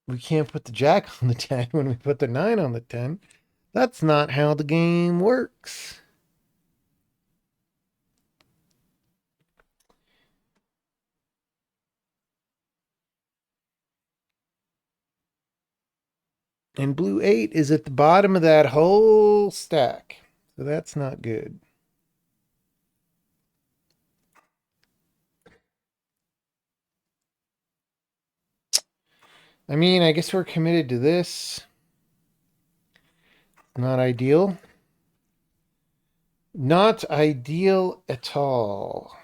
We can't put the jack on the 10 when we put the 9 on the 10. That's not how the game works. And blue 8 is at the bottom of that whole stack. So that's not good. I mean, I guess we're committed to this. Not ideal. Not ideal at all.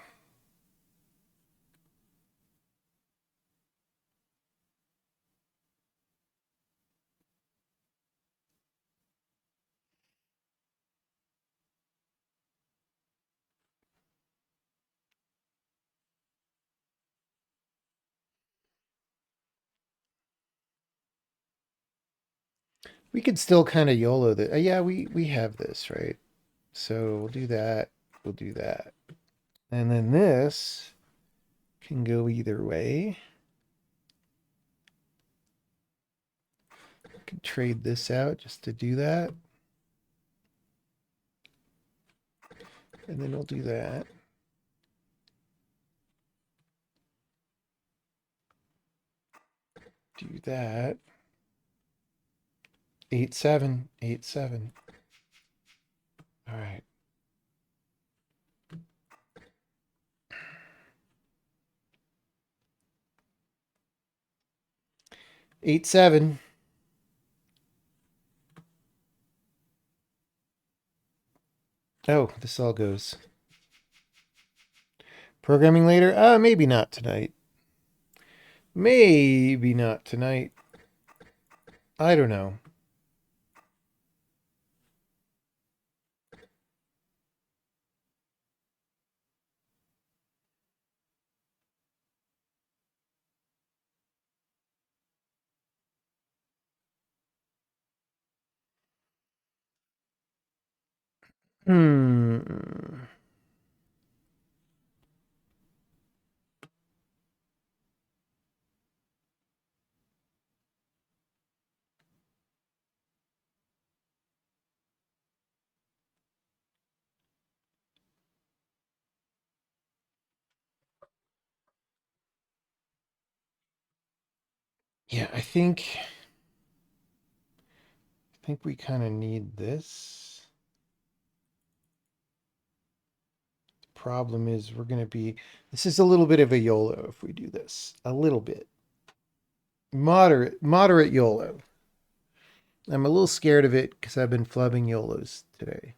We could still kind of YOLO this. Yeah, we have this, right? So we'll do that. We'll do that. And then this can go either way. I could trade this out just to do that. And then we'll do that. Do that. 8-7. 8-7. All right. 8-7. Oh, this all goes. Programming later? Maybe not tonight. Maybe not tonight. I don't know. Hmm. Yeah, I think we kind of need this. The problem is this is a little bit of a YOLO if we do this. A little bit. Moderate YOLO. I'm a little scared of it because I've been flubbing YOLOs today.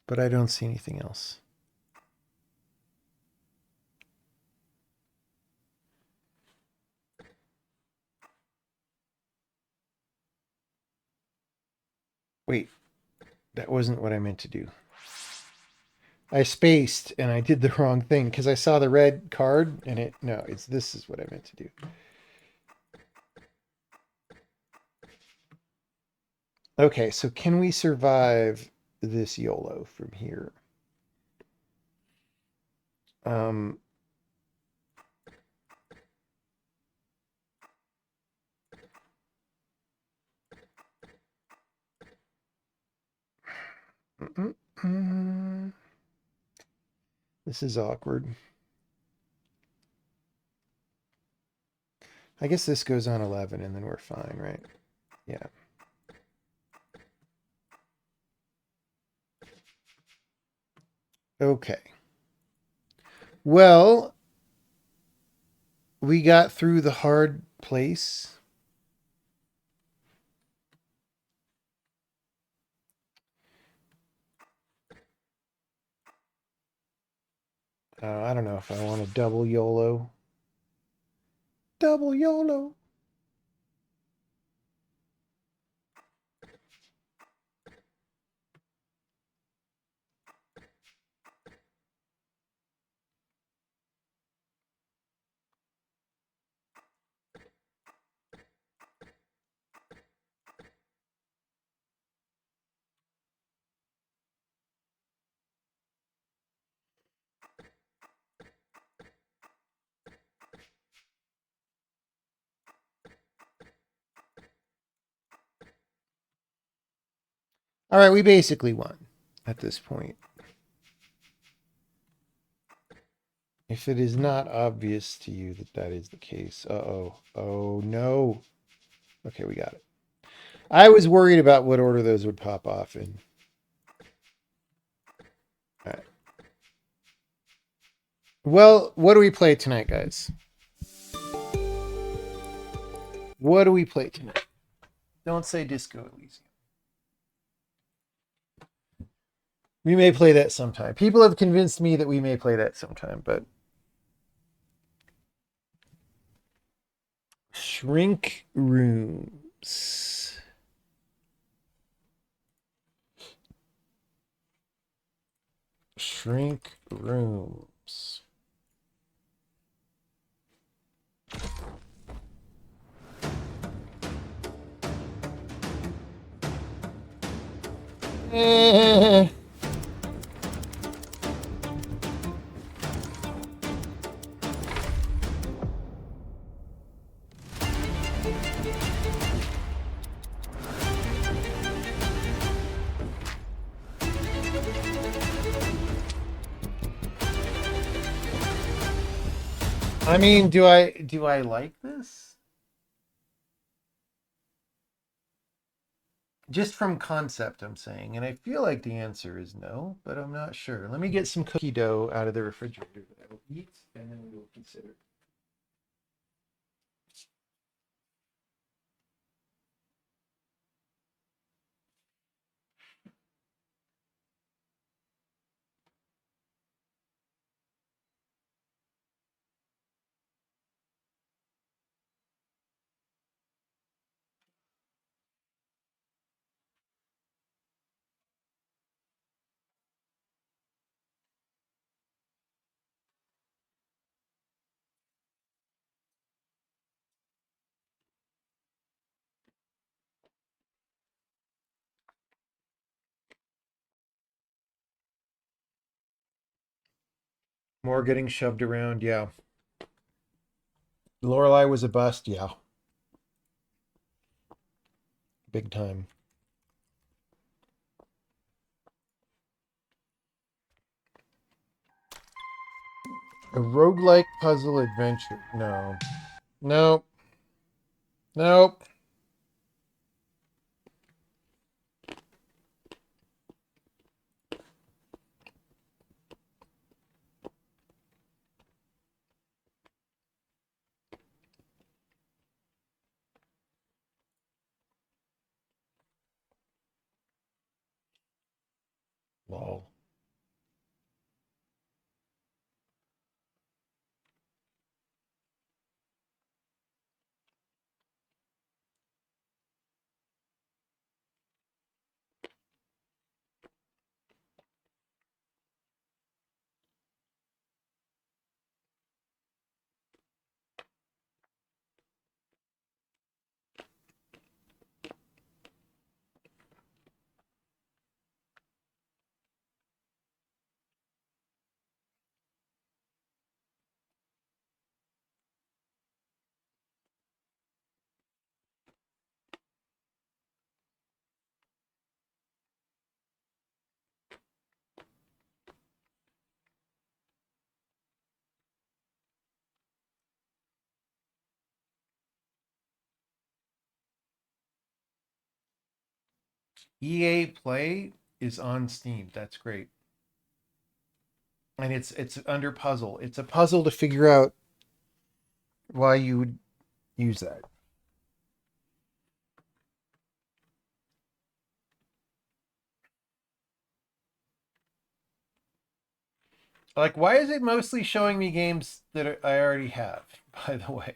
But I don't see anything else. Wait, that wasn't what I meant to do. I spaced and I did the wrong thing because I saw the red card and this is what I meant to do. Okay, so can we survive this YOLO from here? This is awkward. I guess this goes on 11 and then we're fine, right? Yeah. Okay. Well, we got through the hard place. I don't know if I want a double YOLO. Double YOLO. All right, we basically won at this point. If it is not obvious to you that that is the case. Uh-oh. Oh, no. Okay, we got it. I was worried about what order those would pop off in. All right. Well, what do we play tonight, guys? What do we play tonight? Don't say Disco Elysium. We may play that sometime. People have convinced me that we may play that sometime, but Shrink Rooms. Shrink Rooms. I mean, do I like this? Just from concept, I'm saying. And I feel like the answer is no, but I'm not sure. Let me get some cookie dough out of the refrigerator that I will eat, and then we will consider. More getting shoved around, yeah. Lorelai was a bust, yeah. Big time. A roguelike puzzle adventure. No. Nope. Nope. Lol. EA Play is on Steam. That's great. And it's under puzzle. It's a puzzle to figure out why you would use that. Like, why is it mostly showing me games that I already have, by the way?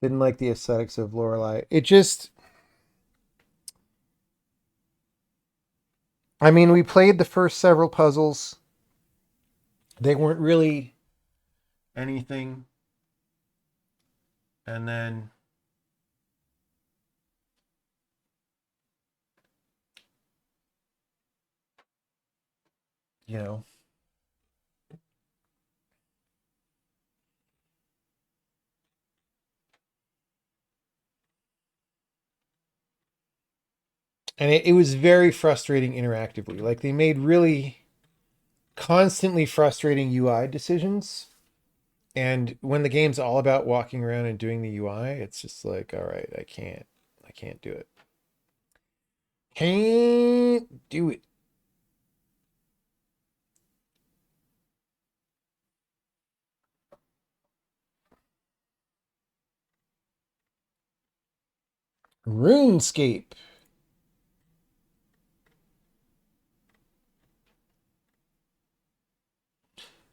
Didn't like the aesthetics of Lorelei. It just, I mean, we played the first several puzzles. They weren't really anything. And then, you know, and it was very frustrating interactively. Like, they made really constantly frustrating UI decisions. And when the game's all about walking around and doing the UI, it's just like, all right, I can't do it. Can't do it. RuneScape.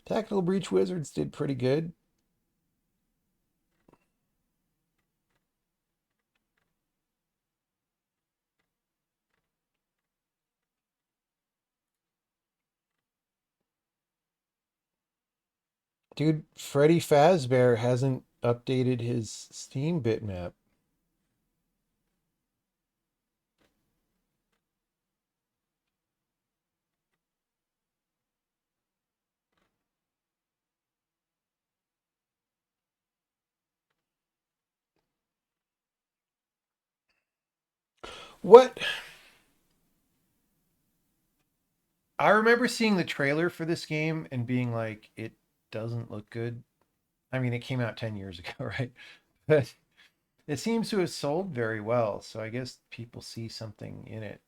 Tactical Breach Wizards did pretty good. Dude, Freddy Fazbear hasn't updated his Steam bitmap. What I remember seeing the trailer for this game and being like, it doesn't look good. I mean, it came out 10 years ago, right? But it seems to have sold very well, so I guess people see something in it.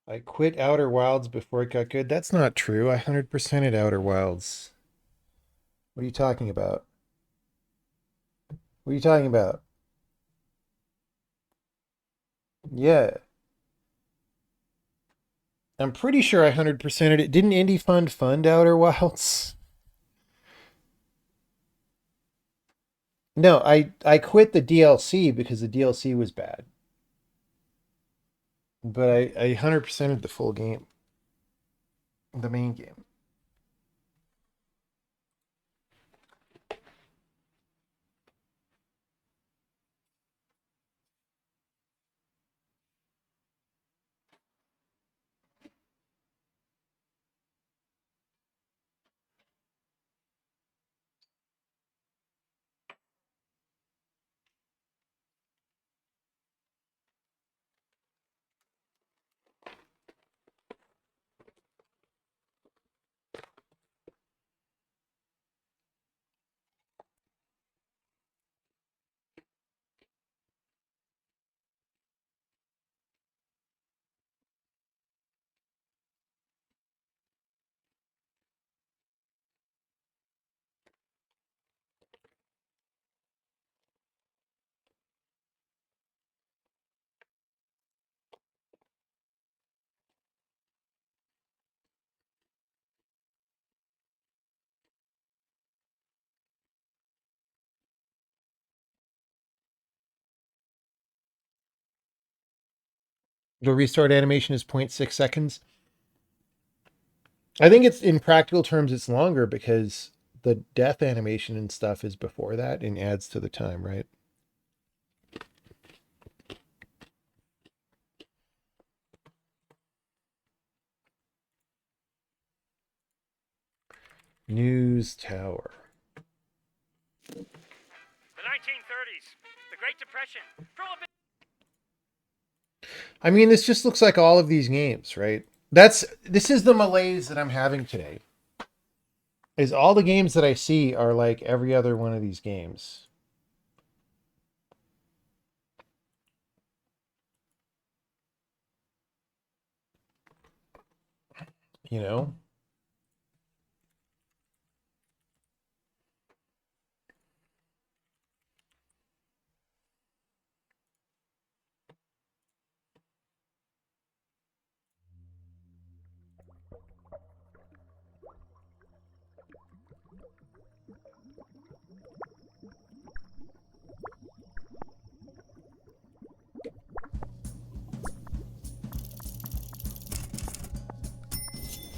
I quit Outer Wilds before it got good. That's not true. I 100%ed Outer Wilds. What are you talking about? What are you talking about? Yeah. I'm pretty sure I 100%ed it. Didn't Indie fund Outer Wilds? No, I quit the DLC because the DLC was bad. But I 100%ed the full game. The main game. The restart animation is 0.6 seconds. I think it's in practical terms it's longer because the death animation and stuff is before that and adds to the time, right? News Tower. The 1930s, the Great Depression, Prohibition. I mean, this just looks like all of these games, right? This is the malaise that I'm having today. Is all the games that I see are like every other one of these games. You know?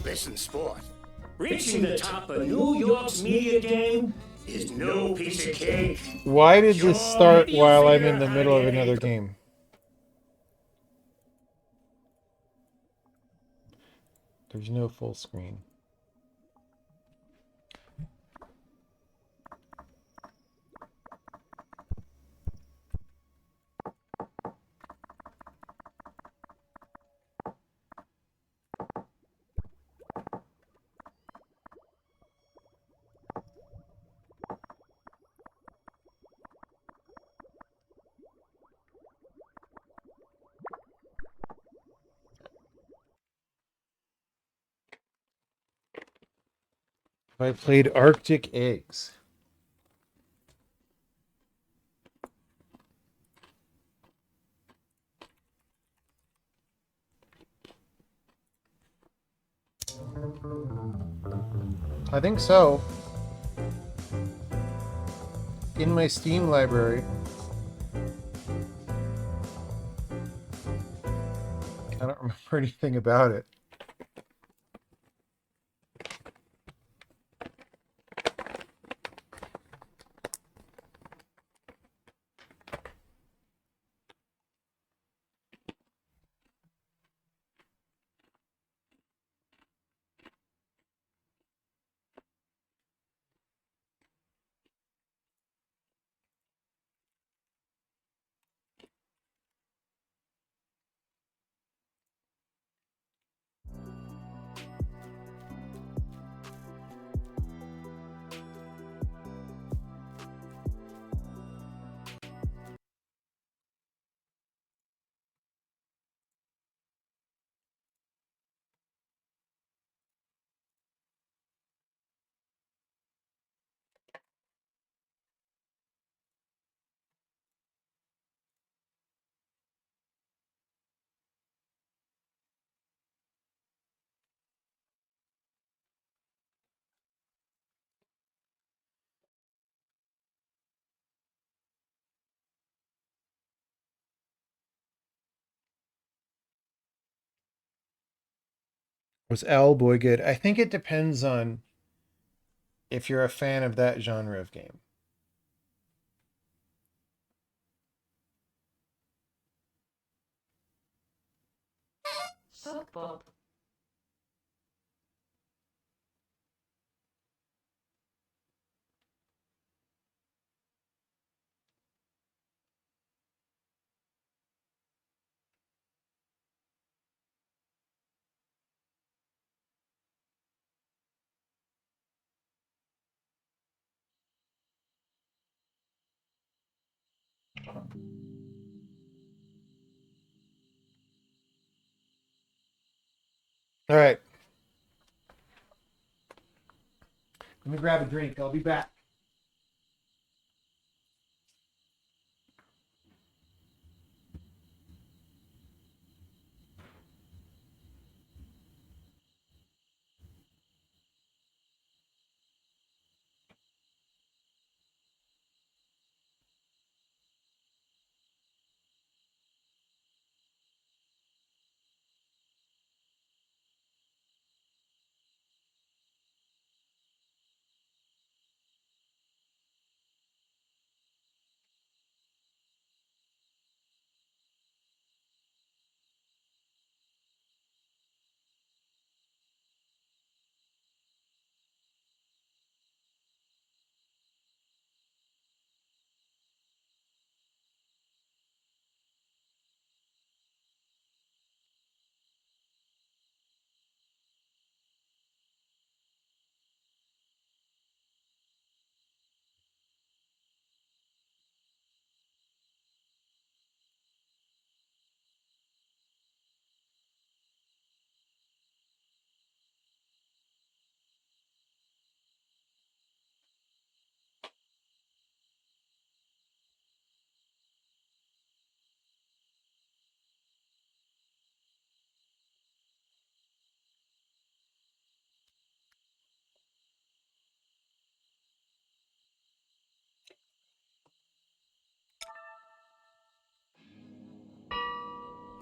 Listen, sport. Reaching the top of New York's media game is no piece of cake. Why did this Sure, start maybe you while I'm figure in the how to middle of get another a- game? There's no full screen. I played Arctic Eggs. I think so. In my Steam library. I don't remember anything about it. Was Owlboy good? I think it depends on if you're a fan of that genre of game. Sockbob. All right. Let me grab a drink. I'll be back.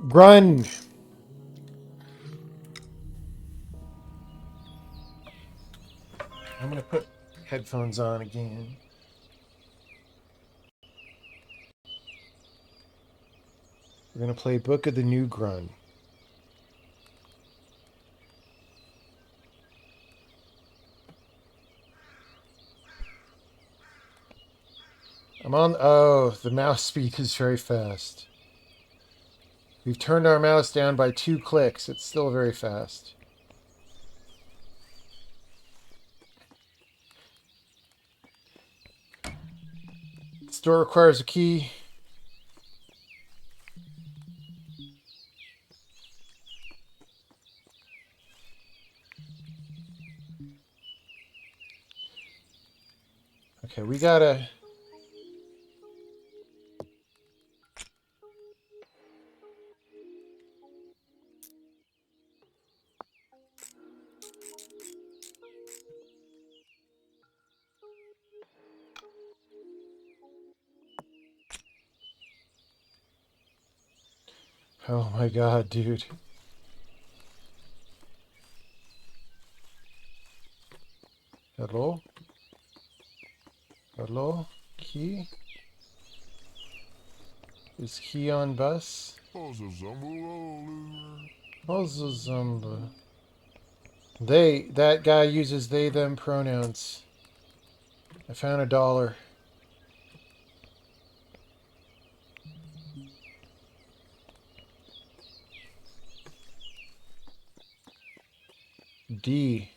Run. I'm going to put headphones on again. We're going to play Book of the New Grun. I'm on. Oh, the mouse speed is very fast. We've turned our mouse down by 2 clicks. It's still very fast. Store requires a key. Okay, we gotta... Oh my god, dude. Hello? Hello? Key? Is Key on bus? Zumba. That guy uses they, them pronouns. I found $1. D.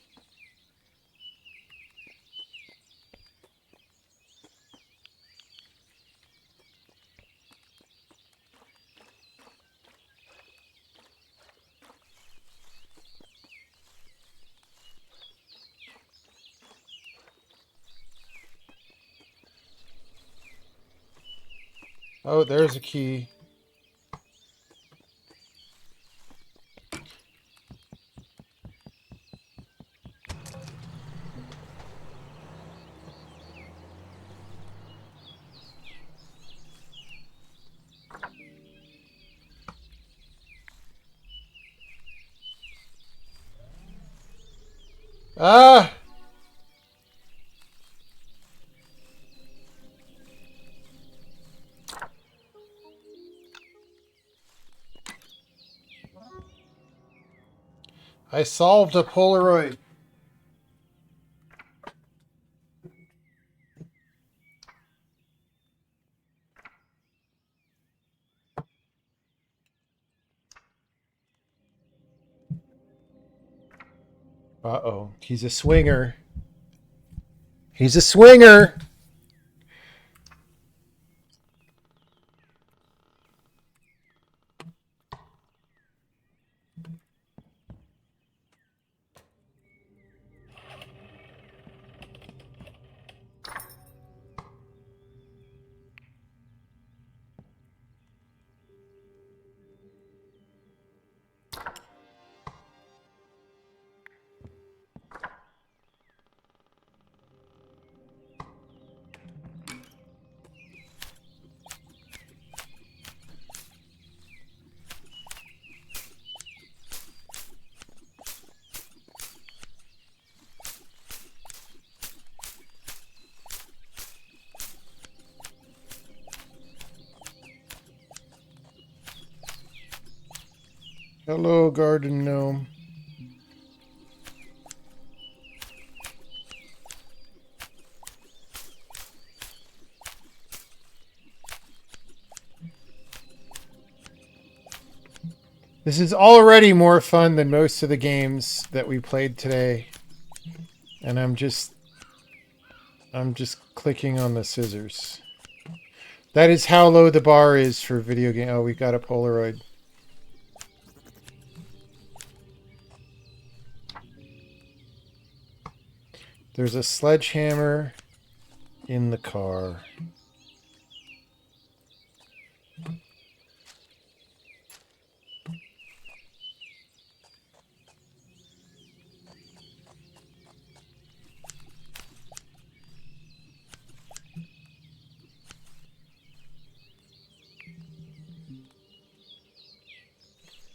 Oh, there's a key. Ah! I solved a Polaroid. Uh-oh. He's a swinger. He's a swinger! Hello, garden gnome. This is already more fun than most of the games that we played today. And I'm just clicking on the scissors. That is how low the bar is for video game. Oh, we got a Polaroid. There's a sledgehammer in the car.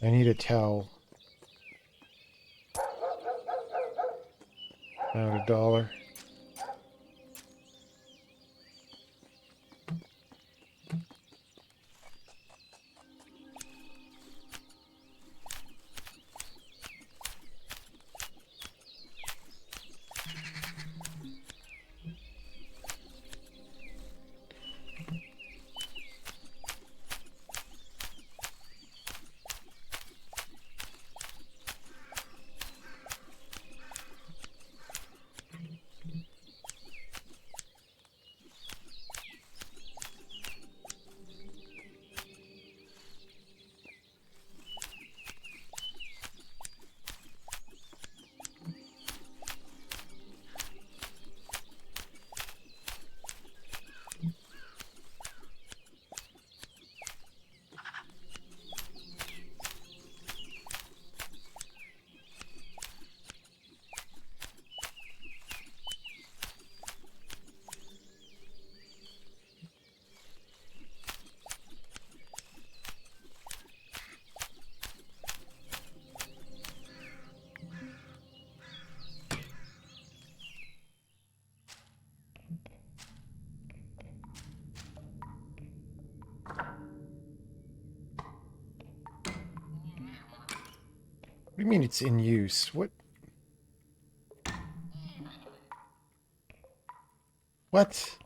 I need a towel. Found $1. do you mean it's in use? What? What?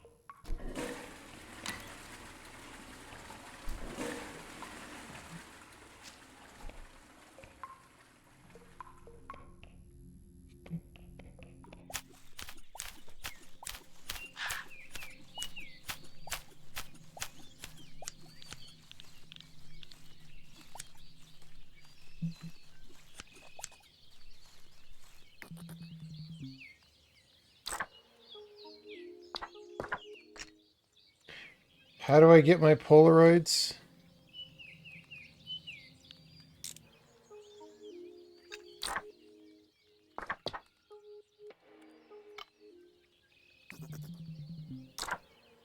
How do I get my Polaroids?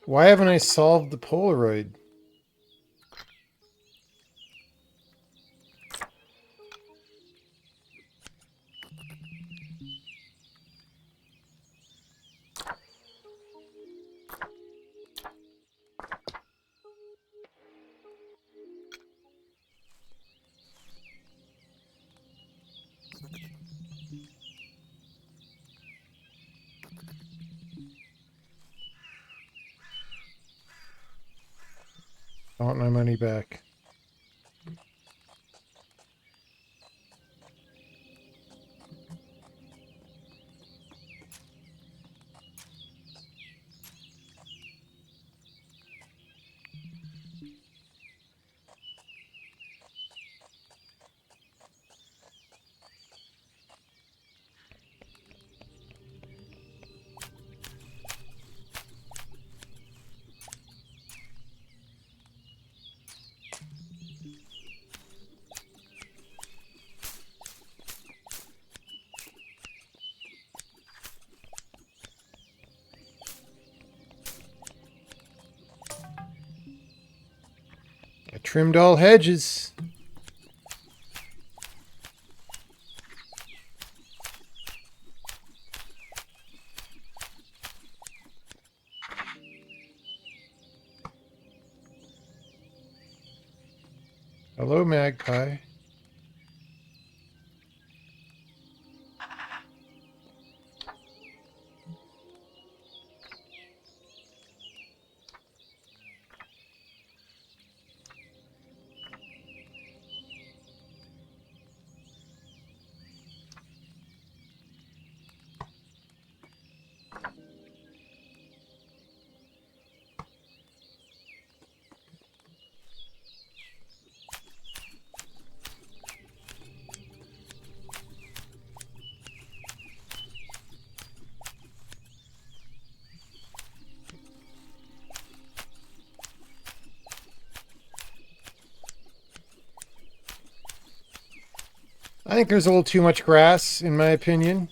Why haven't I solved the Polaroid? I want my money back. I trimmed all hedges. Hello, Magpie. I think there's a little too much grass, in my opinion.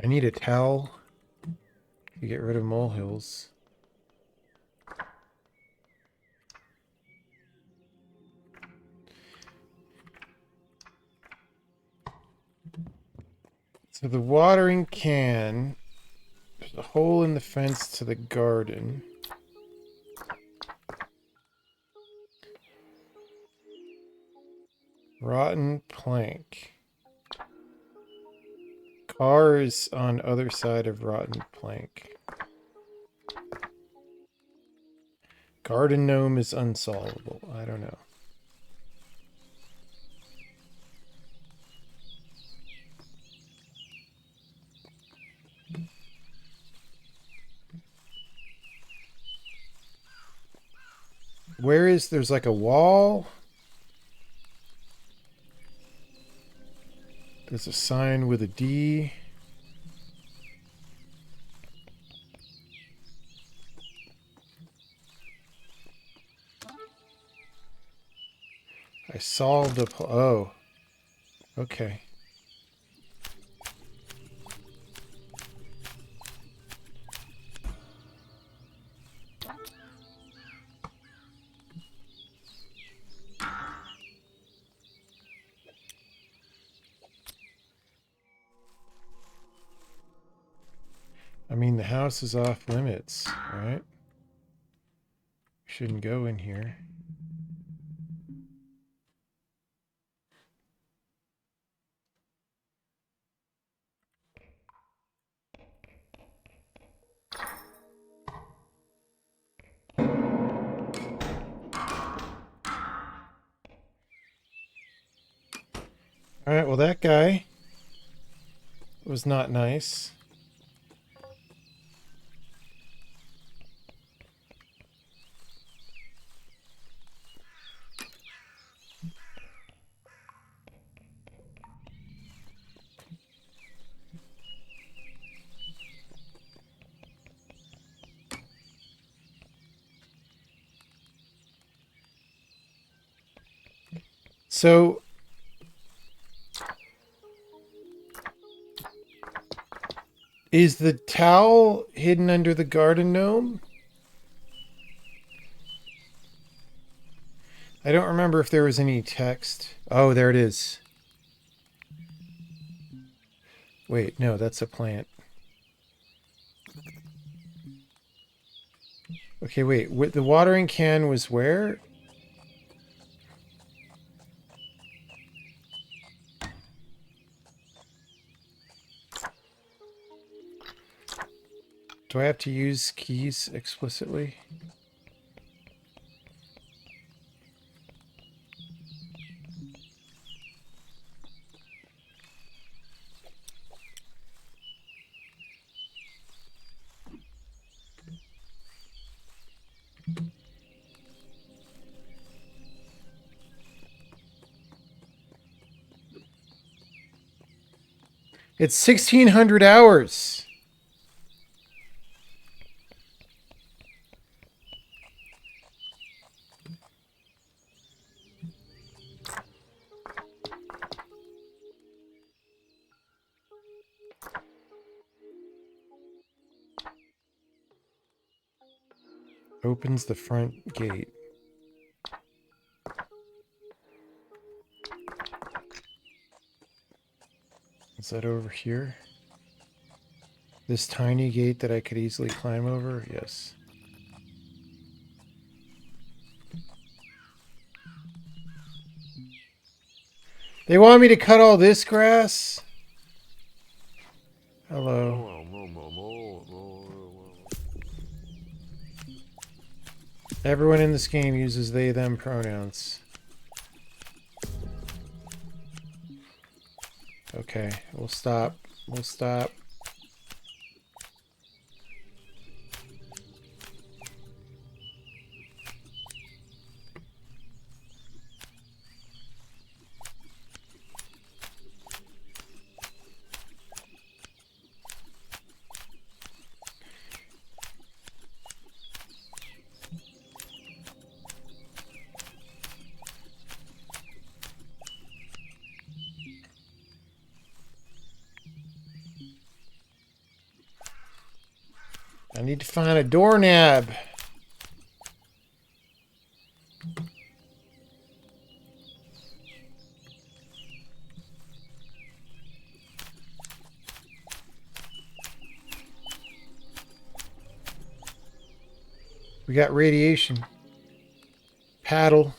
I need a towel to get rid of molehills. So the watering can, there's a hole in the fence to the garden. Rotten plank. Car is on other side of rotten plank. Garden gnome is unsolvable. I don't know. Where is, there's like a wall. There's a sign with a D. I solved a, oh, okay. I mean, the house is off limits, right? Shouldn't go in here. All right, well, that guy was not nice. So is the towel hidden under the garden gnome? I don't remember if there was any text. Oh, there it is. Wait, no, that's a plant. Okay, wait. The watering can was where? Do I have to use keys explicitly? It's 1600 hours. Opens the front gate. Is that over here? This tiny gate that I could easily climb over? Yes. They want me to cut all this grass? Hello. Everyone in this game uses they, them pronouns. Okay, we'll stop. We'll stop. I need to find a doorknob. We got radiation. Paddle.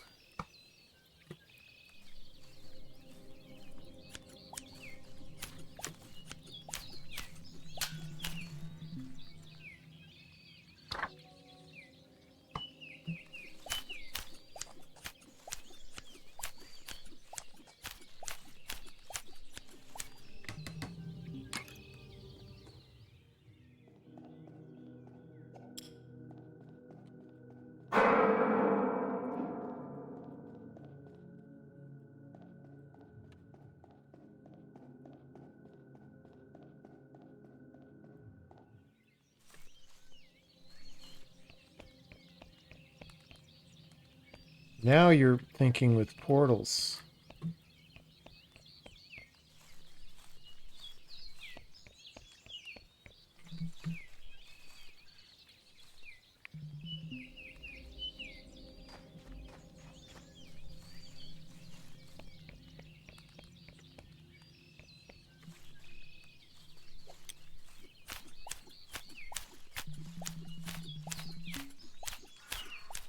Now you're thinking with portals.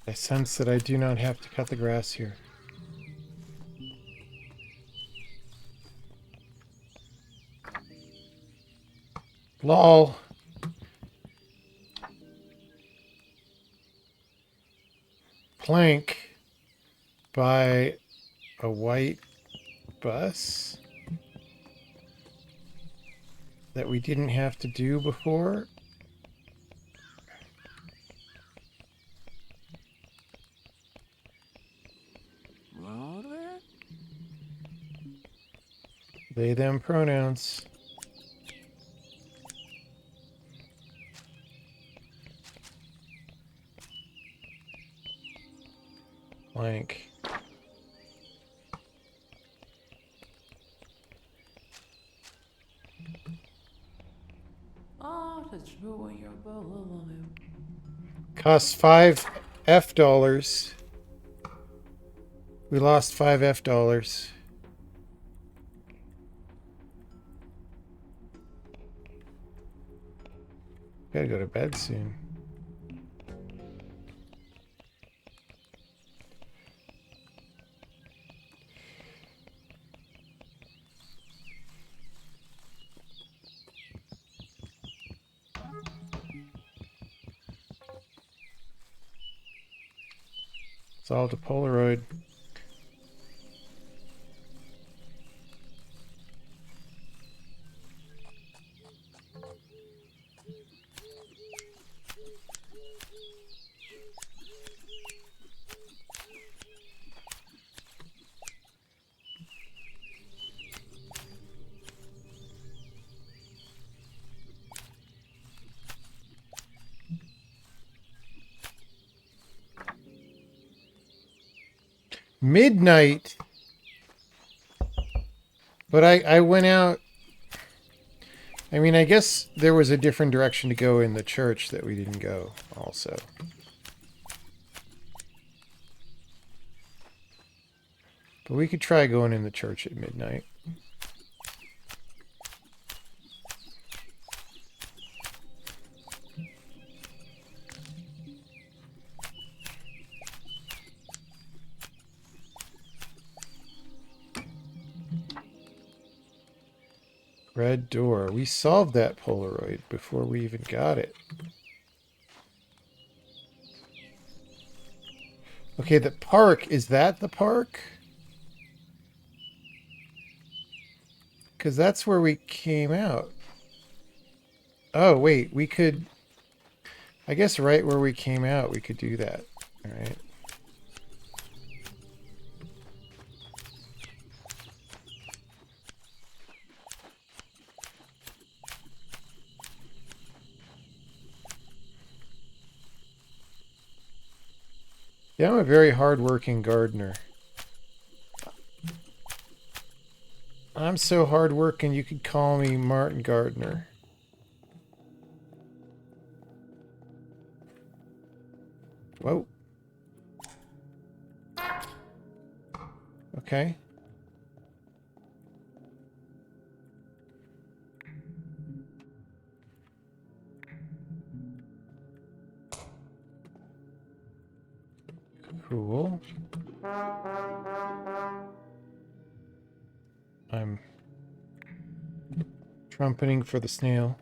I sense that I do not have to cut the grass here. Lol. Plank by a white bus that we didn't have to do before. They, them pronouns. Blank. Costs $5 F. We lost $5 F. Gotta go to bed soon. Solved a Polaroid. Midnight. But I went out. I mean, I guess there was a different direction to go in the church that we didn't go also. But we could try going in the church at midnight. Red door. We solved that Polaroid before we even got it. Okay, the park. Is that the park? Because that's where we came out. Oh, wait. We could... I guess right where we came out, we could do that. All right. Yeah, I'm a very hard-working gardener. I'm so hard-working, you could call me Martin Gardner. Whoa. Okay. Cool. I'm trumpeting for the snail.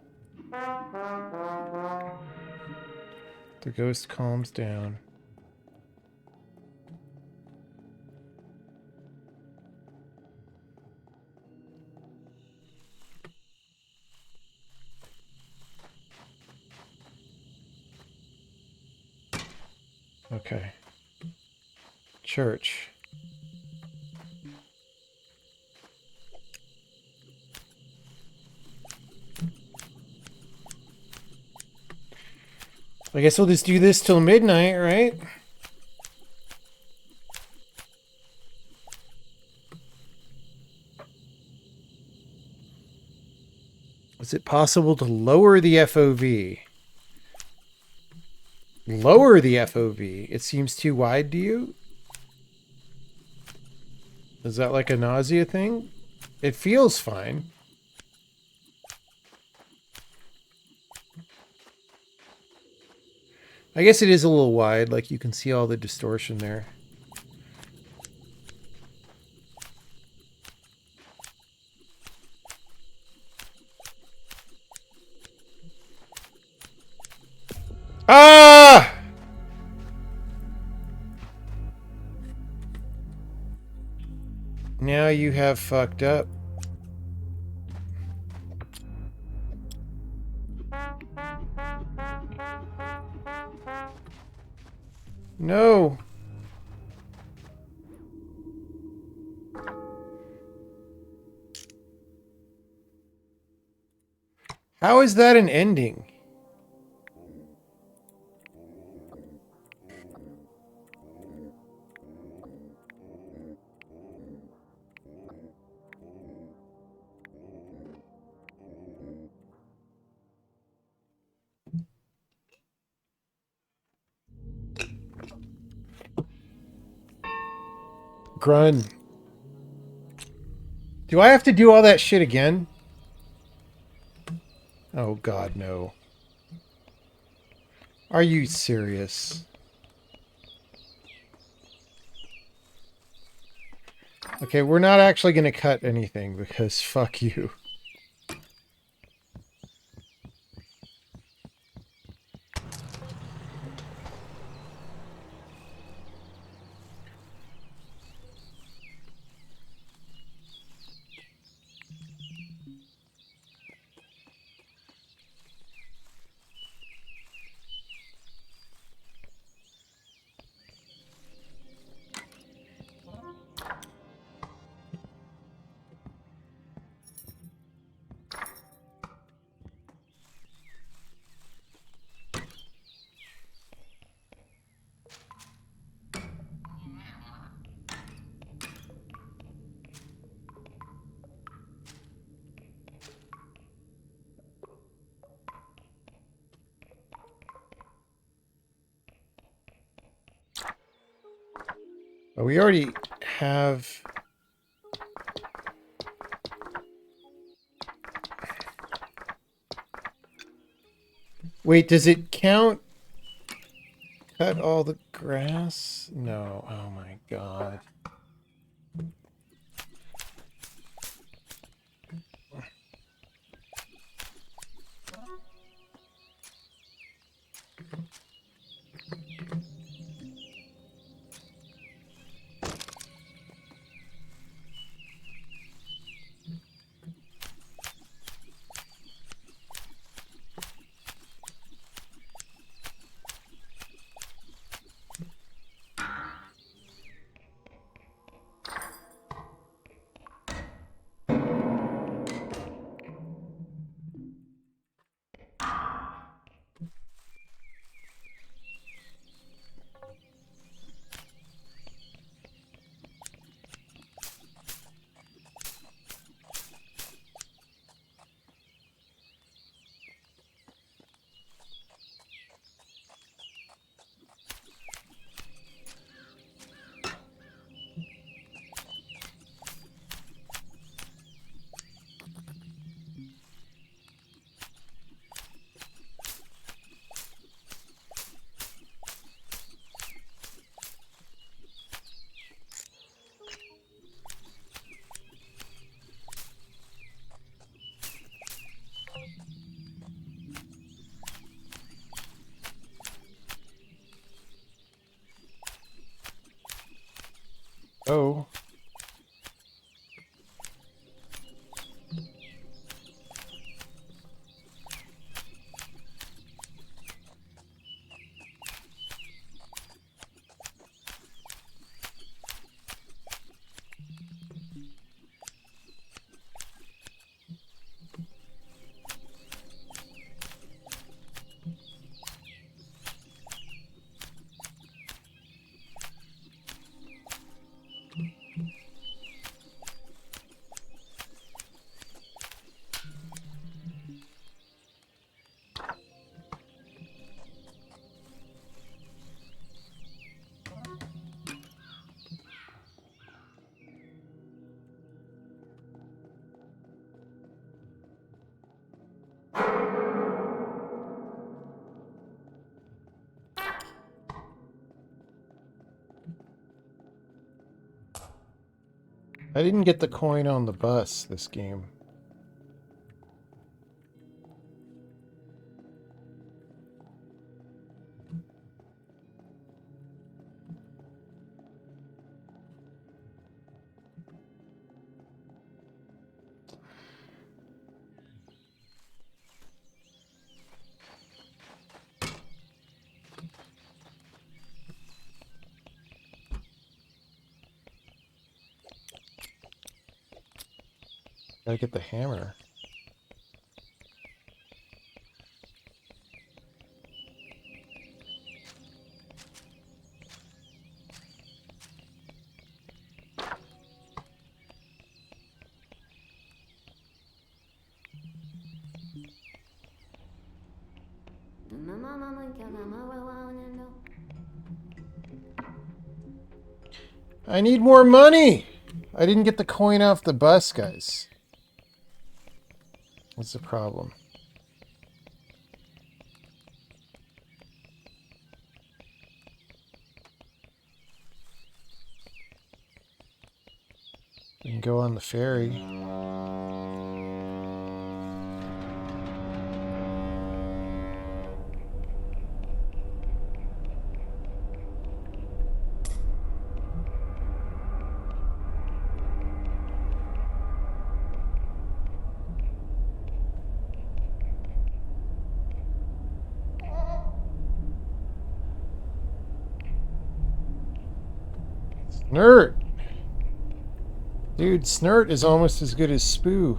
The ghost calms down. Okay. Church. I guess we'll just do this till midnight, right? Is it possible to lower the FOV? Lower the FOV? It seems too wide to you? Is that like a nausea thing? It feels fine. I guess it is a little wide, like you can see all the distortion there. Ah! Now you have fucked up. No. How is that an ending? Grun. Do I have to do all that shit again? Oh god, no. Are you serious? Okay, we're not actually going to cut anything because fuck you. Oh, we already have... Wait, does it count? Cut all the grass? No. Oh my god. Oh. I didn't get the coin on the bus this game. Gotta get the hammer. I need more money! I didn't get the coin off the bus, guys. What's the problem? We can go on the ferry. Snurt! Dude, Snurt is almost as good as Spoo.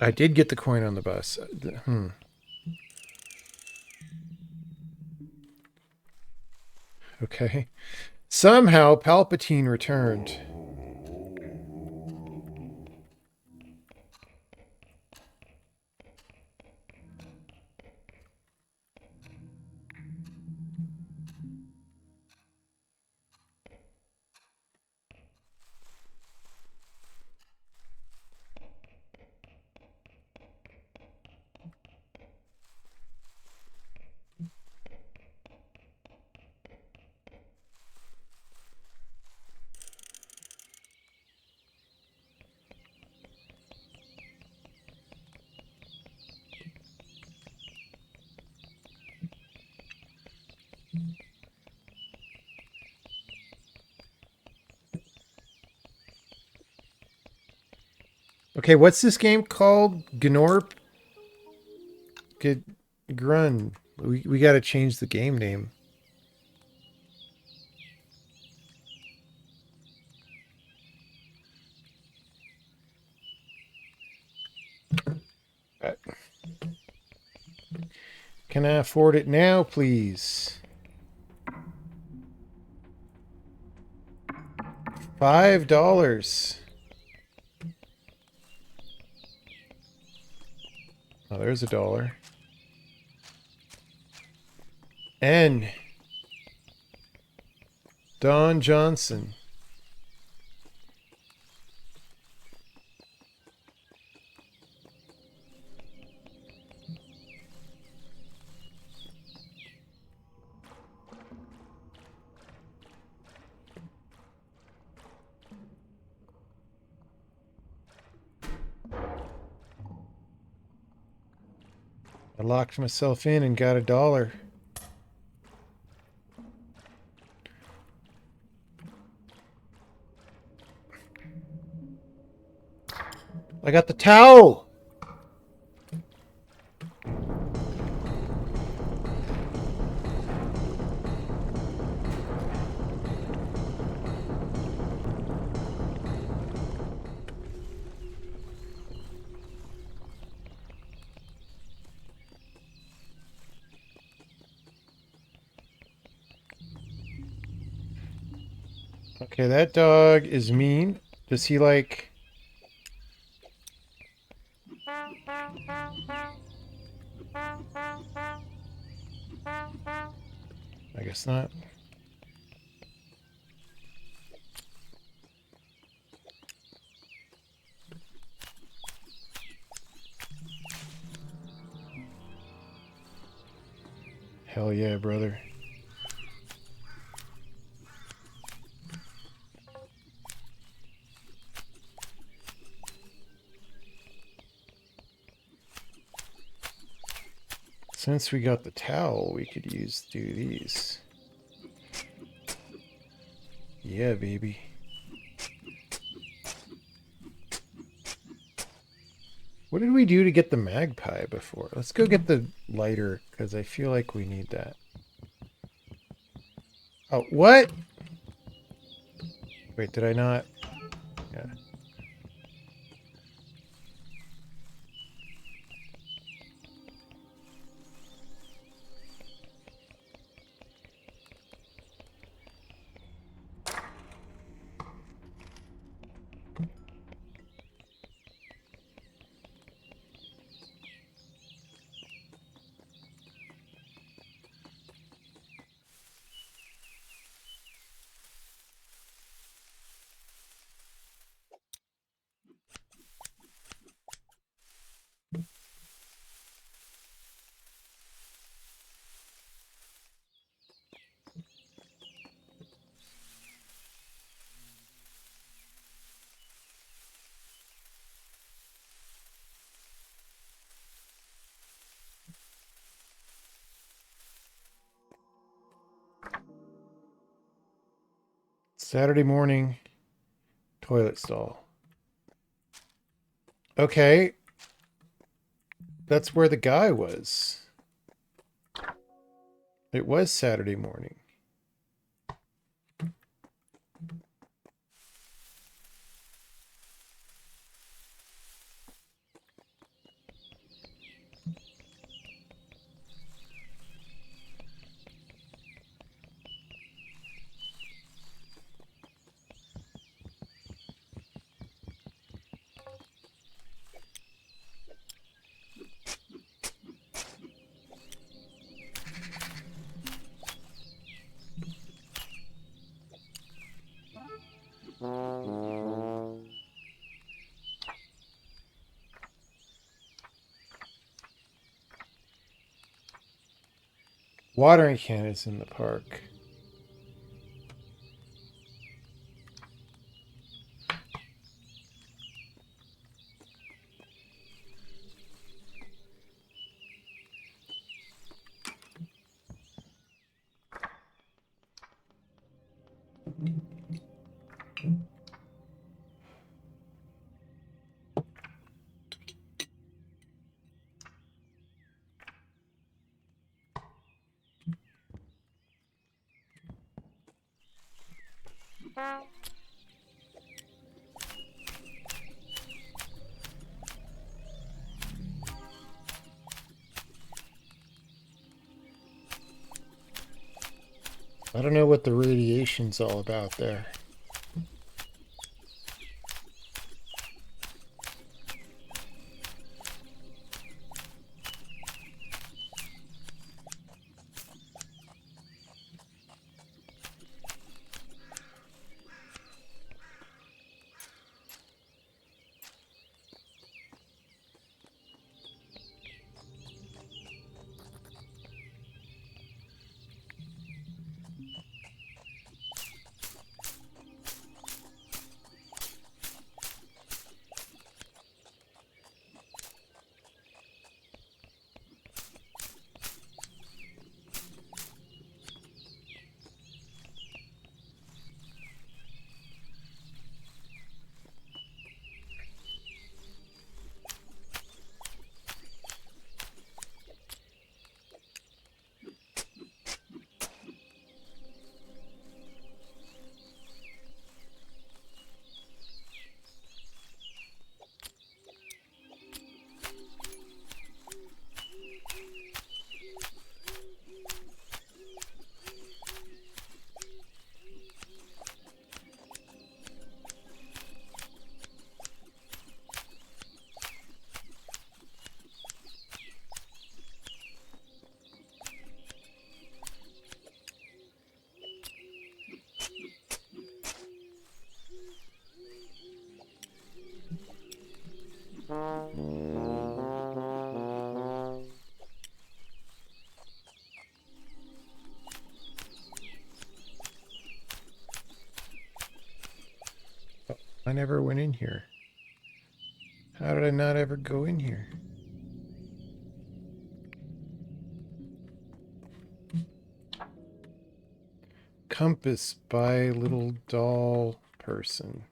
I did get the coin on the bus. Okay. Somehow Palpatine returned. Okay, what's this game called? Gnorp? Grun. We got to change the game name. Can I afford it now, please? $5. Oh, there's $1. N. Don Johnson. I locked myself in and got $1. I got the towel! Okay, that dog is mean. Does he like... I I guess not. Hell yeah, brother. Since we got the towel, we could do these. Yeah, baby. What did we do to get the magpie before? Let's go get the lighter, because I feel like we need that. Oh, what? Wait, did I not? Yeah. Saturday morning toilet stall. Okay. That's where the guy was. It was Saturday morning. Watering can is in the park. I don't know what the radiation's all about there. I never went in here. How did I not ever go in here? Compass by little doll person.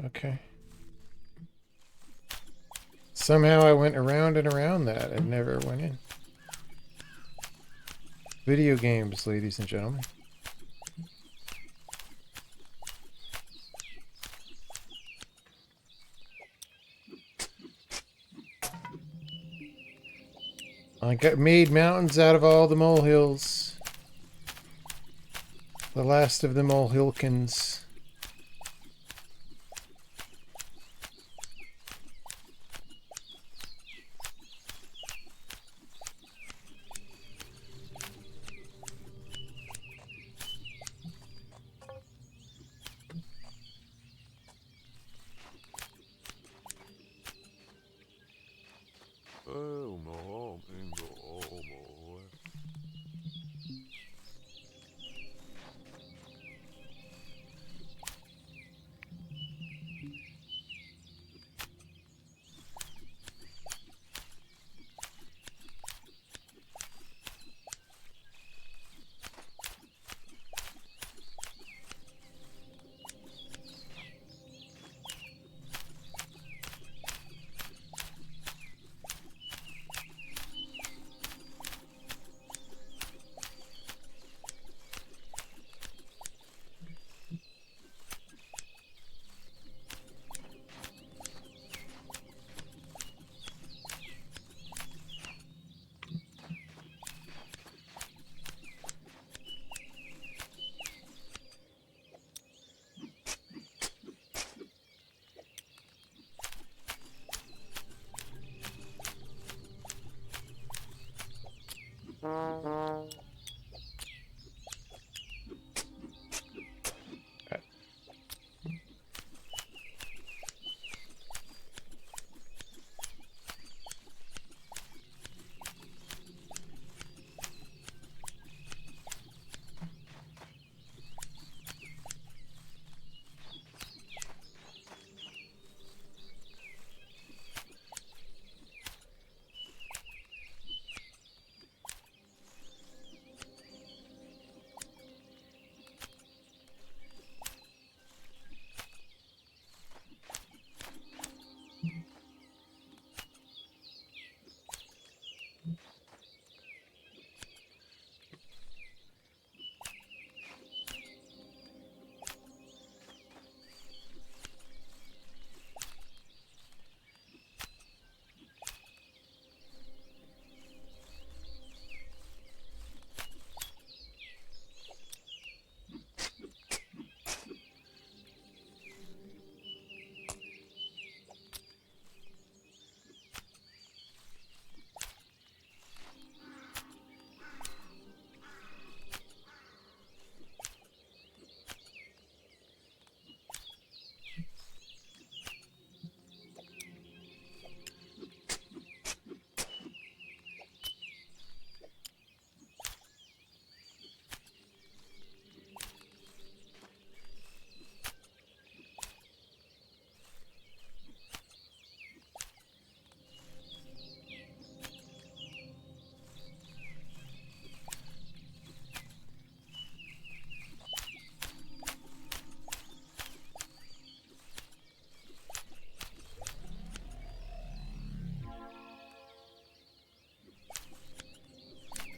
Okay. Somehow I went around and around that and never went in. Video games, ladies and gentlemen. I made mountains out of all the molehills. The last of the molehilkins.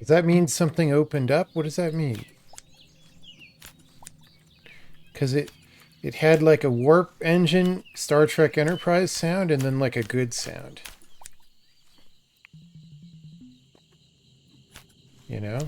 Does that mean something opened up? What does that mean? Because it had like a warp engine Star Trek Enterprise sound and then like a good sound. You know?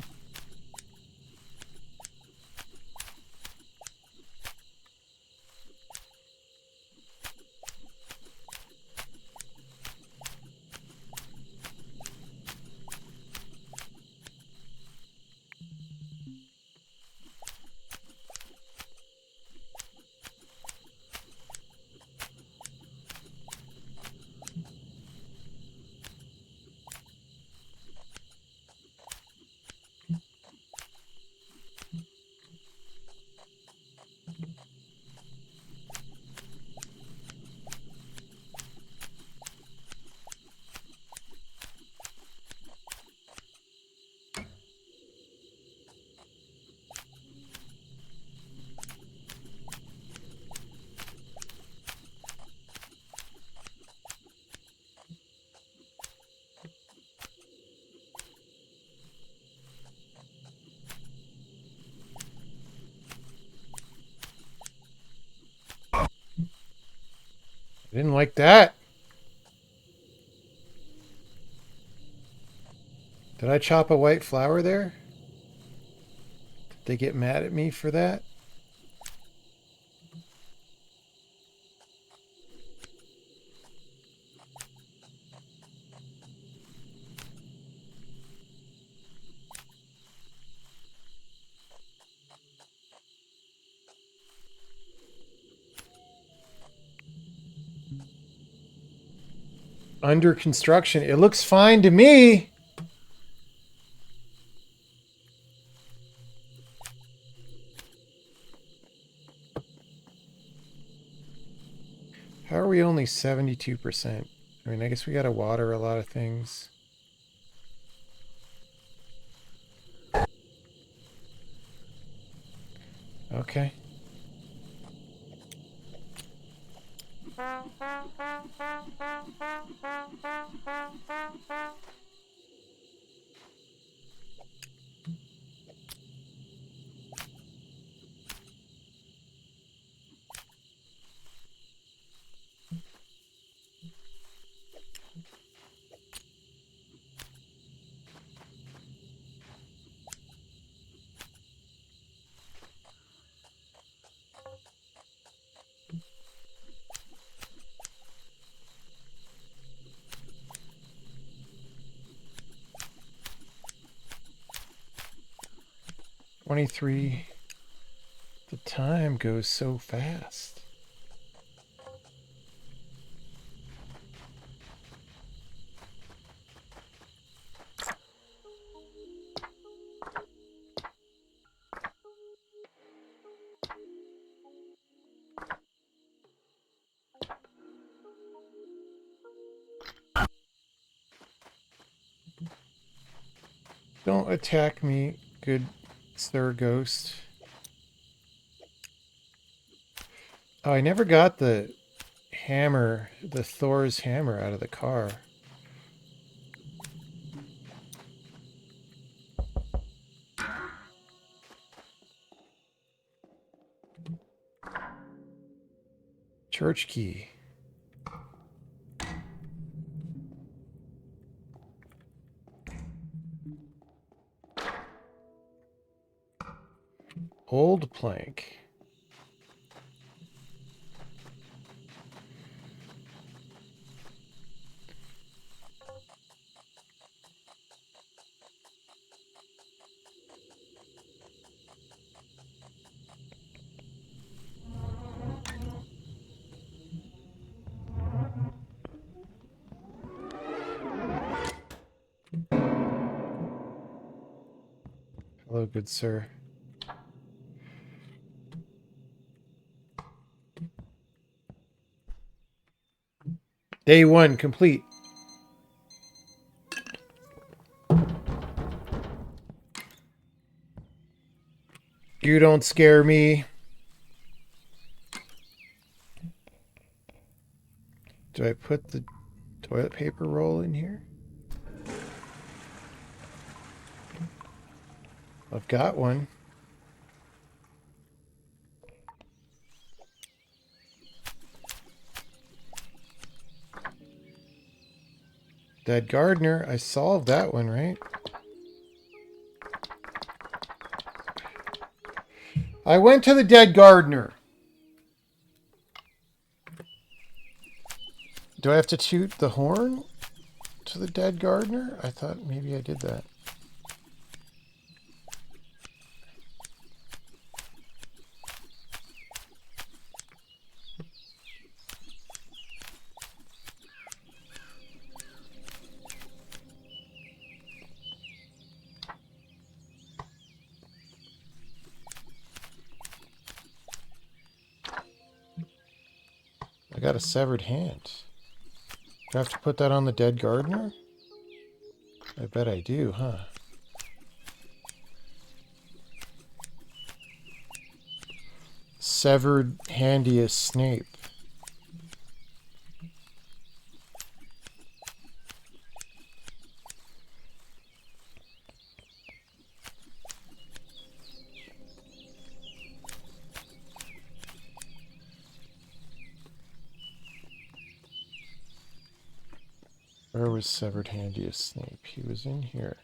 Didn't like that. Did I chop a white flower there? Did they get mad at me for that? Under construction. It looks fine to me. How are we only 72%? I mean, I guess we gotta water a lot of things. Okay. "23." The time goes so fast. Don't attack me, good Sir Ghost. Oh, I never got the hammer, the Thor's hammer out of the car. Church key. Old plank. Hello, good sir. Day 1 complete. You don't scare me. Do I put the toilet paper roll in here? I've got one. Dead gardener. I solved that one, right? I went to the dead gardener. Do I have to toot the horn to the dead gardener? I thought maybe I did that. I got a severed hand. Do I have to put that on the dead gardener? I bet I do, huh? Severed handiest Snape. Where was Severed Handiest Snape? He was in here.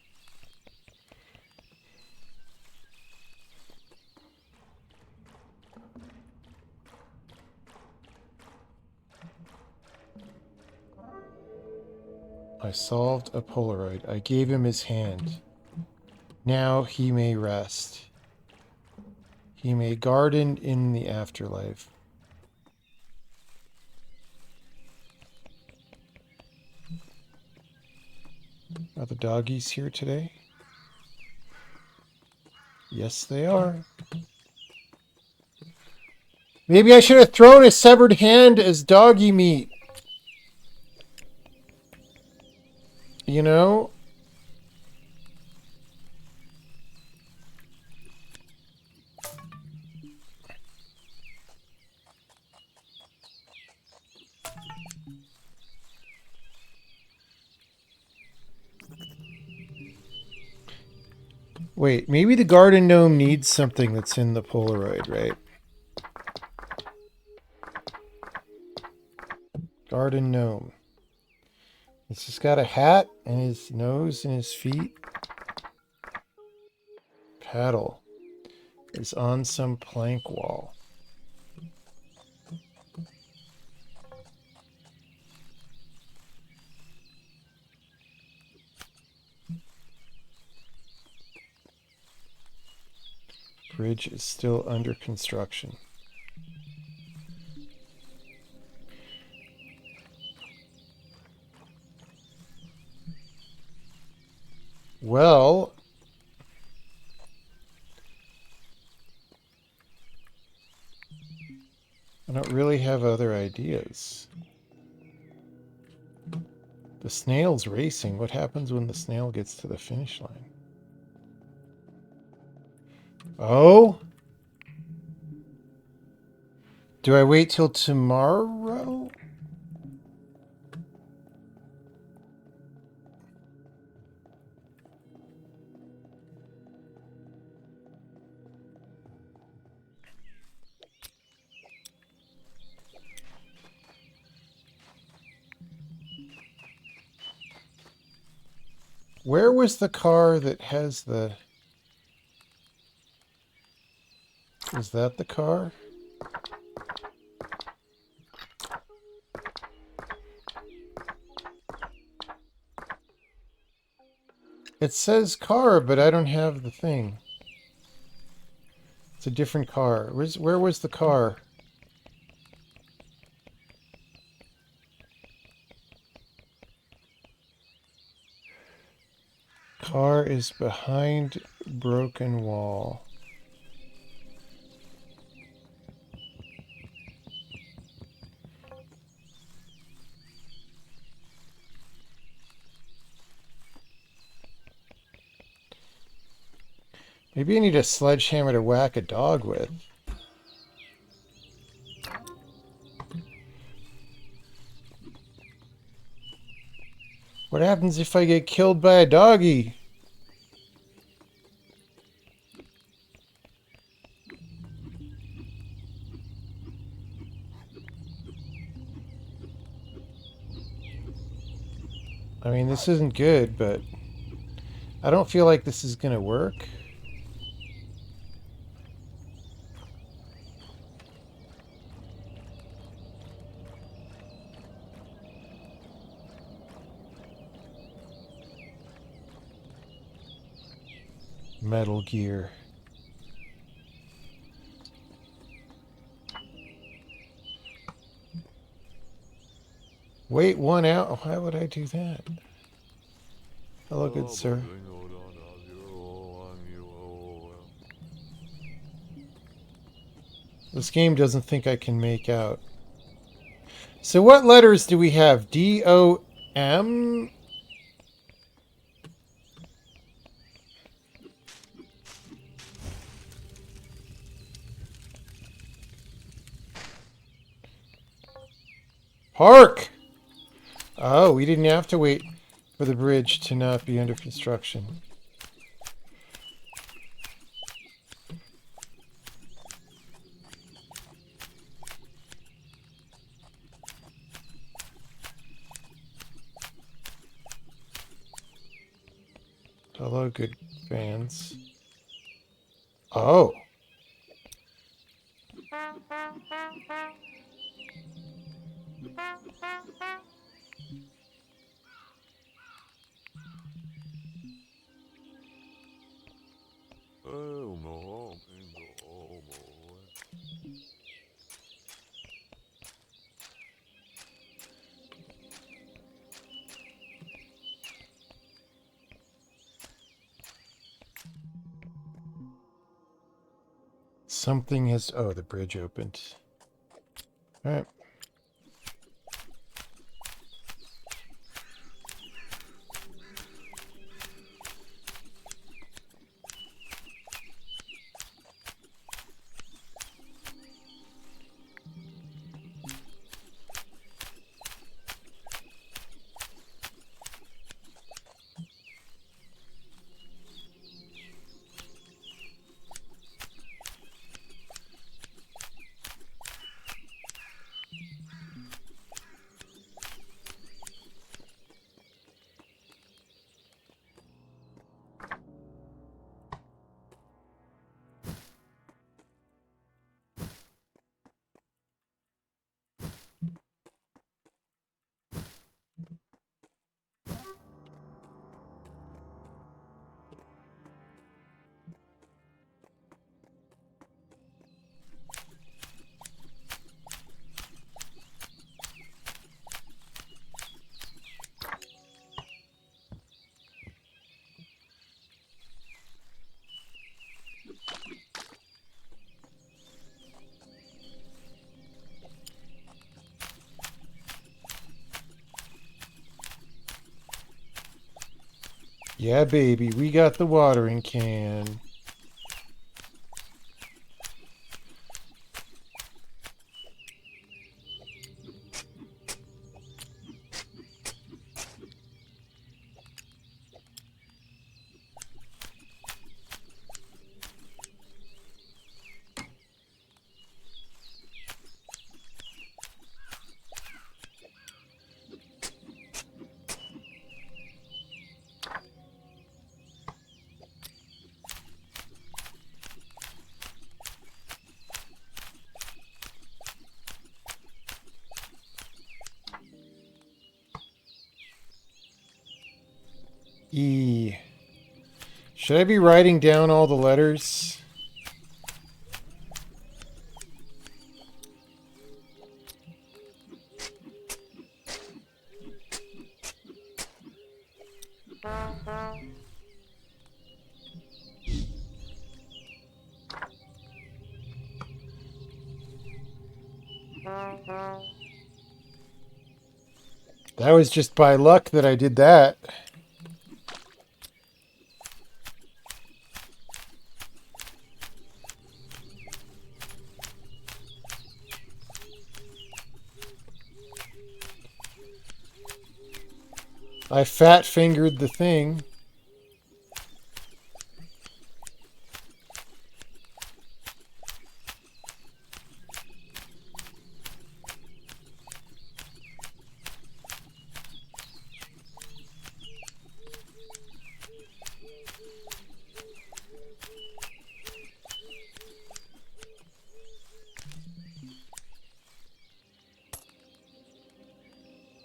I solved a Polaroid. I gave him his hand. Now he may rest. He may garden in the afterlife. Are the doggies here today? Yes, they are. Maybe I should have thrown a severed hand as doggy meat. You know? Wait, maybe the garden gnome needs something that's in the Polaroid, right? Garden gnome. He's just got a hat and his nose and his feet. Paddle is on some plank wall. Bridge is still under construction. Well, I don't really have other ideas. The snail's racing. What happens when the snail gets to the finish line? Oh? Do I wait till tomorrow? Where was the car that has the... Is that the car? It says car, but I don't have the thing. It's a different car. Where was the car? Car is behind broken wall. Maybe I need a sledgehammer to whack a dog with. What happens if I get killed by a doggy? I mean, this isn't good, but I don't feel like this is gonna work. Metal Gear. Wait one out. Why would I do that? Hello, good sir. This game doesn't think I can make out. So what letters do we have? D-O-M? Hark! Oh, we didn't have to wait for the bridge to not be under construction. Hello, good fans. Oh. Something has... Oh, the bridge opened. All right. Yeah, baby, we got the watering can. E. Should I be writing down all the letters? That was just by luck that I did that. I fat fingered the thing.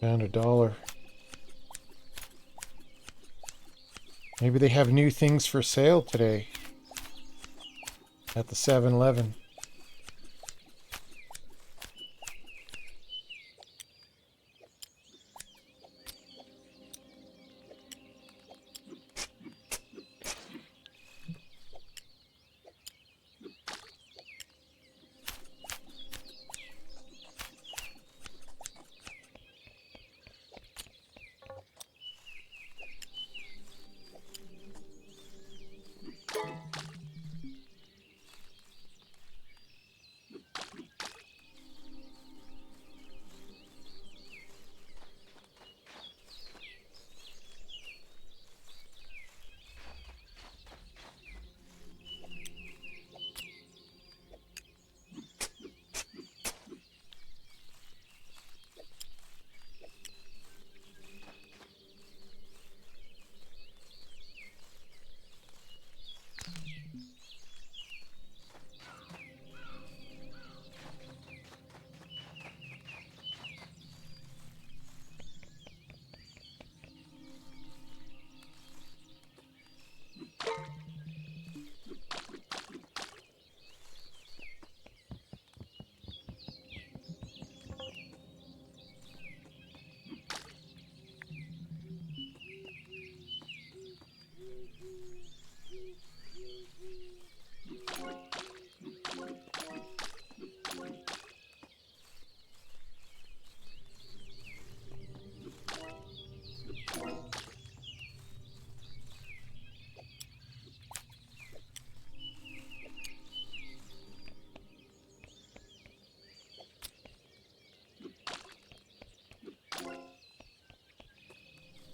Found $1. Maybe they have new things for sale today at the 7-Eleven.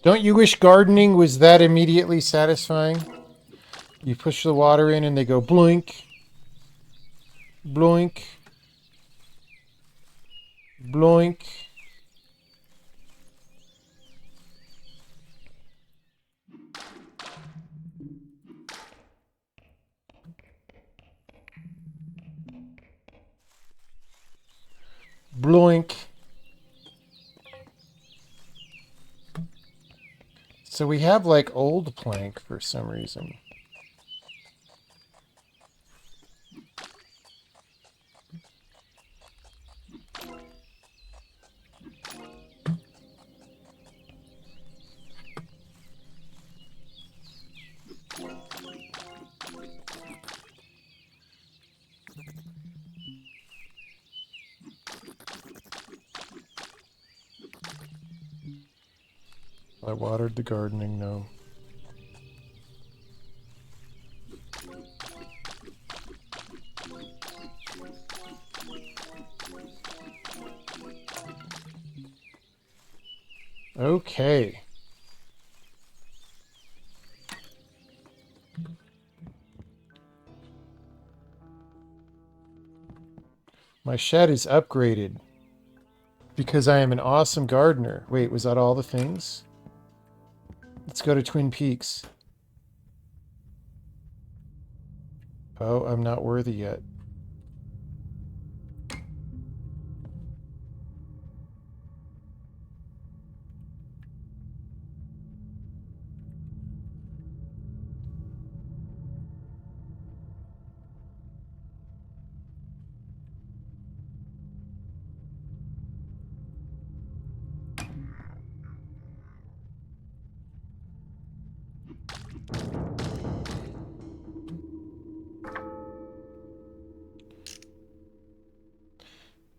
Don't you wish gardening was that immediately satisfying? You push the water in and they go bloink, bloink, bloink. Bloink. So we have like old plank for some reason. I watered the gardening, no. Okay. My shed is upgraded because I am an awesome gardener. Wait, was that all the things? Let's go to Twin Peaks. Oh, I'm not worthy yet.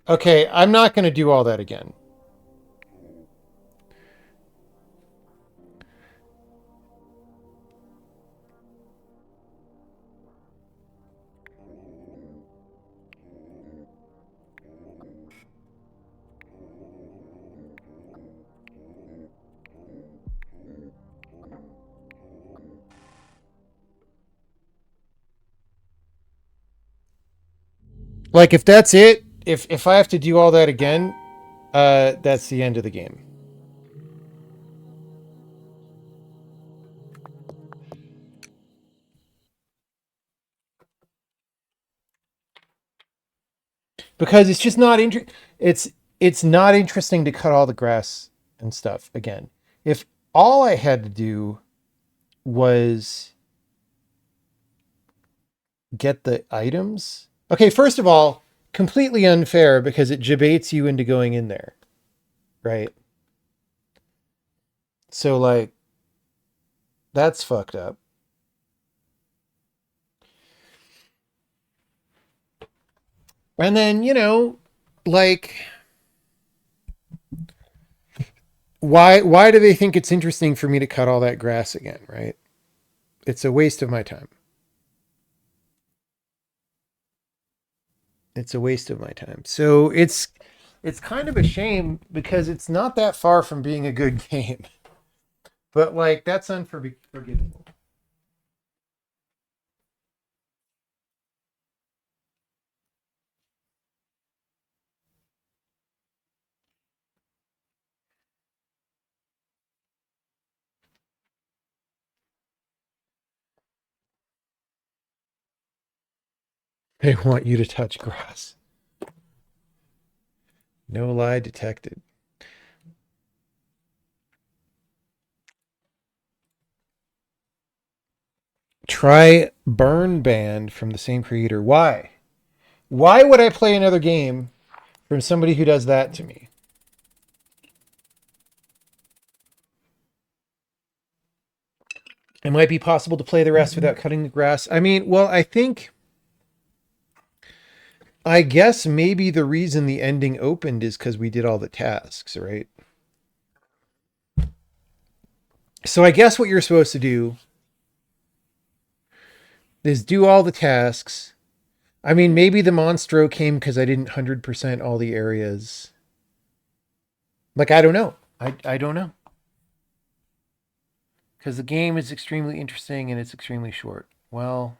Okay, I'm not going to do all that again. Like, if that's it, if I have to do all that again, that's the end of the game. Because it's just not it's not interesting to cut all the grass and stuff again. If all I had to do was get the items. Okay, first of all, completely unfair because it debates you into going in there. Right? So like that's fucked up. And then, you know, like why do they think it's interesting for me to cut all that grass again, right? It's a waste of my time. It's a waste of my time. So it's kind of a shame because it's not that far from being a good game. But like that's unforgivable. They want you to touch grass. No lie detected. Try Burn Band from the same creator. Why? Why would I play another game from somebody who does that to me? It might be possible to play the rest without cutting the grass. I mean, well, I guess maybe the reason the ending opened is because we did all the tasks, right? So I guess what you're supposed to do is do all the tasks. I mean, maybe the Monstro came because I didn't 100% all the areas. Like, I don't know. I don't know. Because the game is extremely interesting and it's extremely short. Well,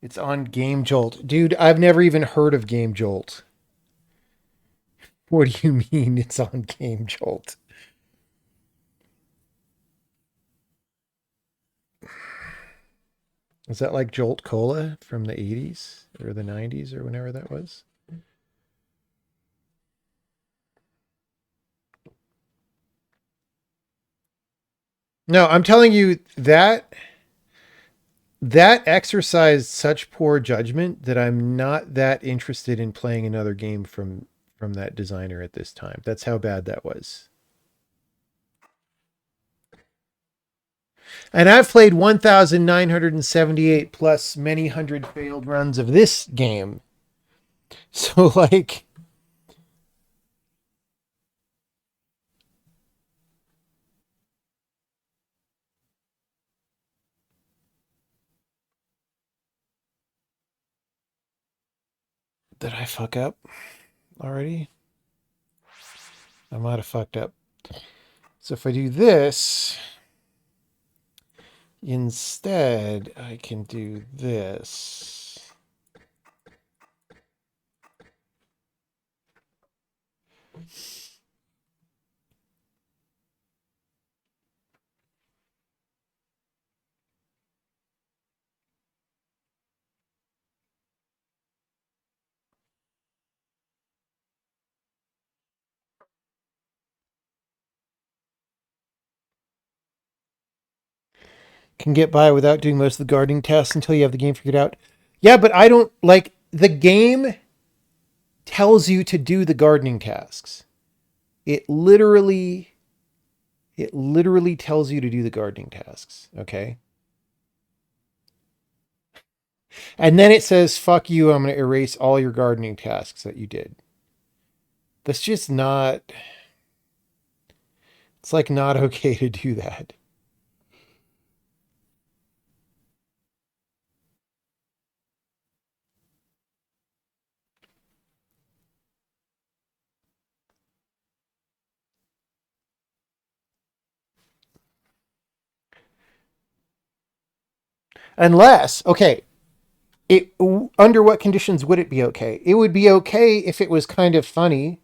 it's on Game Jolt. Dude, I've never even heard of Game Jolt. What do you mean it's on Game Jolt? Is that like Jolt Cola from the 80s or the 90s or whenever that was? No, I'm telling you that exercised such poor judgment that I'm not that interested in playing another game from that designer at this time. That's how bad that was. And I've played 1,978 plus many hundred failed runs of this game. So like did I fuck up already? I might have fucked up. So if I do this, instead, I can do this. Can get by without doing most of the gardening tasks until you have the game figured out. Yeah, but I don't like the game tells you to do the gardening tasks. It literally tells you to do the gardening tasks, okay? And then it says, fuck you, I'm going to erase all your gardening tasks that you did. That's just not... It's like not okay to do that. Unless, okay, under what conditions would it be okay? It would be okay if it was kind of funny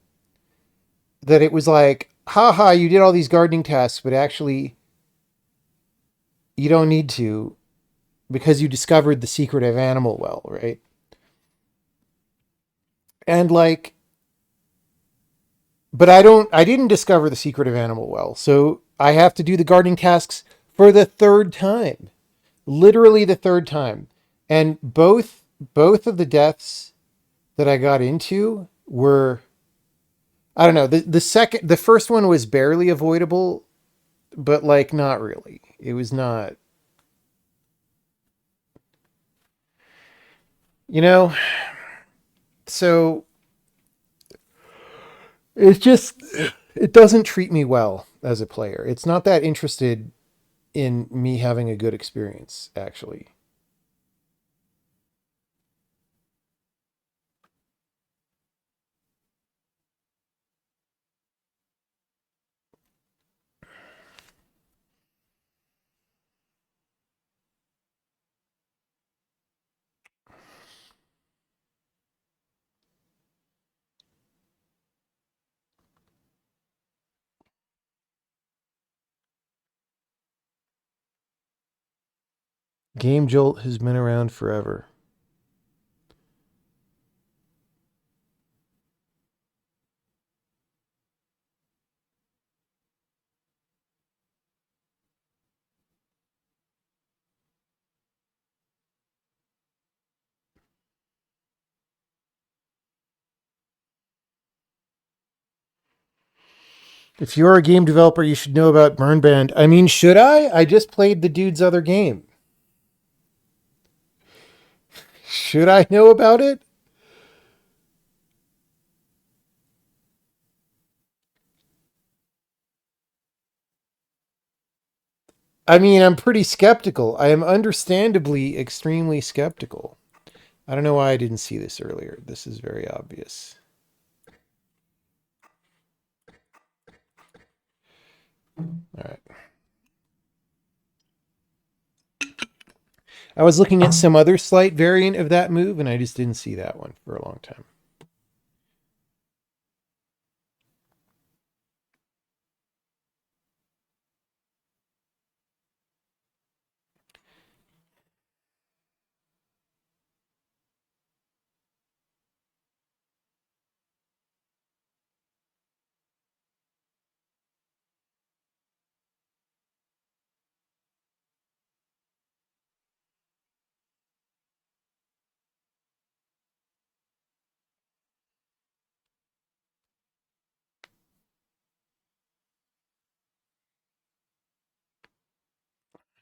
that it was like, haha, you did all these gardening tasks, but actually you don't need to because you discovered the secret of Animal Well, right? And like, but I didn't discover the secret of Animal Well, so I have to do the gardening tasks for the third time. Literally the third time. And both of the deaths that I got into were, I don't know, the first one was barely avoidable, but like not really. It was not, you know, so it's just, it doesn't treat me well as a player. It's not that interested in me having a good experience, actually. Game Jolt has been around forever. If you're a game developer, you should know about Burn Band. I mean, should I? I just played the dude's other game. Should I know about it? I mean, I'm pretty skeptical. I am understandably extremely skeptical. I don't know why I didn't see this earlier. This is very obvious. All right. I was looking at some other slight variant of that move, and I just didn't see that one for a long time.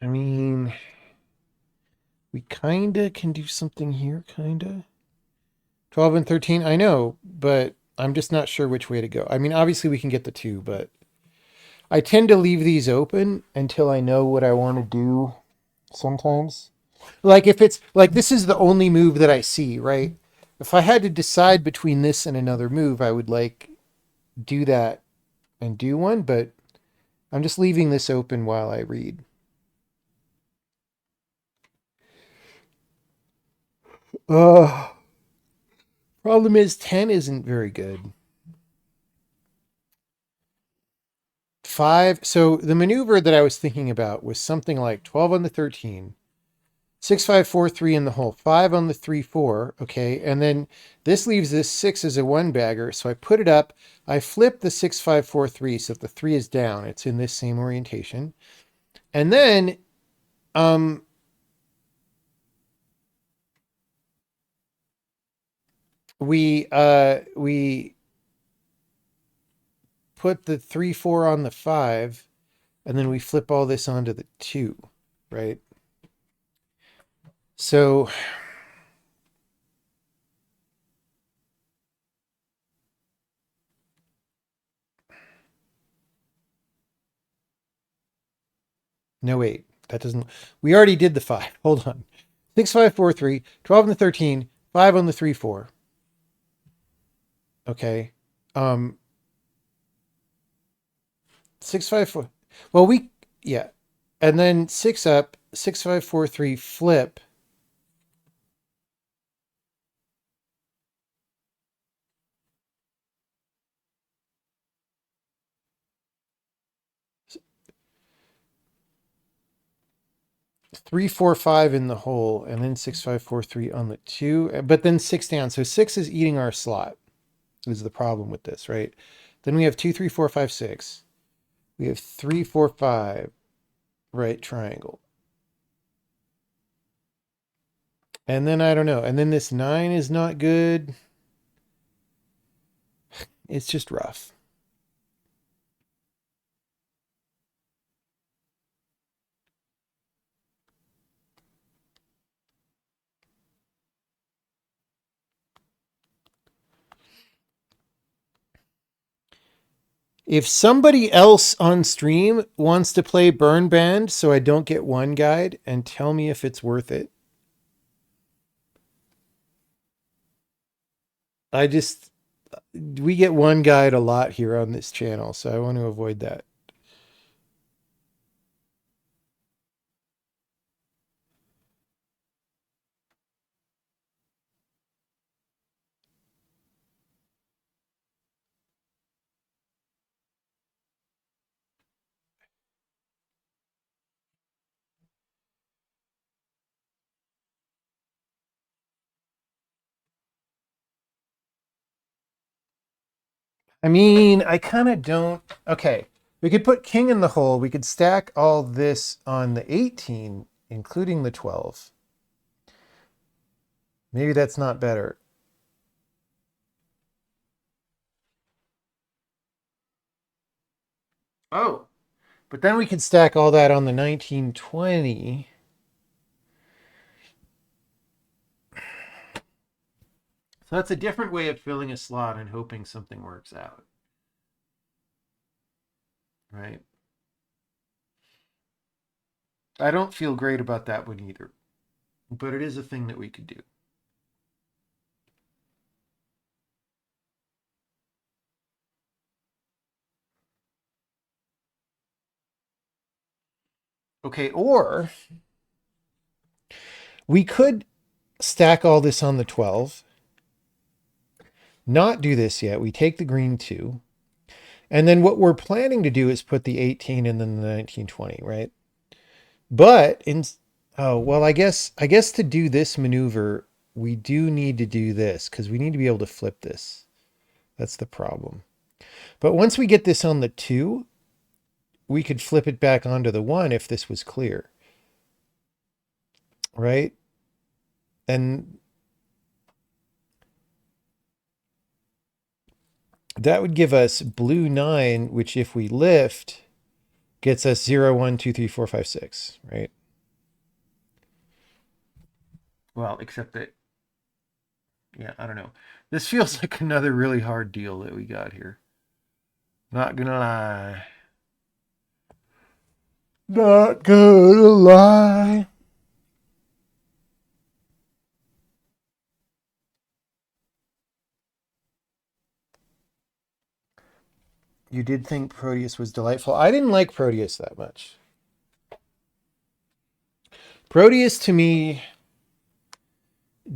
I mean, we kind of can do something here, kind of. 12 and 13, I know, but I'm just not sure which way to go. I mean, obviously we can get the 2, but I tend to leave these open until I know what I want to do sometimes. Like if it's like this is the only move that I see, right? If I had to decide between this and another move, I would like do that and do one, but I'm just leaving this open while I read. Problem is 10 isn't very good. 5. So the maneuver that I was thinking about was something like 12 on the 13, 6, 5, 4, 3 in the hole, 5 on the 3, 4. Okay. And then this leaves this 6 as a 1-bagger. So I put it up. I flip the 6, 5, 4, 3 so that the 3 is down. It's in this same orientation. And then we put the 3, 4 on the 5, and then we flip all this onto the 2, right? So no, wait, that doesn't, we already did the 5. Hold on. 6, 5, 4, 3, 12 on the 13, 5 on the 3, 4. Okay. 6, 5, 4. Well, yeah. And then 6 up, 6, 5, 4, 3, flip. Three, 4, 5 in the hole, and then 6, 5, 4, 3 on the 2, but then 6 down. So 6 is eating our slot, is the problem with this, right? Then we have 2, 3, 4, 5, 6. We have 3, 4, 5, right triangle. And then I don't know. And then this 9 is not good. It's just rough. If somebody else on stream wants to play Burn Band so I don't get one guide, and tell me if it's worth it. We get one guide a lot here on this channel, so I want to avoid that. I mean, I kind of don't. Okay, we could put king in the hole. We could stack all this on the 18, including the 12. Maybe that's not better. Oh, but then we could stack all that on the 1920. So that's a different way of filling a slot and hoping something works out. Right? I don't feel great about that one either. But it is a thing that we could do. Okay, or We could stack all this on the 12. Not do this yet. We take the green 2. And then what we're planning to do is put the 18 and then the 1920, right? But I guess to do this maneuver, we do need to do this because we need to be able to flip this. That's the problem. But once we get this on the 2, we could flip it back onto the 1 if this was clear. Right? And that would give us blue 9, which if we lift, gets us 0, 1, 2, 3, 4, 5, 6, right? Well, except that, yeah, I don't know. This feels like another really hard deal that we got here. Not gonna lie. Not gonna lie. You did think Proteus was delightful. I didn't like Proteus that much. Proteus to me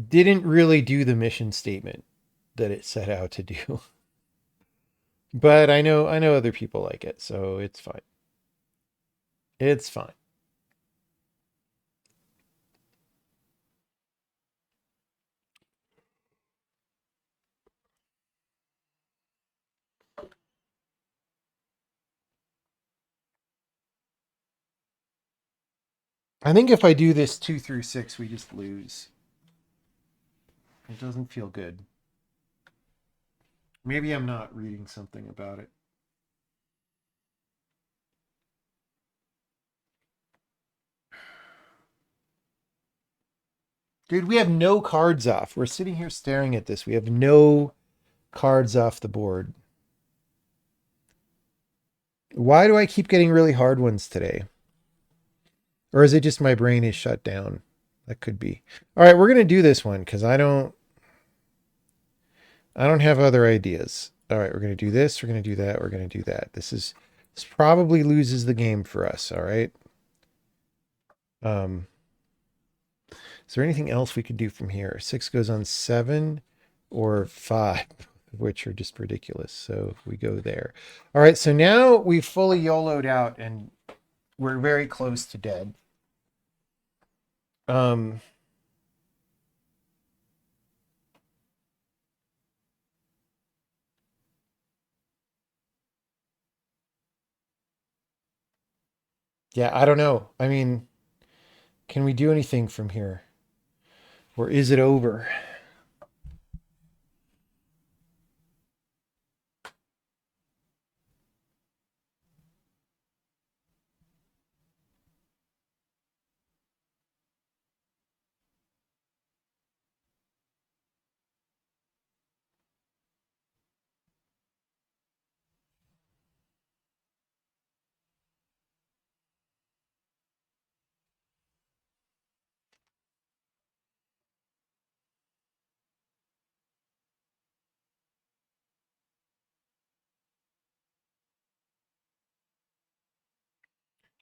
didn't really do the mission statement that it set out to do. But I know other people like it, so it's fine. It's fine. I think if I do this 2 through 6, we just lose. It doesn't feel good. Maybe I'm not reading something about it. Dude, we have no cards off. We're sitting here staring at this. We have no cards off the board. Why do I keep getting really hard ones today? Or is it just my brain is shut down? That could be. All right, we're going to do this one because I don't have other ideas. All right, we're going to do this. We're going to do that. We're going to do that. This probably loses the game for us. All right. Is there anything else we could do from here? 6 goes on 7 or 5, which are just ridiculous. So we go there. All right. So now we've fully YOLO'd out and we're very close to dead. Yeah, I don't know. I mean, can we do anything from here? Or is it over?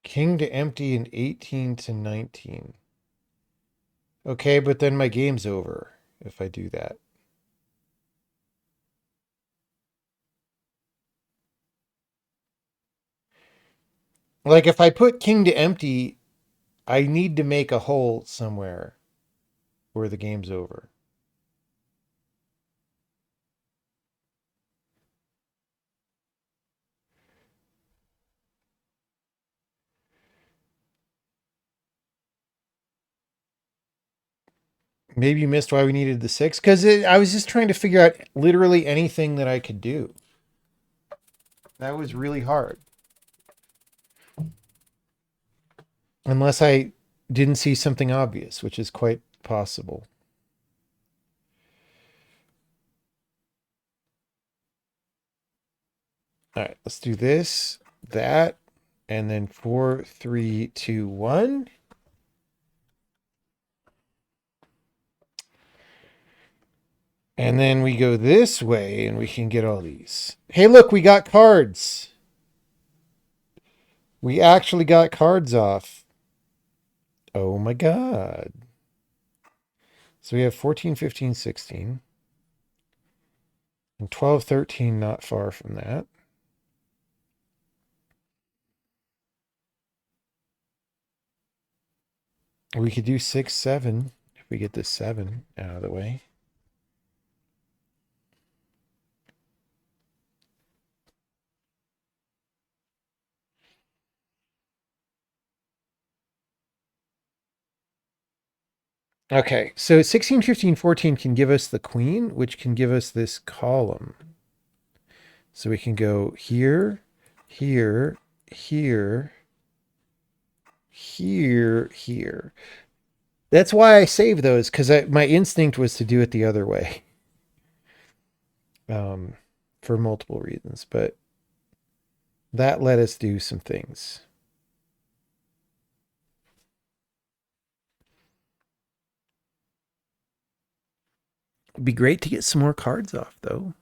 King to empty and 18 to 19. Okay, but then my game's over if I do that. Like if I put king to empty, I need to make a hole somewhere where the game's over. Maybe you missed why we needed the 6 because I was just trying to figure out literally anything that I could do. That was really hard. Unless I didn't see something obvious, which is quite possible. All right, let's do this, that, and then 4, 3, 2, 1. And then we go this way and we can get all these. Hey, look, we got cards. We actually got cards off. Oh my God. So we have 14, 15, 16. And 12, 13, not far from that. We could do 6, 7 if we get this 7 out of the way. Okay, so 16, 15, 14 can give us the queen, which can give us this column. So we can go here, here, here, here, here. That's why I saved those, because my instinct was to do it the other way. For multiple reasons, but that let us do some things. It'd be great to get some more cards off, though.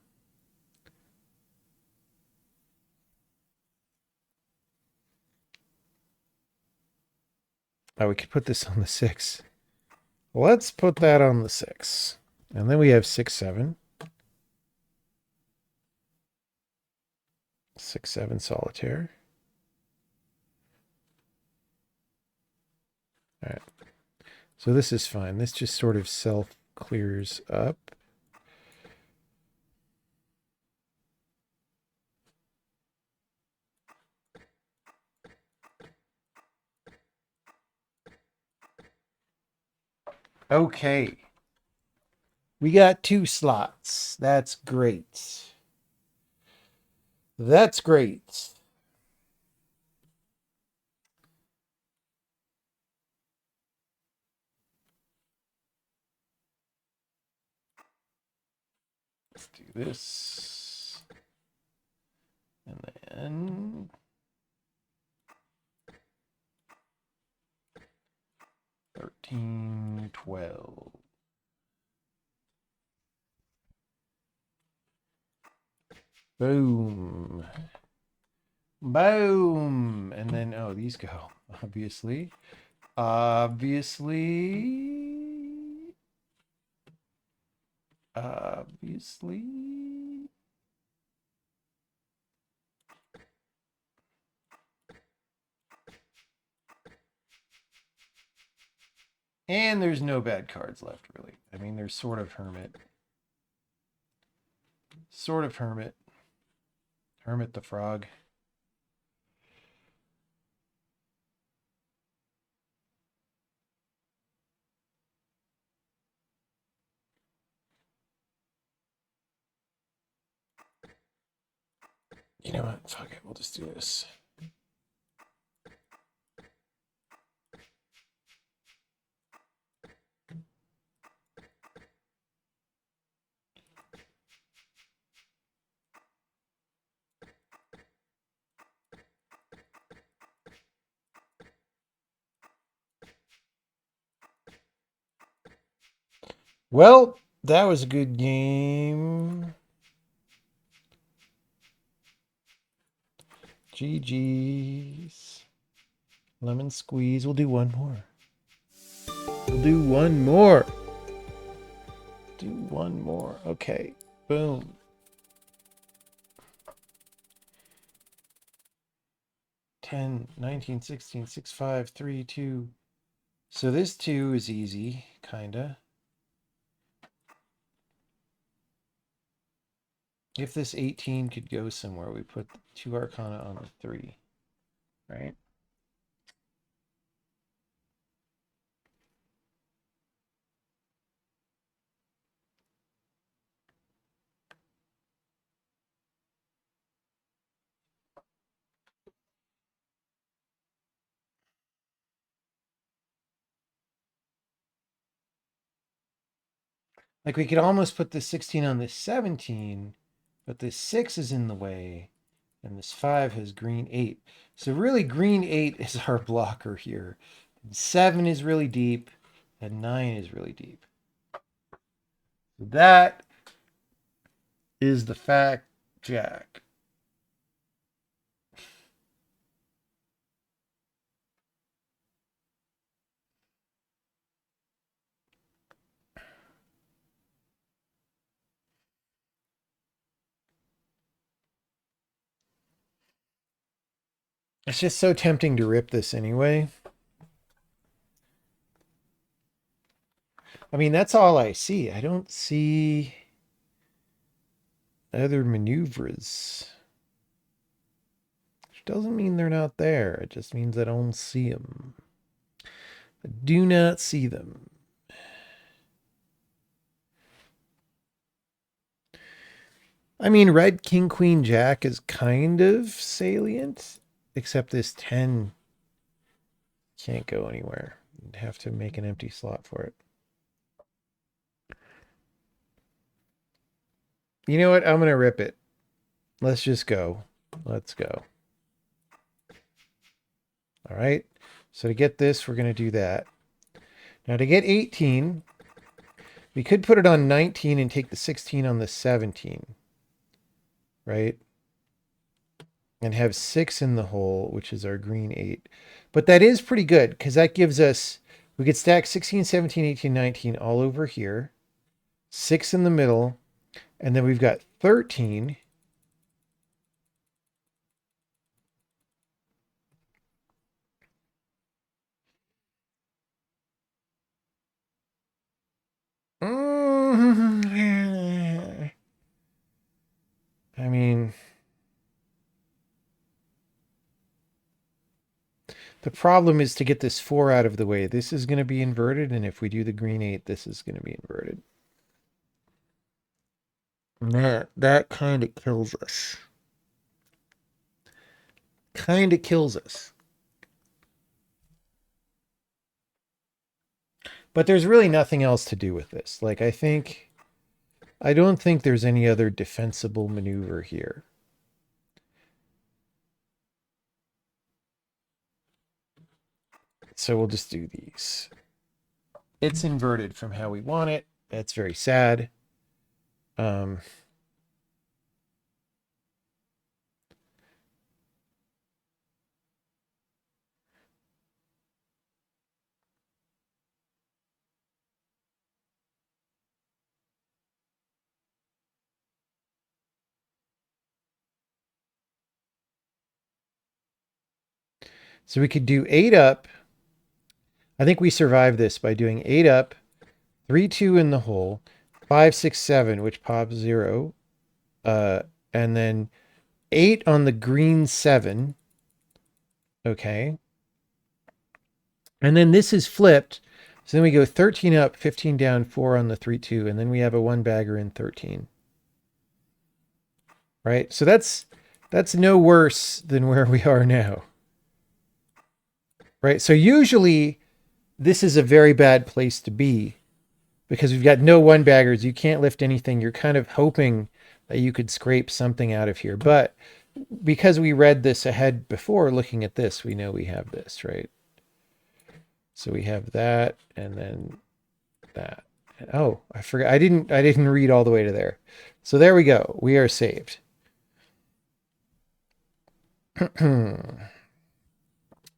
Oh, we could put this on the 6. Let's put that on the 6. And then we have 6, 7. 6, 7 solitaire. All right. So this is fine. This just sort of self clears up. Okay. We got 2 slots. That's great. That's great. Let's do this. And then 13, 12. Boom. Boom. And then, oh, these go, obviously. Obviously. And there's no bad cards left, really. I mean, there's sort of Hermit. Sort of Hermit. Hermit the Frog. You know what? Fuck it. We'll just do this. Well, that was a good game. GG's. Lemon squeeze. We'll do one more. We'll do one more. Do one more. Okay. Boom. Ten, 19, 16, 6, 5, 3, 2. So this 2 is easy, kinda. If this 18 could go somewhere, we put 2 Arcana on the 3, right? Like we could almost put the 16 on this 17, but this 6 is in the way, and this 5 has green 8. So really green 8 is our blocker here. 7 is really deep, and 9 is really deep. So that is the fact, Jack. It's just so tempting to rip this anyway. I mean, that's all I see. I don't see other maneuvers. Which doesn't mean they're not there. It just means I don't see them. I do not see them. I mean, red, king, queen, jack is kind of salient, except this 10 can't go anywhere. You'd have to make an empty slot for it. You know what? I'm going to rip it. Let's just go. Let's go. All right. So to get this, we're going to do that. Now to get 18, we could put it on 19 and take the 16 on the 17. Right? And have 6 in the hole, which is our green 8. But that is pretty good because that gives us, we could stack 16, 17, 18, 19 all over here. 6 in the middle. And then we've got 13. I mean, the problem is to get this 4 out of the way. This is going to be inverted, and if we do the green 8, this is going to be inverted. And that kind of kills us. Kind of kills us. But there's really nothing else to do with this. Like, I don't think there's any other defensible maneuver here. So we'll just do these. It's inverted from how we want it. That's very sad. So we could do 8 up. I think we survived this by doing 8 up, 3, 2 in the hole, 5, 6, 7, which pops 0. And then 8 on the green 7. Okay. And then this is flipped. So then we go 13 up, 15 down, 4 on the 3, 2. And then we have a 1 bagger in 13. Right? So that's no worse than where we are now. Right? So usually this is a very bad place to be because we've got no 1 baggers. You can't lift anything. You're kind of hoping that you could scrape something out of here. But because we read this ahead before looking at this, we know we have this, right? So we have that and then that. Oh, I forgot. I didn't read all the way to there. So there we go. We are saved.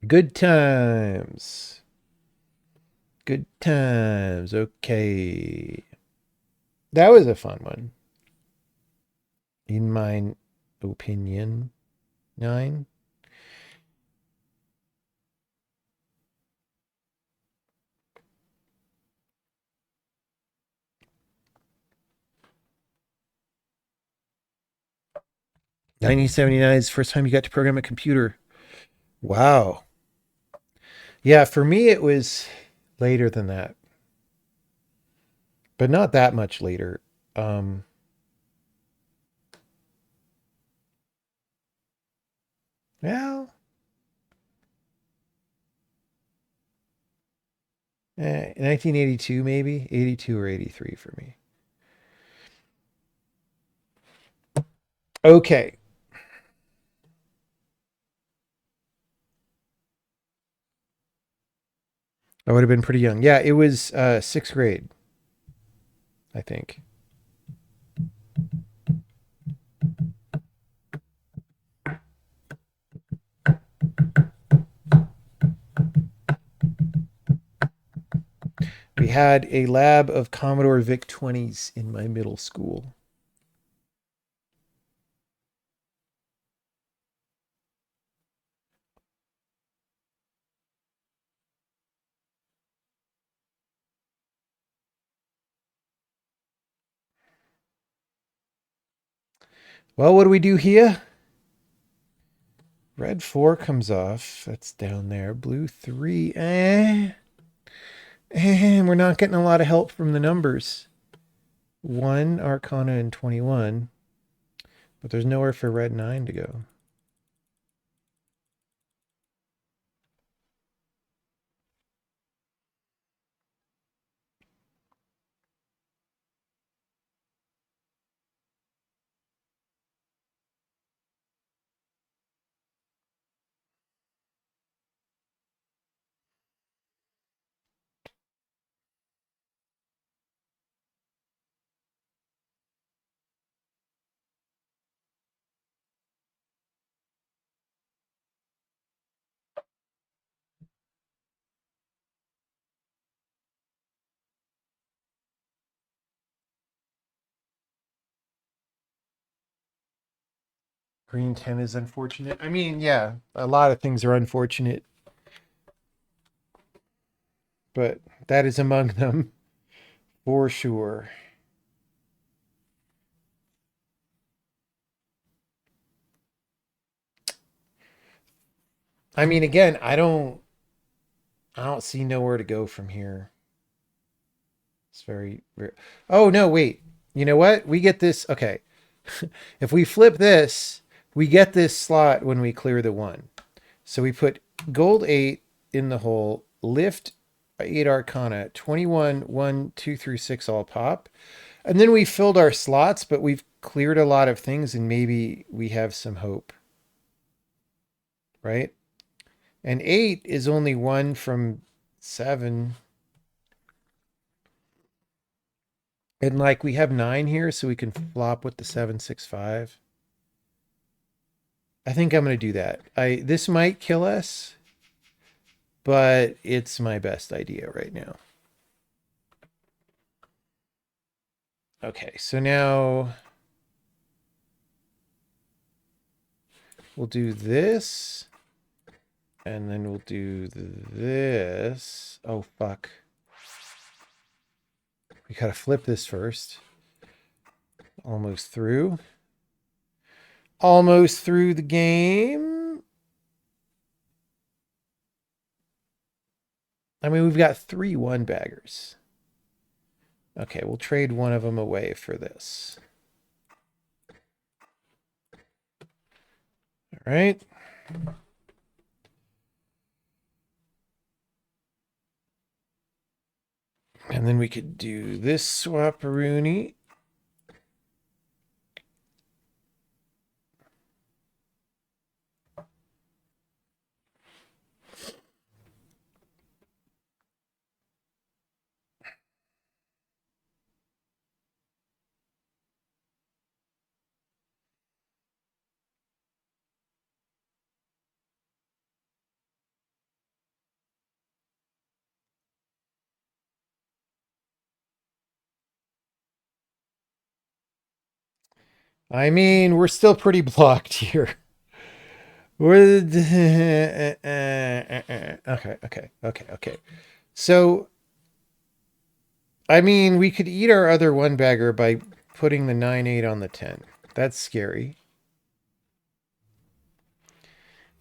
Good times. Good times. Okay. That was a fun one. In my opinion. 9. $19.79 is the first time you got to program a computer. Wow. Yeah, for me it was later than that. But not that much later. Well, 1982 maybe, 82 or 83 for me. Okay. I would have been pretty young. Yeah, it was 6th grade, I think. We had a lab of Commodore VIC-20s in my middle school. Well, what do we do here? Red 4 comes off. That's down there. Blue 3. We're not getting a lot of help from the numbers. 1, Arcana, and 21. But there's nowhere for red 9 to go. Green 10 is unfortunate. I mean, yeah, a lot of things are unfortunate. But that is among them for sure. I mean, again, I don't see nowhere to go from here. It's very. Oh, no, wait. You know what? We get this. Okay. If we flip this, we get this slot when we clear the 1. So we put gold 8 in the hole, lift 8 Arcana, 21, 1, 2 through 6 all pop. And then we filled our slots, but we've cleared a lot of things and maybe we have some hope. Right? And 8 is only 1 from 7. And like we have 9 here, so we can flop with the 7, 6, 5. I think I'm going to do that. This might kill us, but it's my best idea right now. Okay, so now we'll do this. And then we'll do this. Oh, fuck. We gotta flip this first. Almost through. Almost through the game. I mean, we've got 3 1-baggers. Okay, we'll trade one of them away for this. All right. And then we could do this swap-a-rooney. I mean, we're still pretty blocked here. We're okay. So, I mean, we could eat our other 1-bagger by putting the 9-8 on the 10. That's scary.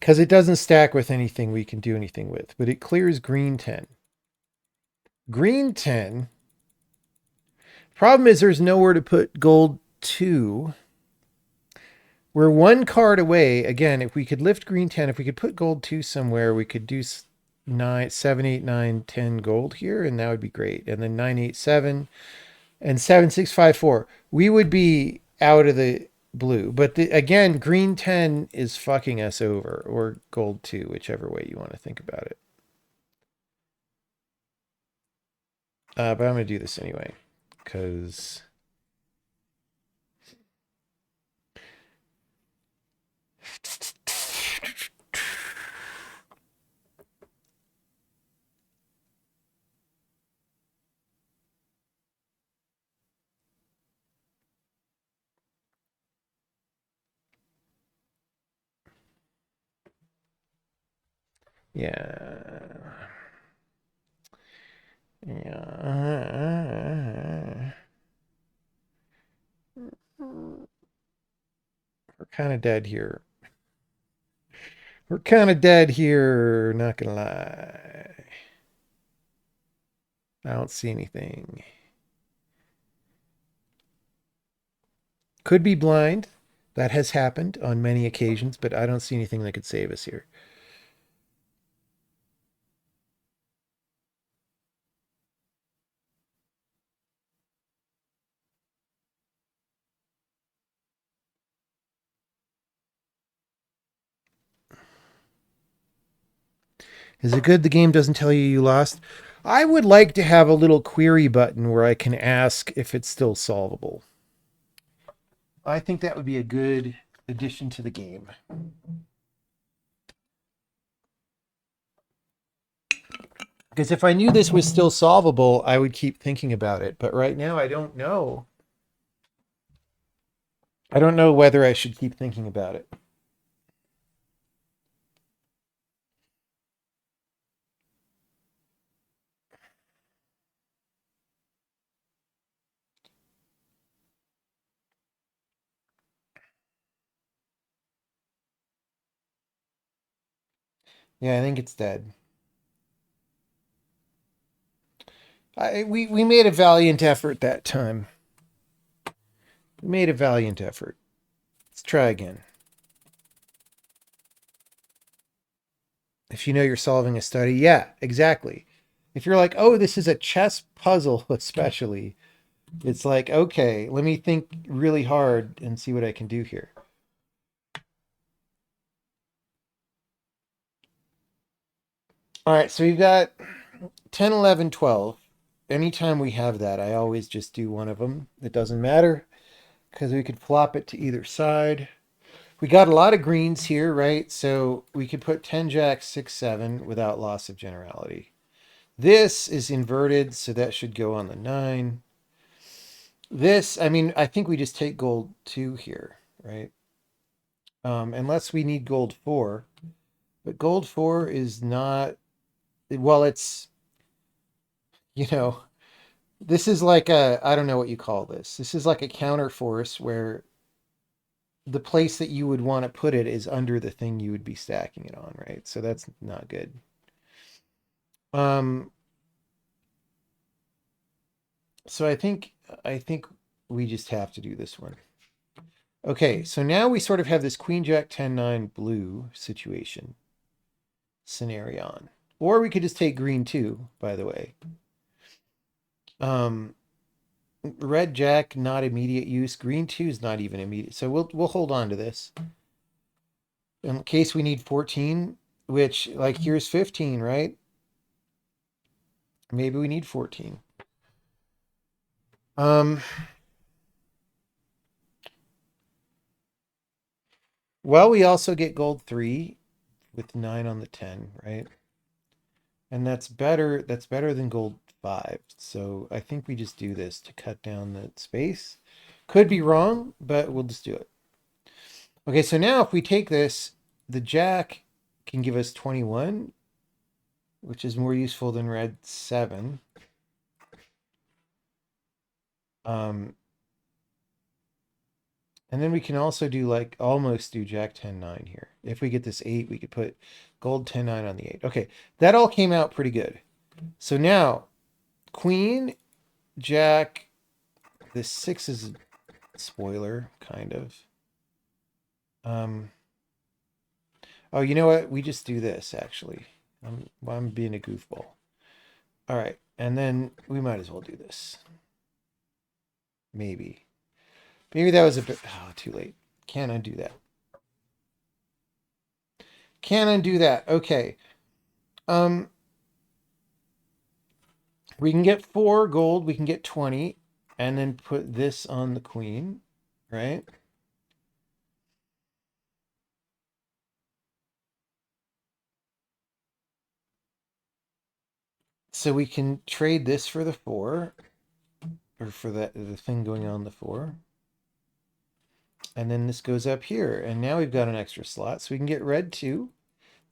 Because it doesn't stack with anything we can do anything with, but it clears green 10. Green 10. Problem is there's nowhere to put gold 2. We're 1 card away. Again, if we could lift green 10, if we could put gold 2 somewhere, we could do 9, 7, 8, 9, 10 gold here, and that would be great. And then 9, 8, 7, and 7, 6, 5, 4. We would be out of the blue. But again, green 10 is fucking us over, or gold 2, whichever way you want to think about it. But I'm going to do this anyway, because... Yeah. Yeah. kind of dead here. We're kind of dead here, not gonna lie. I don't see anything. Could be blind. That has happened on many occasions, but I don't see anything that could save us here. Is it good the game doesn't tell you you lost? I would like to have a little query button where I can ask if it's still solvable. I think that would be a good addition to the game. Because if I knew this was still solvable, I would keep thinking about it. But right now, I don't know. I don't know whether I should keep thinking about it. Yeah, I think it's dead. We made a valiant effort that time. We made a valiant effort. Let's try again. If you know you're solving a study, yeah, exactly. If you're like, oh, this is a chess puzzle, especially, it's like, okay, let me think really hard and see what I can do here. All right, so we've got 10, 11, 12. Anytime we have that, I always just do one of them. It doesn't matter because we could flop it to either side. We got a lot of greens here, right? So we could put 10, jack, 6, 7 without loss of generality. This is inverted, so that should go on the 9. This, I mean, I think we just take gold 2 here, right? Unless we need gold 4. But gold 4 is not, well, it's, you know, this is like a, I don't know what you call this. This is like a counter force where the place that you would want to put it is under the thing you would be stacking it on, right? So that's not good. So I think we just have to do this one. Okay, so now we sort of have this queen jack 10 9 blue situation scenario. Or we could just take green 2, by the way. Red jack, not immediate use. Green 2 is not even immediate. So we'll hold on to this. In case we need 14, which, like, here's 15, right? Maybe we need 14. Well, we also get gold 3 with 9 on the 10, right? And that's better than gold 5. So I think we just do this to cut down the space. Could be wrong, but we'll just do it. Okay, so now if we take this, the jack can give us 21, which is more useful than red 7. And then we can also do, like, almost do jack 10 9 here. If we get this 8, we could put gold 10 9 on the 8. Okay, that all came out pretty good. So now, queen, jack, this 6 is a spoiler, kind of. Oh, you know what? We just do this, actually. I'm being a goofball. All right, and then we might as well do this. Maybe that was a bit, too late. Can't undo that. Can't undo that. Okay. We can get 4 gold. We can get 20 and then put this on the queen, right? So we can trade this for the 4, or for the thing going on the 4. And then this goes up here. And now we've got an extra slot. So we can get red 2.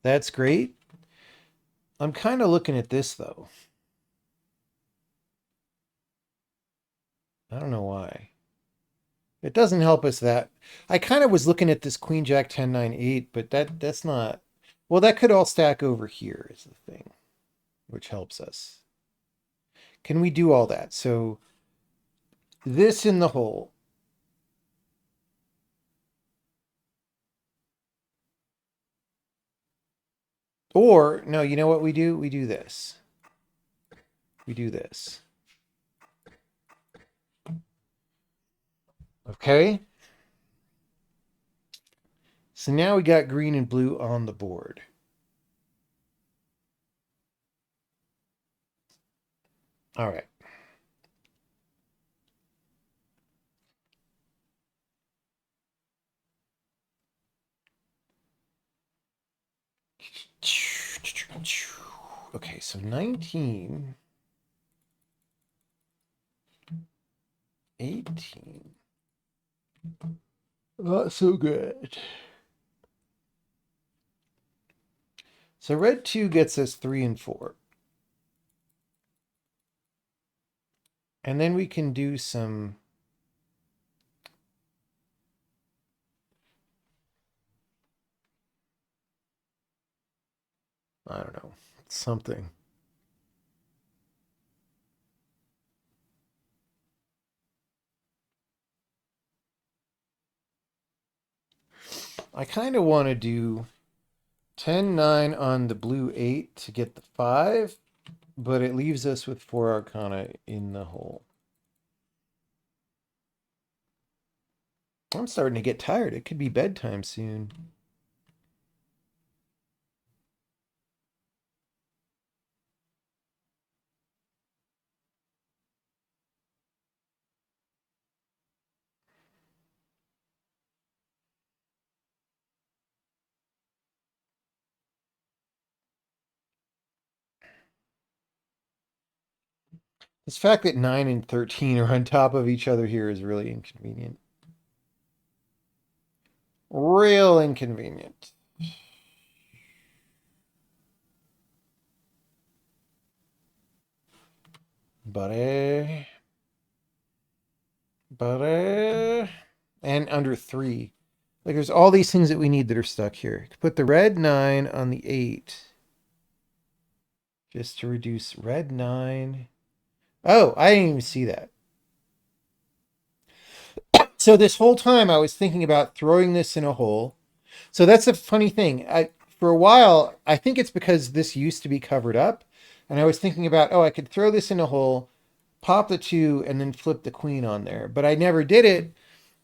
That's great. I'm kind of looking at this, though. I don't know why. It doesn't help us that. I kind of was looking at this Queen Jack 10 9 8, but that's not. Well, that could all stack over here is the thing, which helps us. Can we do all that? So this in the hole. Or, no, you know what we do? We do this. We do this. Okay. So now we got green and blue on the board. All right. Okay, so 19, 18. Not so good. So red 2 gets us 3 and 4. And then we can do some... I don't know, something. I kind of want to do 10 9 on the blue 8 to get the 5, but it leaves us with 4 Arcana in the hole. I'm starting to get tired. It could be bedtime soon. This fact that 9 and 13 are on top of each other here is really inconvenient. Real inconvenient. Buddy. And under 3. Like there's all these things that we need that are stuck here. Put the red 9 on the 8. Just to reduce red 9. Oh, I didn't even see that. So this whole time I was thinking about throwing this in a hole. So that's a funny thing. For a while, I think it's because this used to be covered up. And I was thinking about, oh, I could throw this in a hole, pop the 2, and then flip the queen on there. But I never did it.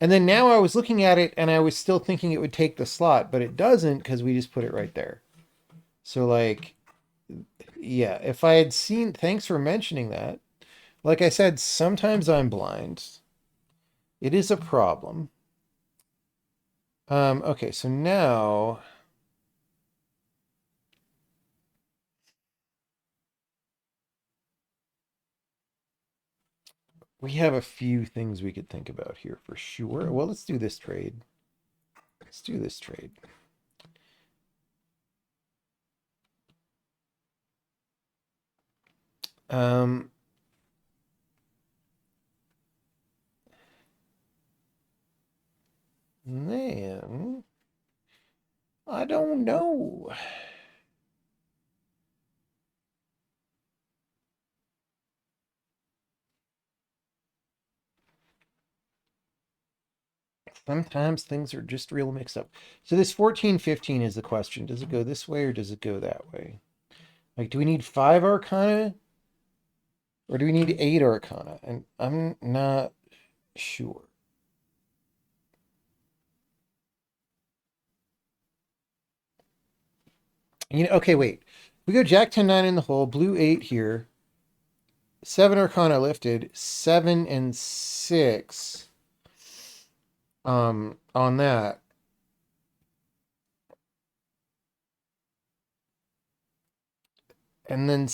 And then now I was looking at it, and I was still thinking it would take the slot. But it doesn't, because we just put it right there. So, like, yeah, if I had seen... Thanks for mentioning that. Like I said, sometimes I'm blind. It is a problem. Okay, so now... we have a few things we could think about here for sure. Well, let's do this trade. Let's do this trade. Man, I don't know. Sometimes things are just real mixed up. So this 14-15 is the question. Does it go this way or does it go that way? Like, do we need 5 Arcana? Or do we need 8 Arcana? And I'm not sure. You know, okay, wait. We go Jack 10 9 in the hole, blue 8 here. 7 Arcana lifted, 7 and 6 on that. And then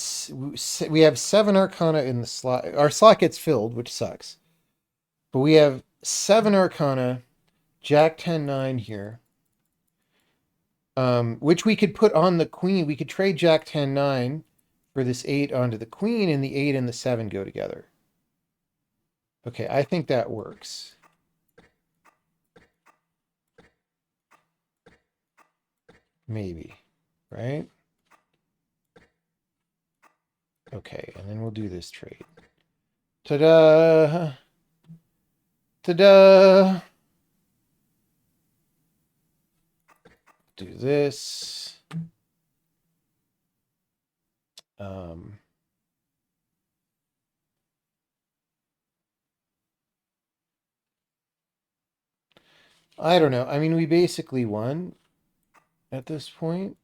we have 7 Arcana in the slot. Our slot gets filled, which sucks. But we have 7 Arcana, Jack 10 9 here. Which we could put on the queen. We could trade Jack 10 9 for this 8 onto the queen, and the 8 and the 7 go together. Okay, I think that works. Maybe, right? Okay, and then we'll do this trade. Ta-da! Ta-da! Do this. I don't know. I mean, we basically won at this point.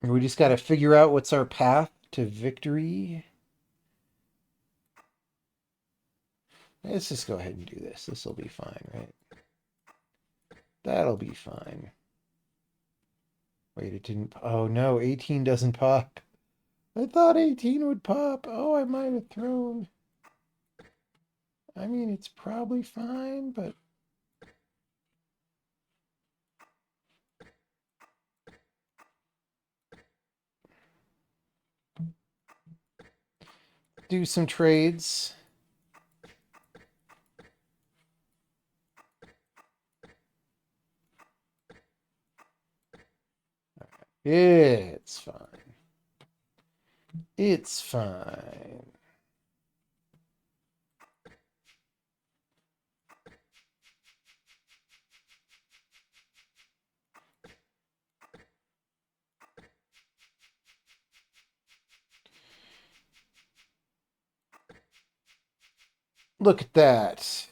We just got to figure out what's our path to victory. Let's just go ahead and do this. This will be fine, right? That'll be fine. Wait, it didn't. Oh no, 18 doesn't pop. I thought 18 would pop. Oh, I might have thrown. I mean, it's probably fine, but. Do some trades. It's fine. It's fine. Look at that.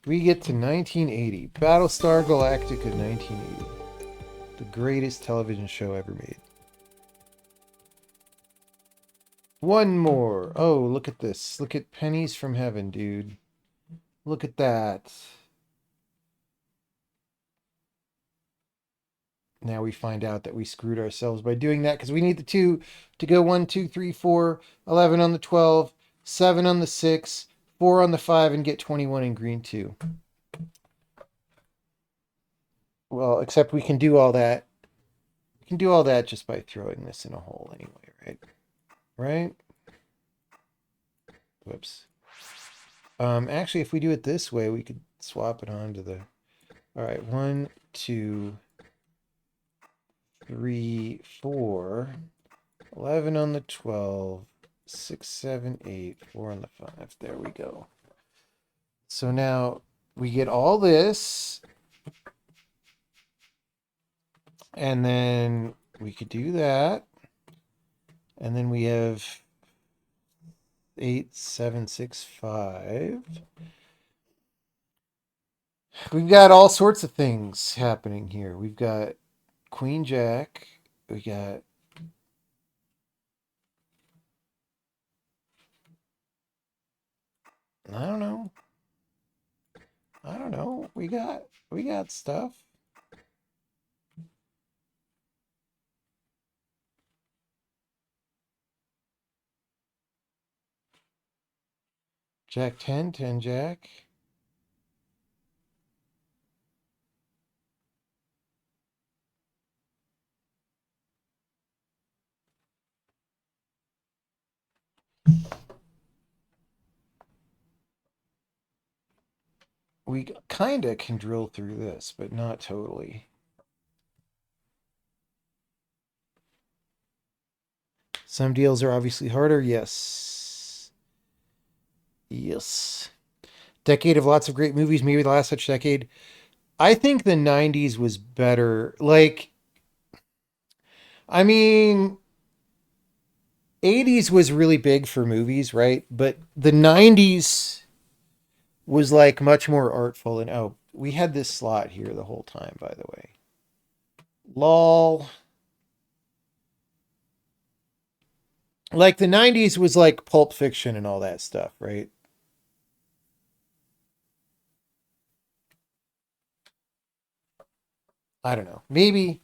We get to 1980. Battlestar Galactica 1980. The greatest television show ever made. One more. Oh, look at this. Look at Pennies from Heaven, dude. Look at that. Now we find out that we screwed ourselves by doing that because we need the 2 to go 1, 2, 3, 4, 11 on the 12, 7 on the 6, 4 on the 5, and get 21 in green too. Well, except we can do all that. We can do all that just by throwing this in a hole anyway, right? Right? Whoops. Actually, if we do it this way, we could swap it onto the... All right, 1, 2, 3, 4, 11 on the 12, 6, 7, 8, 4 on the 5. There we go. So now we get all this. And then we could do that. And then we have 8, 7, 6, 5. We've got all sorts of things happening here. We've got Queen Jack. We got I don't know. I don't know. We got stuff. Jack 10, 10 Jack. We kind of can drill through this, but not totally. Some deals are obviously harder. Yes. Yes. Decade of lots of great movies. Maybe the last such decade. I think the 90s was better. Like, I mean, 80s was really big for movies, right? But the 90s was like much more artful. And oh, we had this slot here the whole time, by the way. Lol. Like the 90s was like Pulp Fiction and all that stuff, right? I don't know. Maybe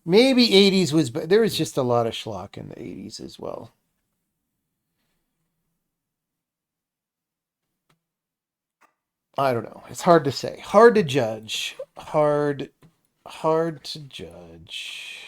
80s was, but there was just a lot of schlock in the 80s as well. I don't know. It's hard to say. Hard to judge. Hard to judge.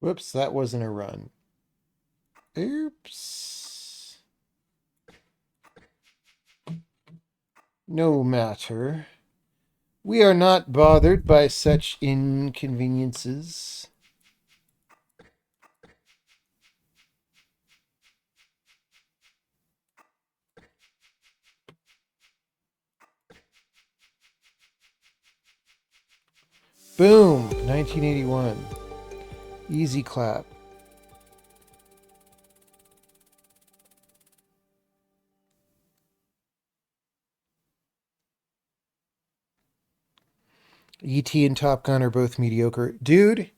Whoops, that wasn't a run. Oops. No matter. We are not bothered by such inconveniences. Boom, 1981. Easy clap. E.T. and Top Gun are both mediocre. Dude,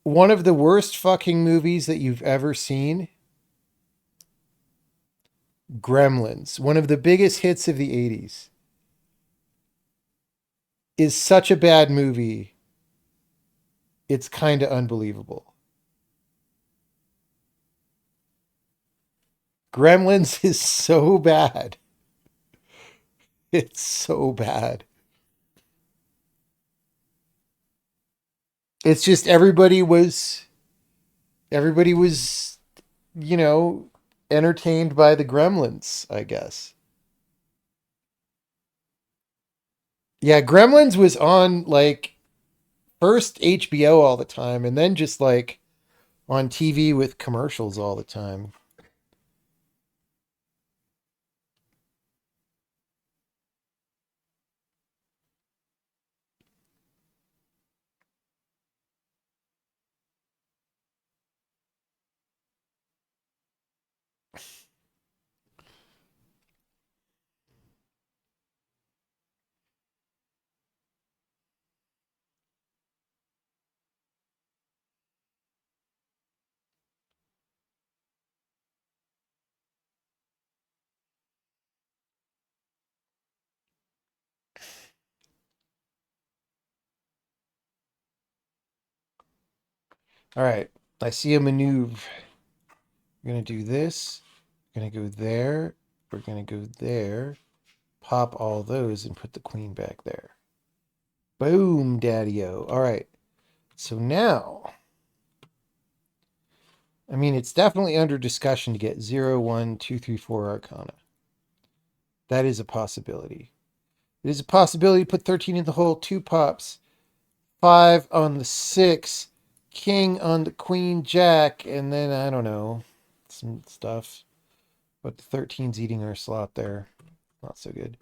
one of the worst fucking movies that you've ever seen. Gremlins, one of the biggest hits of the 80s, is such a bad movie. It's kind of unbelievable. Gremlins is so bad. It's so bad. It's just everybody was, you know, entertained by the Gremlins, I guess. Yeah, Gremlins was on like first HBO all the time and then just like on TV with commercials all the time. All right, I see a maneuver. We're going to do this. We're going to go there. We're going to go there. Pop all those and put the queen back there. Boom, daddy-o. All right. So now, I mean, it's definitely under discussion to get 0, 1, 2, 3, 4 Arcana. That is a possibility. It is a possibility to put 13 in the hole, 2 pops, 5 on the 6, king on the queen, jack, and then, I don't know, some stuff. But the 13's eating our slot there. Not so good.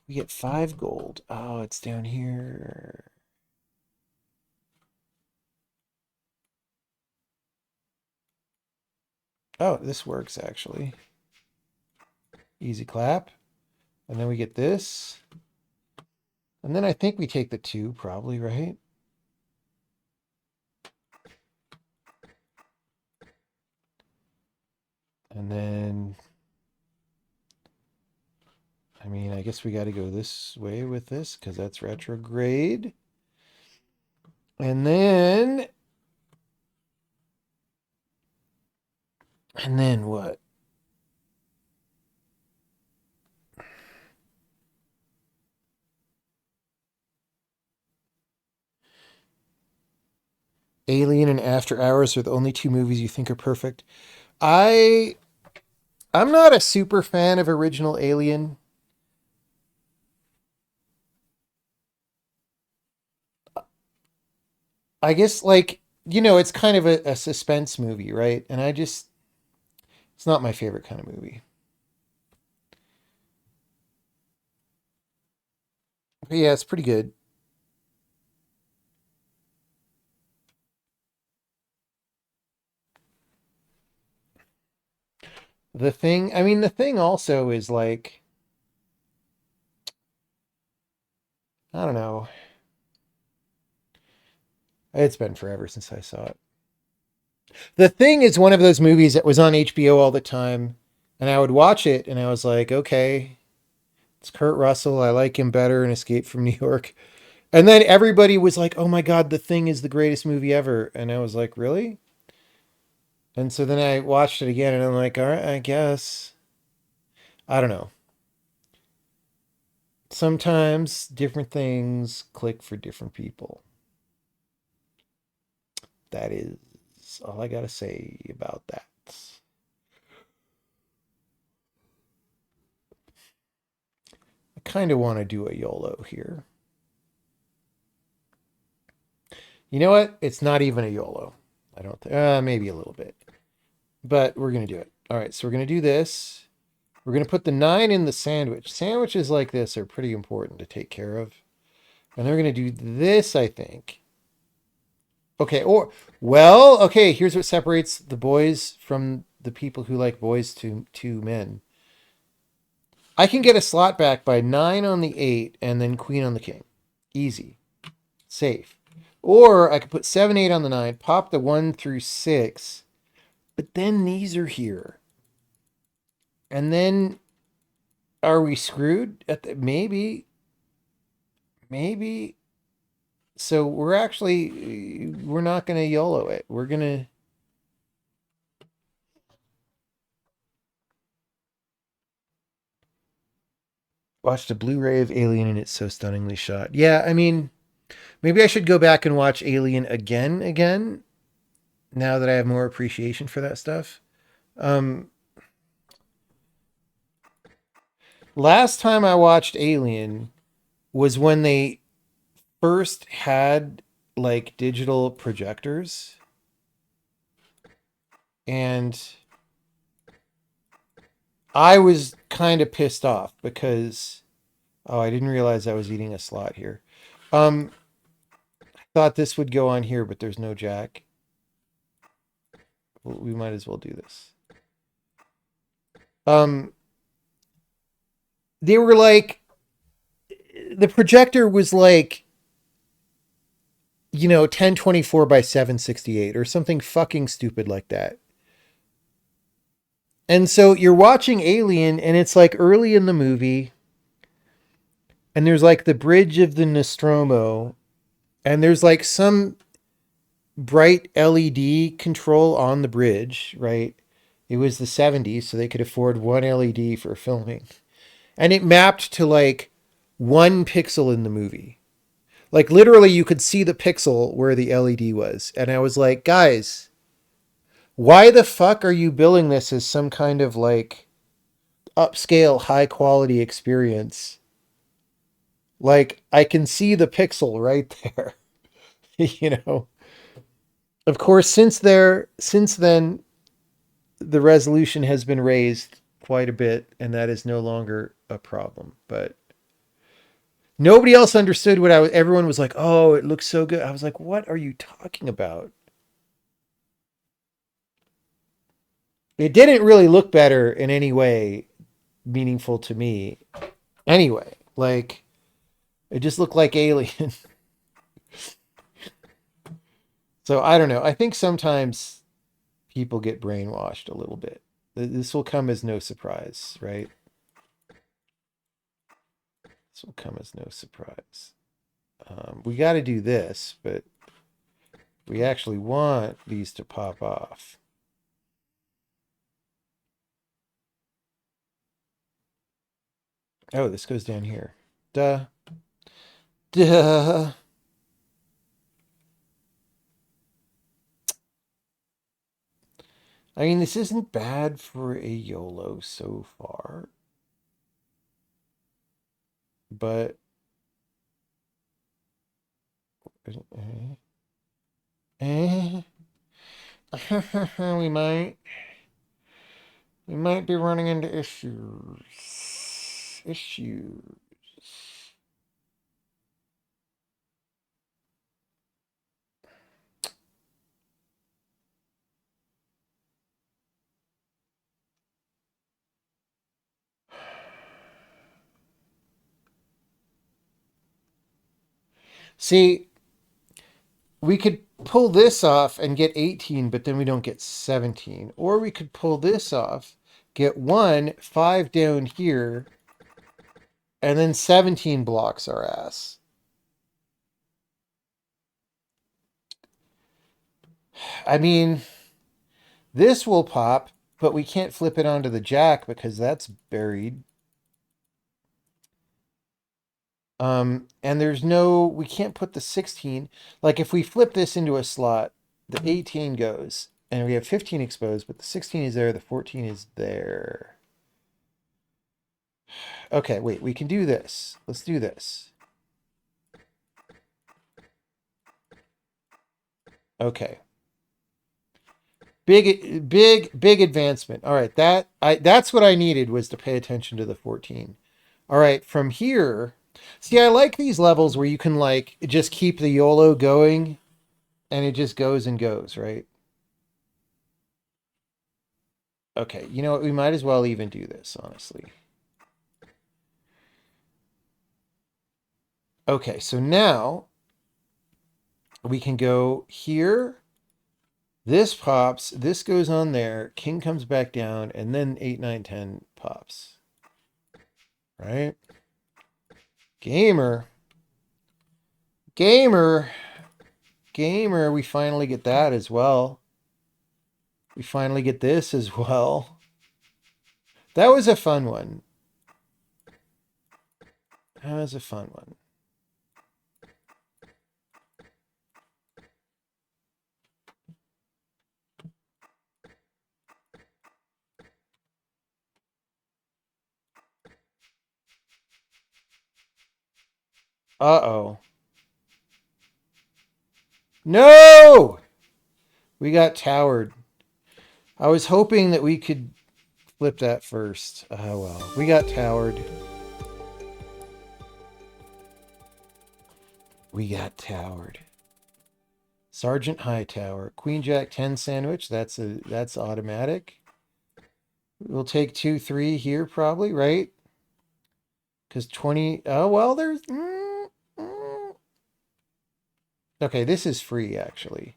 We get 5 gold. Oh, it's down here. Oh, this works actually. Easy clap. And then we get this. And then I think we take the 2 probably, right? And then, I mean, I guess we got to go this way with this because that's retrograde. And then what? Alien and After Hours are the only 2 movies you think are perfect. I'm not a super fan of original Alien. I guess like, you know, it's kind of a suspense movie, right? And it's not my favorite kind of movie. But yeah, it's pretty good. The Thing also is like, I don't know. It's been forever since I saw it. The Thing is one of those movies that was on HBO all the time, and I would watch it, and I was like, okay, it's Kurt Russell. I like him better in Escape from New York. And then everybody was like, oh my God, The Thing is the greatest movie ever. And I was like, really? And so then I watched it again, and I'm like, all right, I guess. I don't know. Sometimes different things click for different people. That is all I gotta say about that. I kind of want to do a YOLO here. You know what? It's not even a YOLO. I don't think, maybe a little bit, but we're going to do it. All right. So we're going to do this. We're going to put the 9 in the sandwich. Sandwiches like this are pretty important to take care of. And then we're going to do this, I think. Okay. Okay. Here's what separates the boys from the people who like boys to men. I can get a slot back by 9 on the 8 and then queen on the king. Easy. Safe. Or I could put 7, 8 on the 9, pop the 1 through 6, but then these are here. And then are we screwed? Maybe. So we're not going to YOLO it. We're going to... Watched a Blu-ray of Alien and it's so stunningly shot. Yeah, I mean... Maybe I should go back and watch Alien again, now that I have more appreciation for that stuff. Last time I watched Alien was when they first had like digital projectors. And I was kind of pissed off because, oh, I didn't realize I was eating a slot here. Thought this would go on here, but there's no jack. We might as well do this. They were like, the projector was like, 1024 by 768 or something fucking stupid like that. And so you're watching Alien and it's like early in the movie and there's like the bridge of the Nostromo. And there's like some bright LED control on the bridge, right? It was the 70s, so they could afford one LED for filming. And it mapped to like 1 pixel in the movie. Like literally you could see the pixel where the LED was. And I was like, guys, why the fuck are you billing this as some kind of like upscale, high quality experience? Like I can see the pixel right there. Of course, since then, the resolution has been raised quite a bit, and that is no longer a problem. But nobody else understood what everyone was like, oh, it looks so good. I was like, what are you talking about? It didn't really look better in any way meaningful to me. Anyway, like, it just looked like Alien. So I don't know. I think sometimes people get brainwashed a little bit. This will come as no surprise, right? This will come as no surprise. We got to do this, but we actually want these to pop off. Oh, this goes down here. Duh. Duh. I mean, this isn't bad for a YOLO so far. But we might be running into issues. See, we could pull this off and get 18, but then we don't get 17. Or we could pull this off, get 1, 5 down here, and then 17 blocks our ass. I mean, this will pop, but we can't flip it onto the jack because that's buried. And we can't put the 16. Like if we flip this into a slot, the 18 goes. And we have 15 exposed, but the 16 is there, the 14 is there. Okay, wait, we can do this. Let's do this. Okay. Big advancement. All right, that's what I needed, was to pay attention to the 14. All right, from here, see, I like these levels where you can like just keep the YOLO going and it just goes and goes, right? Okay, you know what? We might as well even do this, honestly. Okay, so now we can go here. This pops, this goes on there, king comes back down, and then 8, 9, 10 pops. Right? Gamer, we finally get that as well. We finally get this as well. That was a fun one. That was a fun one. Uh-oh. No! We got towered. I was hoping that we could flip that first. Oh, well. We got towered. We got towered. Sergeant Hightower. Queen Jack 10 sandwich. That's automatic. We'll take 2, 3 here probably, right? Because 20... Oh, well, there's... Okay, this is free, actually.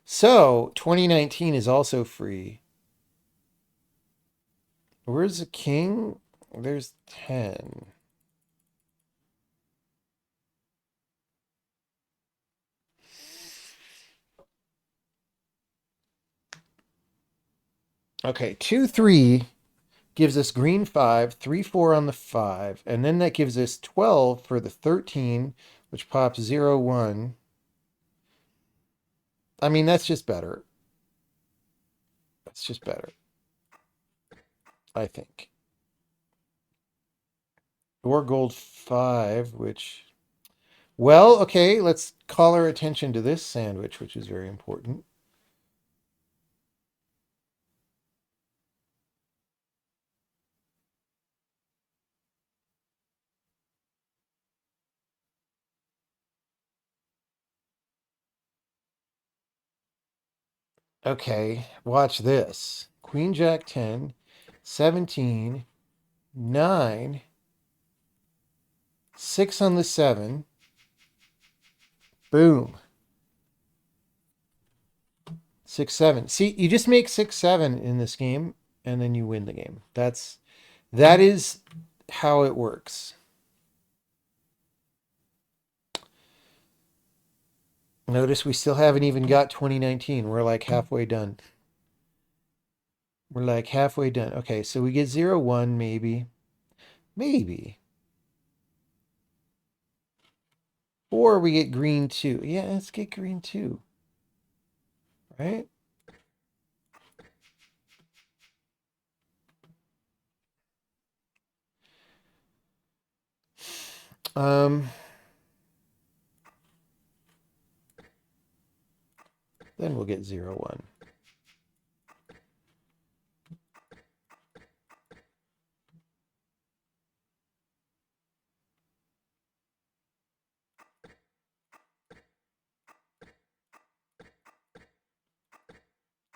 So, 2019 is also free. Where's the king? There's 10. Okay, 2, 3 gives us green 5, 3, 4 on the 5, and then that gives us 12 for the 13, which pops 0, 1. I mean, that's just better. That's just better, I think. Or gold 5, which... Well, okay, let's call our attention to this sandwich, which is very important. Okay, watch this. Queen Jack 10, 17, 9, 6 on the 7. Boom. 6, 7. See, you just make 6, 7 in this game, and then you win the game. That is how it works. Notice we still haven't even got 2019. We're like halfway done. We're like halfway done. Okay, so we get 0, 1 maybe. Maybe. Or we get green 2. Yeah, let's get green 2. Right? Then we'll get 0, 1.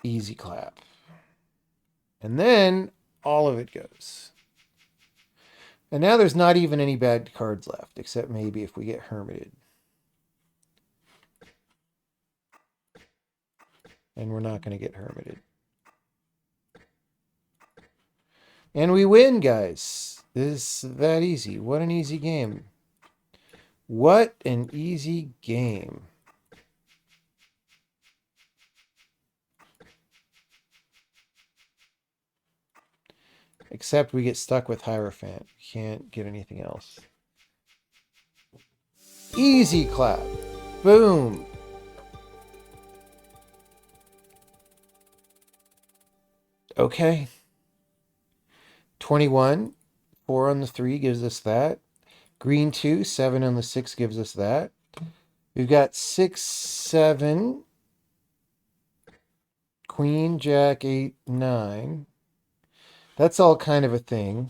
Easy clap. And then all of it goes. And now there's not even any bad cards left, except maybe if we get hermited. And we're not going to get hermited. And we win, guys. This is that easy. What an easy game. What an easy game. Except we get stuck with Hierophant. Can't get anything else. Easy clap. Boom. Okay. 21, 4 on the 3 gives us that. Green 2, 7 on the 6 gives us that. We've got 6, 7, Queen, Jack, 8, 9. That's all kind of a thing.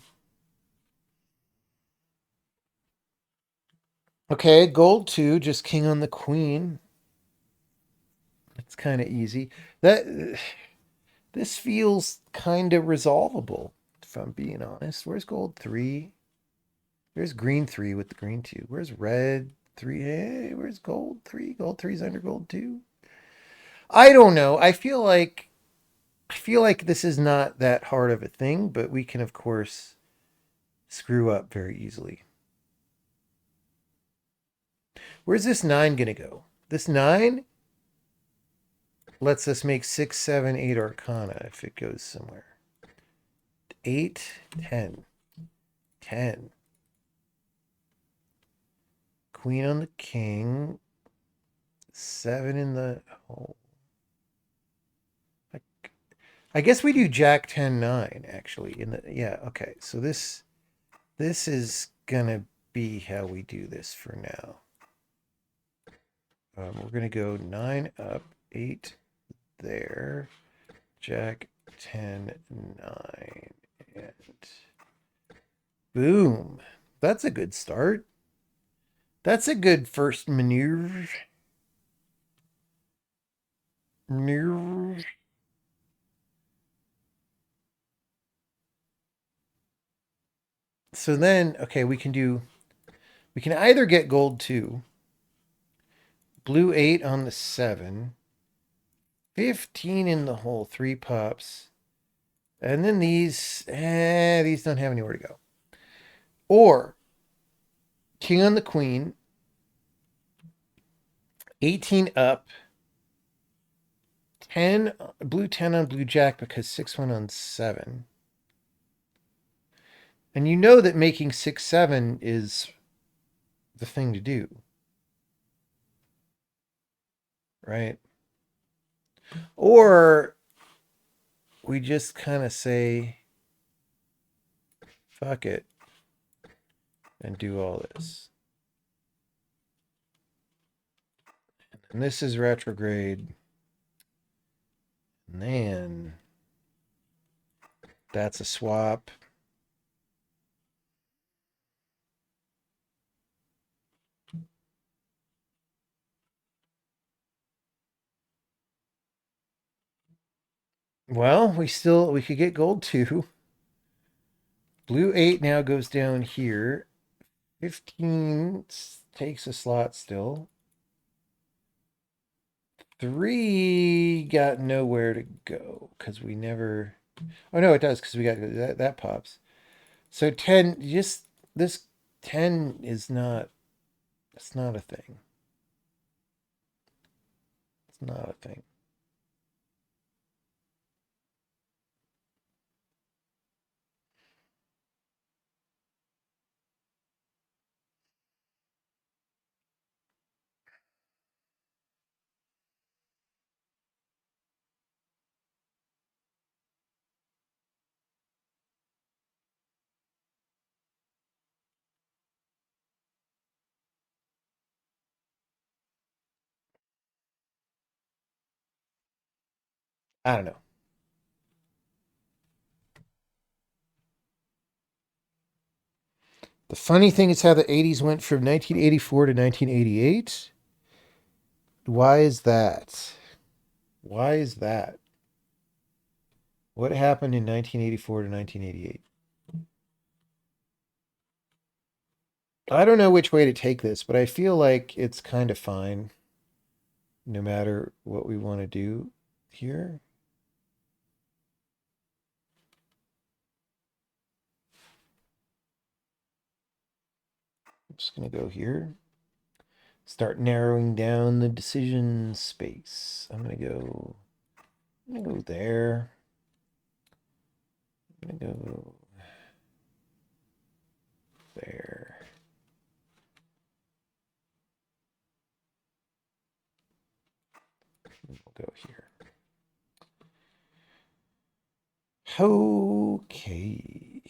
Okay, gold 2, just king on the queen. It's kind of easy. This feels kind of resolvable, if I'm being honest. Where's gold 3? There's green 3 with the green 2. Where's red 3? Hey, where's gold 3? Gold 3's under gold 2. I don't know. I feel like this is not that hard of a thing, but we can of course screw up very easily. Where's this 9 going to go? This 9 lets us make 6, 7, 8 Arcana if it goes somewhere. 8, 10. 10. Queen on the king. 7 in the hole. I guess we do Jack 10, 9, actually. Yeah, okay. So this is going to be how we do this for now. We're going to go 9 up, 8 there, Jack 10, 9, and boom. That's a good start. That's a good first maneuver. So then, okay, we can either get gold 2, blue 8 on the 7, 15 in the hole, 3 pops, and then these don't have anywhere to go. Or king on the queen, 18 up, 10, blue 10 on blue jack because 6-1 on 7. And you know that making 6-7 is the thing to do. Right? Or we just kind of say, fuck it, and do all this. And this is retrograde. And then that's a swap. Well, we could get gold 2. Blue 8 now goes down here. 15 takes a slot still. 3 got nowhere to go because we never... Oh, no, it does because we got... That pops. So 10, just... This 10 is not... It's not a thing. It's not a thing. I don't know. The funny thing is how the 80s went from 1984 to 1988. Why is that? Why is that? What happened in 1984 to 1988? I don't know which way to take this, but I feel like it's kind of fine no matter what we want to do here. I'm just going to go here. Start narrowing down the decision space. I'm going to go there. I'm going to go there. We'll go here. Okay.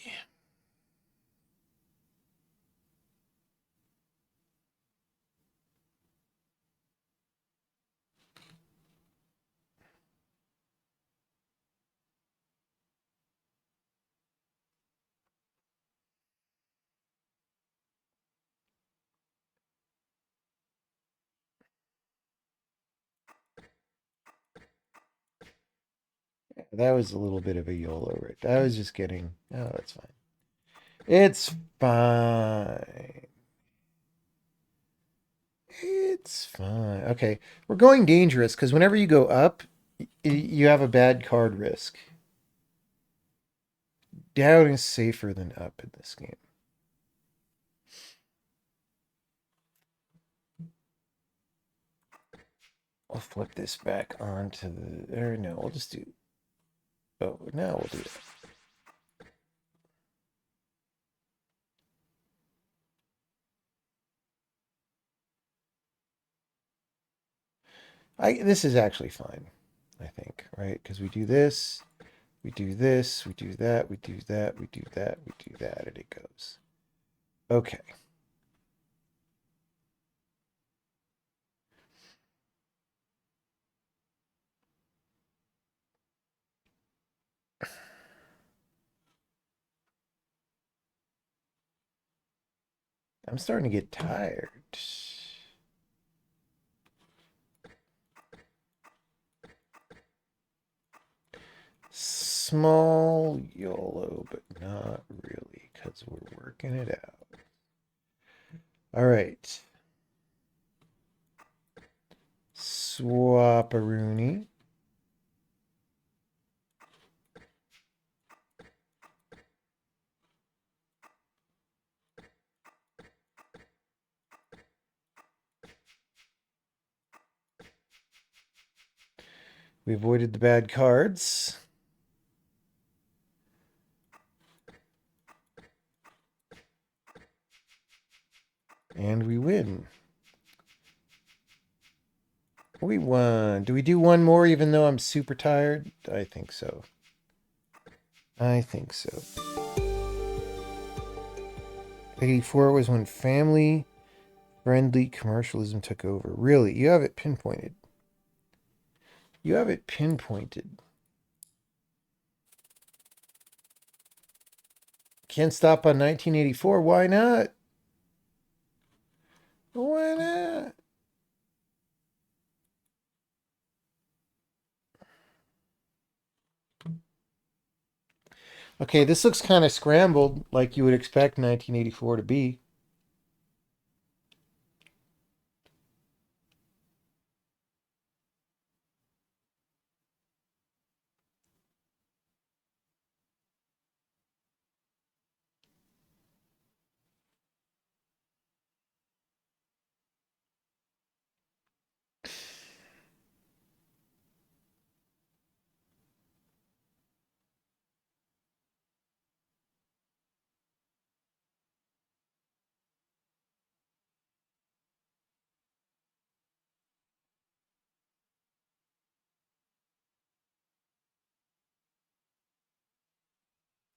That was a little bit of a YOLO right. I was just kidding. Oh, it's fine. It's fine. It's fine. Okay, we're going dangerous because whenever you go up, you have a bad card risk. Down is safer than up in this game. I'll flip this back onto the. Or no, we'll just do. Oh, no, we'll do it. This is actually fine, I think, right? Because we do this, we do this, we do that, we do that, we do that, we do that, and it goes. Okay. I'm starting to get tired. Small YOLO, but not really, because we're working it out. All right. Swap-a-rooney. We avoided the bad cards. And we win. We won. Do we do one more even though I'm super tired? I think so. I think so. 84 was when family-friendly commercialism took over. Really? You have it pinpointed. You have it pinpointed. Can't stop on 1984. Why not? Why not? Okay, this looks kind of scrambled, like you would expect 1984 to be.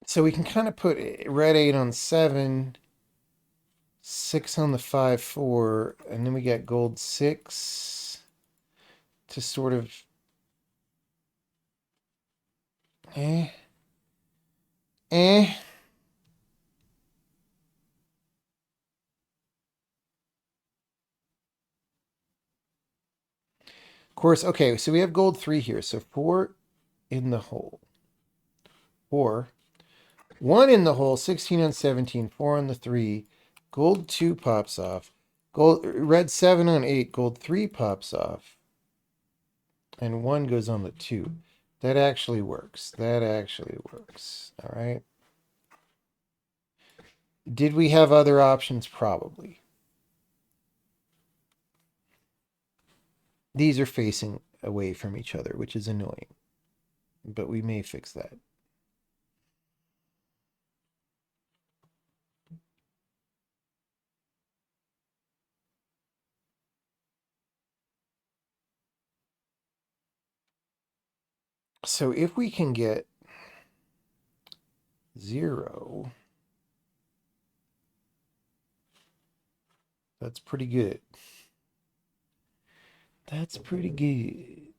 So we can kind of put red 8 on 7, 6 on the 5, 4, and then we got gold 6 to sort of. Eh. Eh. Of course, okay, so we have gold 3 here. So 4 in the hole. 4. 1 in the hole, 16 on 17, 4 on the 3. Gold 2 pops off. Red 7 on 8, gold 3 pops off. And 1 goes on the 2. That actually works. That actually works. All right. Did we have other options? Probably. These are facing away from each other, which is annoying. But we may fix that. So if we can get 0. That's pretty good. That's pretty good.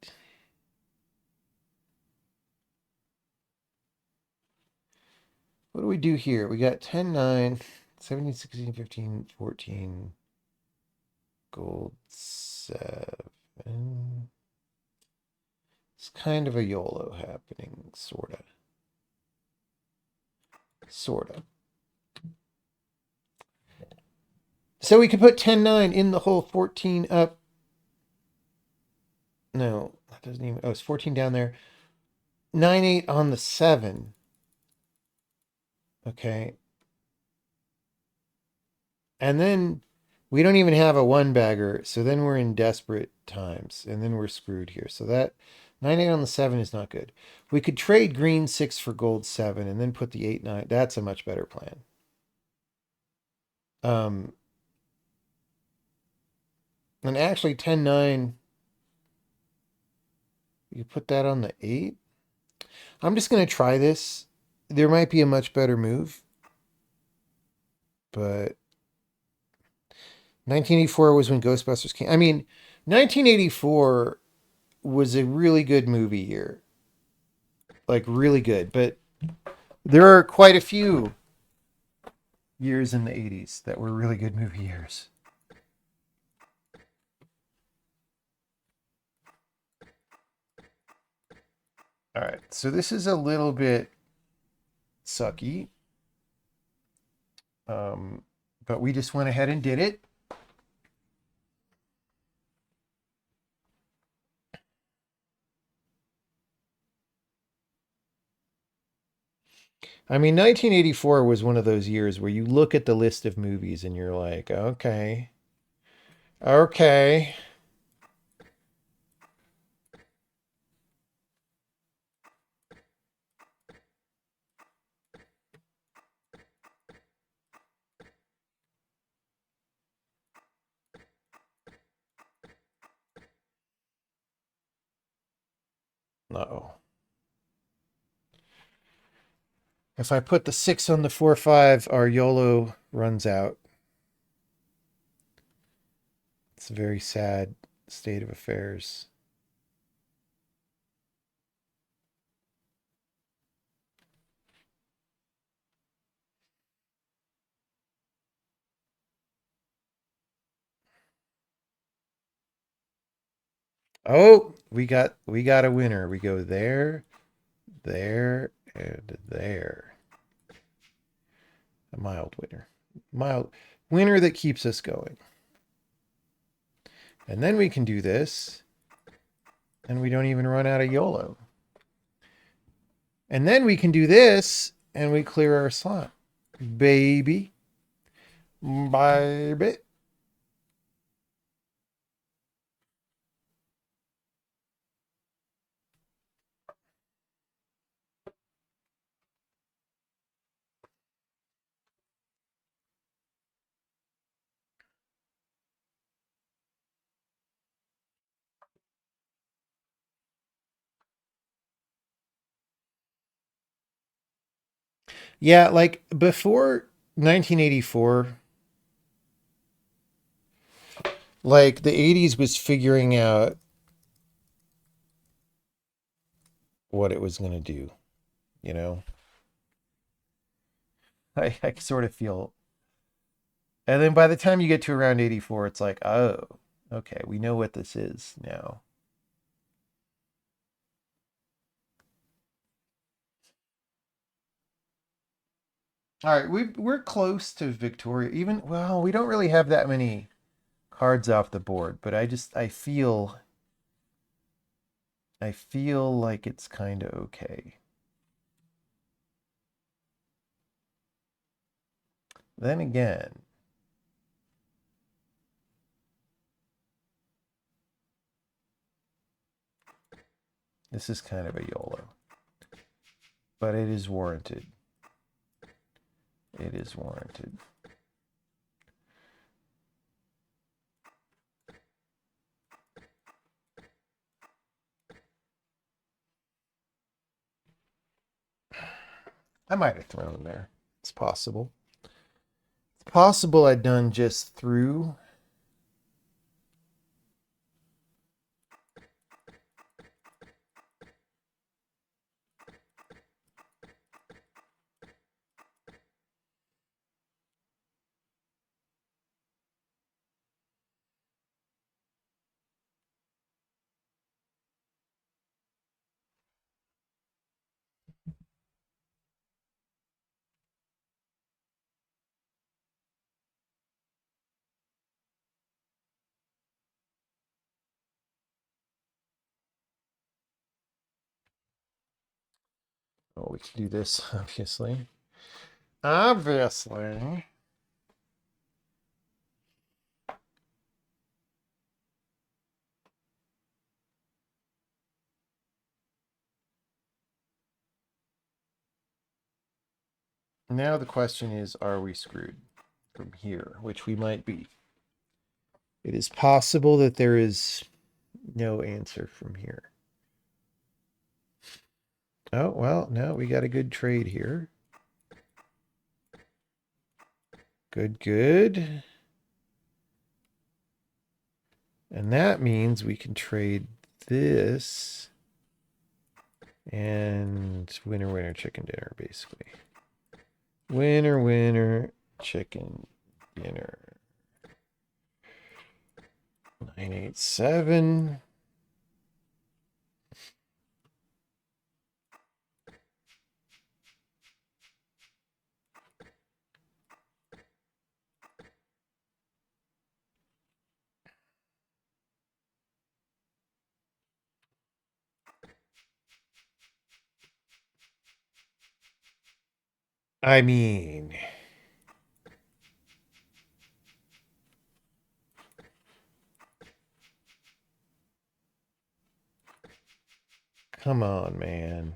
What do we do here? We got 10, 9, 17, 16, 15, 14, gold 7. It's kind of a YOLO happening, sort of. Sort of. So we could put 10, 9 in the hole, 14 up. No, that doesn't even. Oh, it's 14 down there. 9, 8 on the 7. Okay. And then we don't even have a 1-bagger, so then we're in desperate times, and then we're screwed here. So that 9, 8 on the 7 is not good. We could trade green 6 for gold 7, and then put the 8, 9. That's a much better plan. And actually 10, 9, you put that on the 8. I'm just going to try this. There might be a much better move. But 1984 was when Ghostbusters came. I mean, 1984 was a really good movie year. Like, really good. But there are quite a few years in the 80s that were really good movie years. All right, so this is a little bit sucky. But we just went ahead and did it. I mean, 1984 was one of those years where you look at the list of movies and you're like, okay. Okay. Uh-oh. If I put the 6 on the 4, 5, our YOLO runs out. It's a very sad state of affairs. Oh, we got a winner. We go there, there, and there. A mild winner. Mild winner that keeps us going. And then we can do this, and we don't even run out of YOLO. And then we can do this, and we clear our slot. Baby. Baby. Yeah, like before 1984, like the 80s was figuring out what it was going to do, you know? I sort of feel. And then by the time you get to around 84, it's like, oh, okay, we know what this is now. All right, we're close to Victoria. Even, well, we don't really have that many cards off the board, but I feel like it's kind of okay. Then again, this is kind of a YOLO, but it is warranted. It is warranted. I might have thrown there. It's possible. It's possible I'd done just through. Oh, we can do this, obviously. Obviously. Now the question is, are we screwed from here? Which we might be. It is possible that there is no answer from here. Oh, well, no, we got a good trade here. Good, good. And that means we can trade this and winner, winner, chicken dinner, basically. Winner, winner, chicken dinner. 987. I mean, come on, man.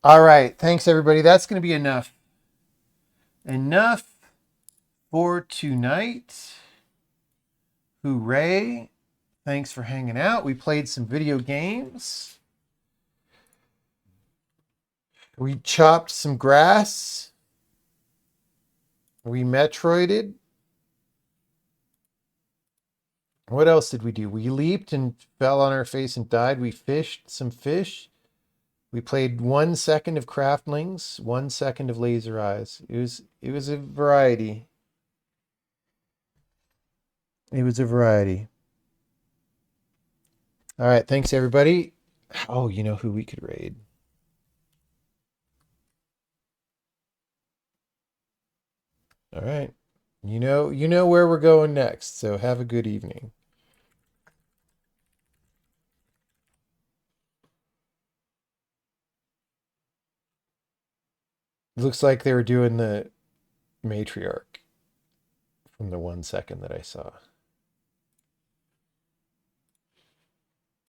All right. Thanks, everybody. That's going to be enough. Enough for tonight. Hooray. Thanks for hanging out. We played some video games. We chopped some grass. We Metroided. What else did we do? We leaped and fell on our face and died. We fished some fish. We played 1 second of Craftlings, 1 second of Laser Eyes. It was a variety. It was a variety. All right, thanks everybody. Oh, you know who we could raid? All right. You know where we're going next, so have a good evening. Looks like they were doing the matriarch from the 1 second that I saw.